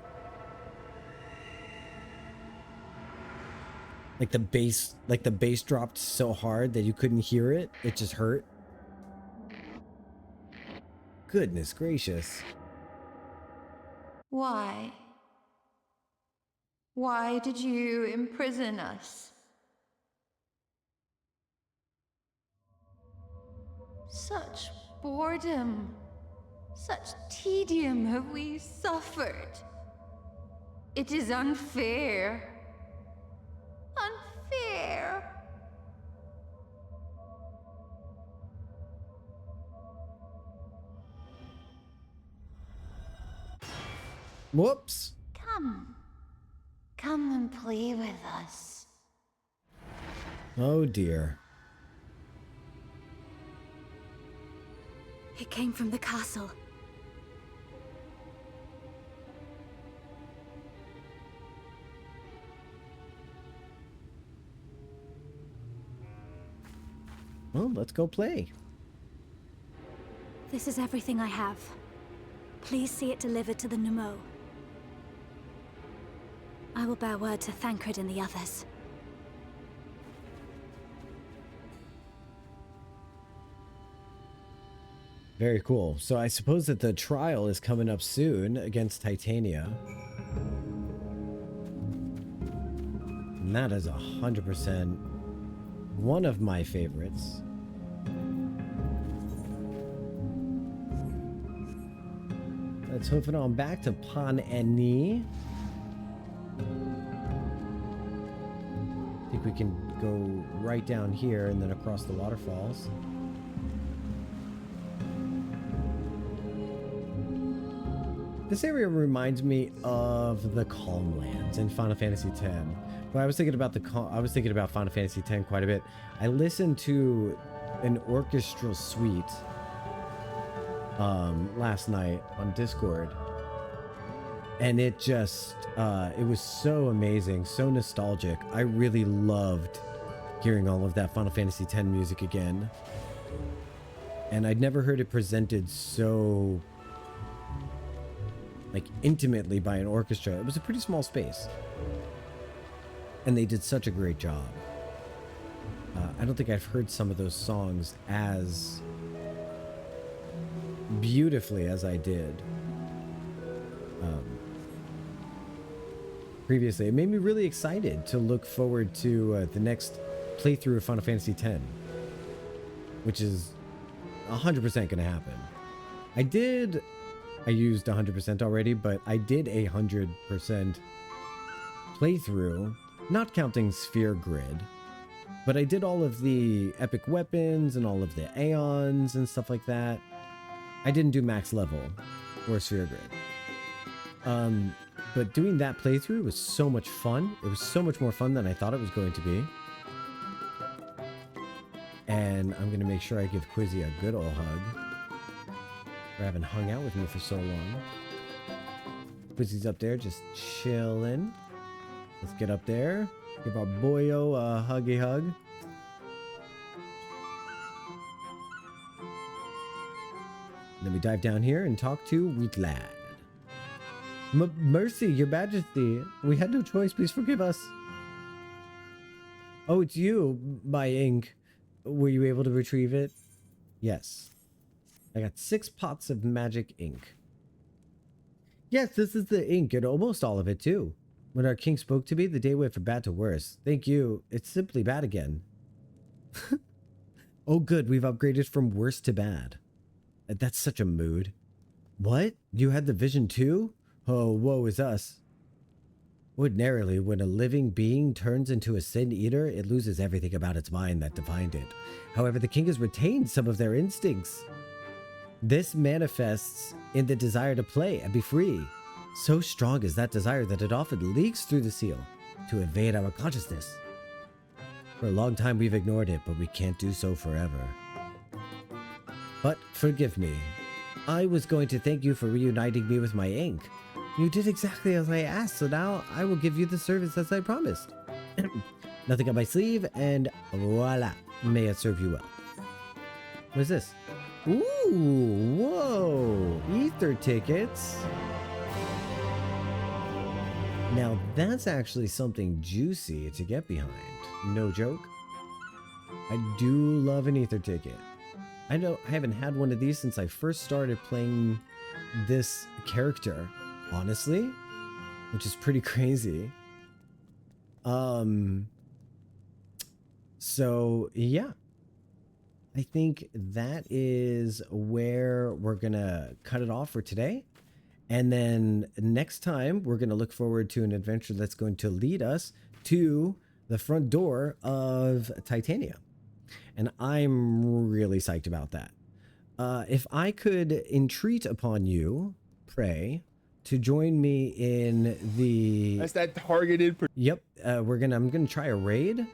Like the bass dropped so hard that you couldn't hear it. It just hurt. Goodness gracious. Why? Why did you imprison us? Such boredom, such tedium have we suffered. It is unfair. Unfair. Whoops. Come and play with us. Oh dear. It came from the castle. Well, let's go play. This is everything I have. Please see it delivered to the Numo. I will bear word to Thancred and the others. Very cool. So I suppose that the trial is coming up soon against Titania. And that is 100% one of my favorites. Let's hoof it on back to Pan Eni. I think we can go right down here and then across the waterfalls. This area reminds me of the Calm Lands in Final Fantasy X. But I was thinking about Final Fantasy X quite a bit. I listened to an orchestral suite last night on Discord, and it just it was so amazing, so nostalgic. I really loved hearing all of that Final Fantasy X music again, and I'd never heard it presented so like intimately by an orchestra. It was a pretty small space, and they did such a great job. I don't think I've heard some of those songs as beautifully as I did previously. It made me really excited to look forward to the next playthrough of Final Fantasy X, which is 100% going to happen. I used 100% already, but I did a 100% playthrough, not counting Sphere Grid, but I did all of the epic weapons and all of the Aeons and stuff like that. I didn't do max level or Sphere Grid. But doing that playthrough was so much fun. It was so much more fun than I thought it was going to be. And I'm going to make sure I give Quizzy a good old hug for having hung out with me for so long. Quizzy's up there just chilling. Let's get up there. Give our boyo a huggy hug. Then we dive down here and talk to Wheatlad. Mercy, your majesty. We had no choice. Please forgive us. Oh, it's you, my ink. Were you able to retrieve it? Yes. I got 6 pots of magic ink. Yes, this is the ink, and almost all of it, too. When our king spoke to me, the day went from bad to worse. Thank you. It's simply bad again. Oh, good. We've upgraded from worse to bad. That's such a mood. What? You had the vision, too? Oh, woe is us. Ordinarily, when a living being turns into a sin eater, it loses everything about its mind that defined it. However, the king has retained some of their instincts. This manifests in the desire to play and be free. So strong is that desire that it often leaks through the seal to evade our consciousness. For a long time we've ignored it, but we can't do so forever. But forgive me. I was going to thank you for reuniting me with my ink. You did exactly as I asked, so now I will give you the service as I promised. Nothing on my sleeve, and voila. May it serve you well. What is this? Ooh, whoa, ether tickets. Now that's actually something juicy to get behind. No joke. I do love an ether ticket. I know I haven't had one of these since I first started playing this character, honestly, which is pretty crazy. So yeah. I think that is where we're gonna cut it off for today. And then next time, we're gonna look forward to an adventure that's going to lead us to the front door of Titania. And I'm really psyched about that. If I could entreat upon you, pray, to join me in the... That's that targeted... Yep, I'm gonna try a raid.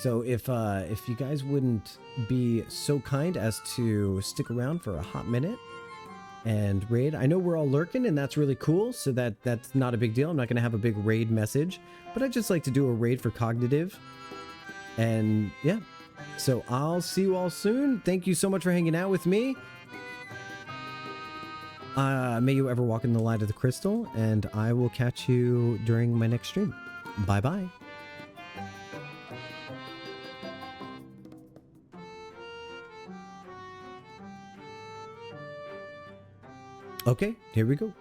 So if you guys wouldn't be so kind as to stick around for a hot minute and raid. I know we're all lurking and that's really cool, so that's not a big deal. I'm not going to have a big raid message, but I'd just like to do a raid for cognitive. And yeah, so I'll see you all soon. Thank you so much for hanging out with me. May you ever walk in the light of the crystal, and I will catch you during my next stream. Bye-bye. Okay, here we go.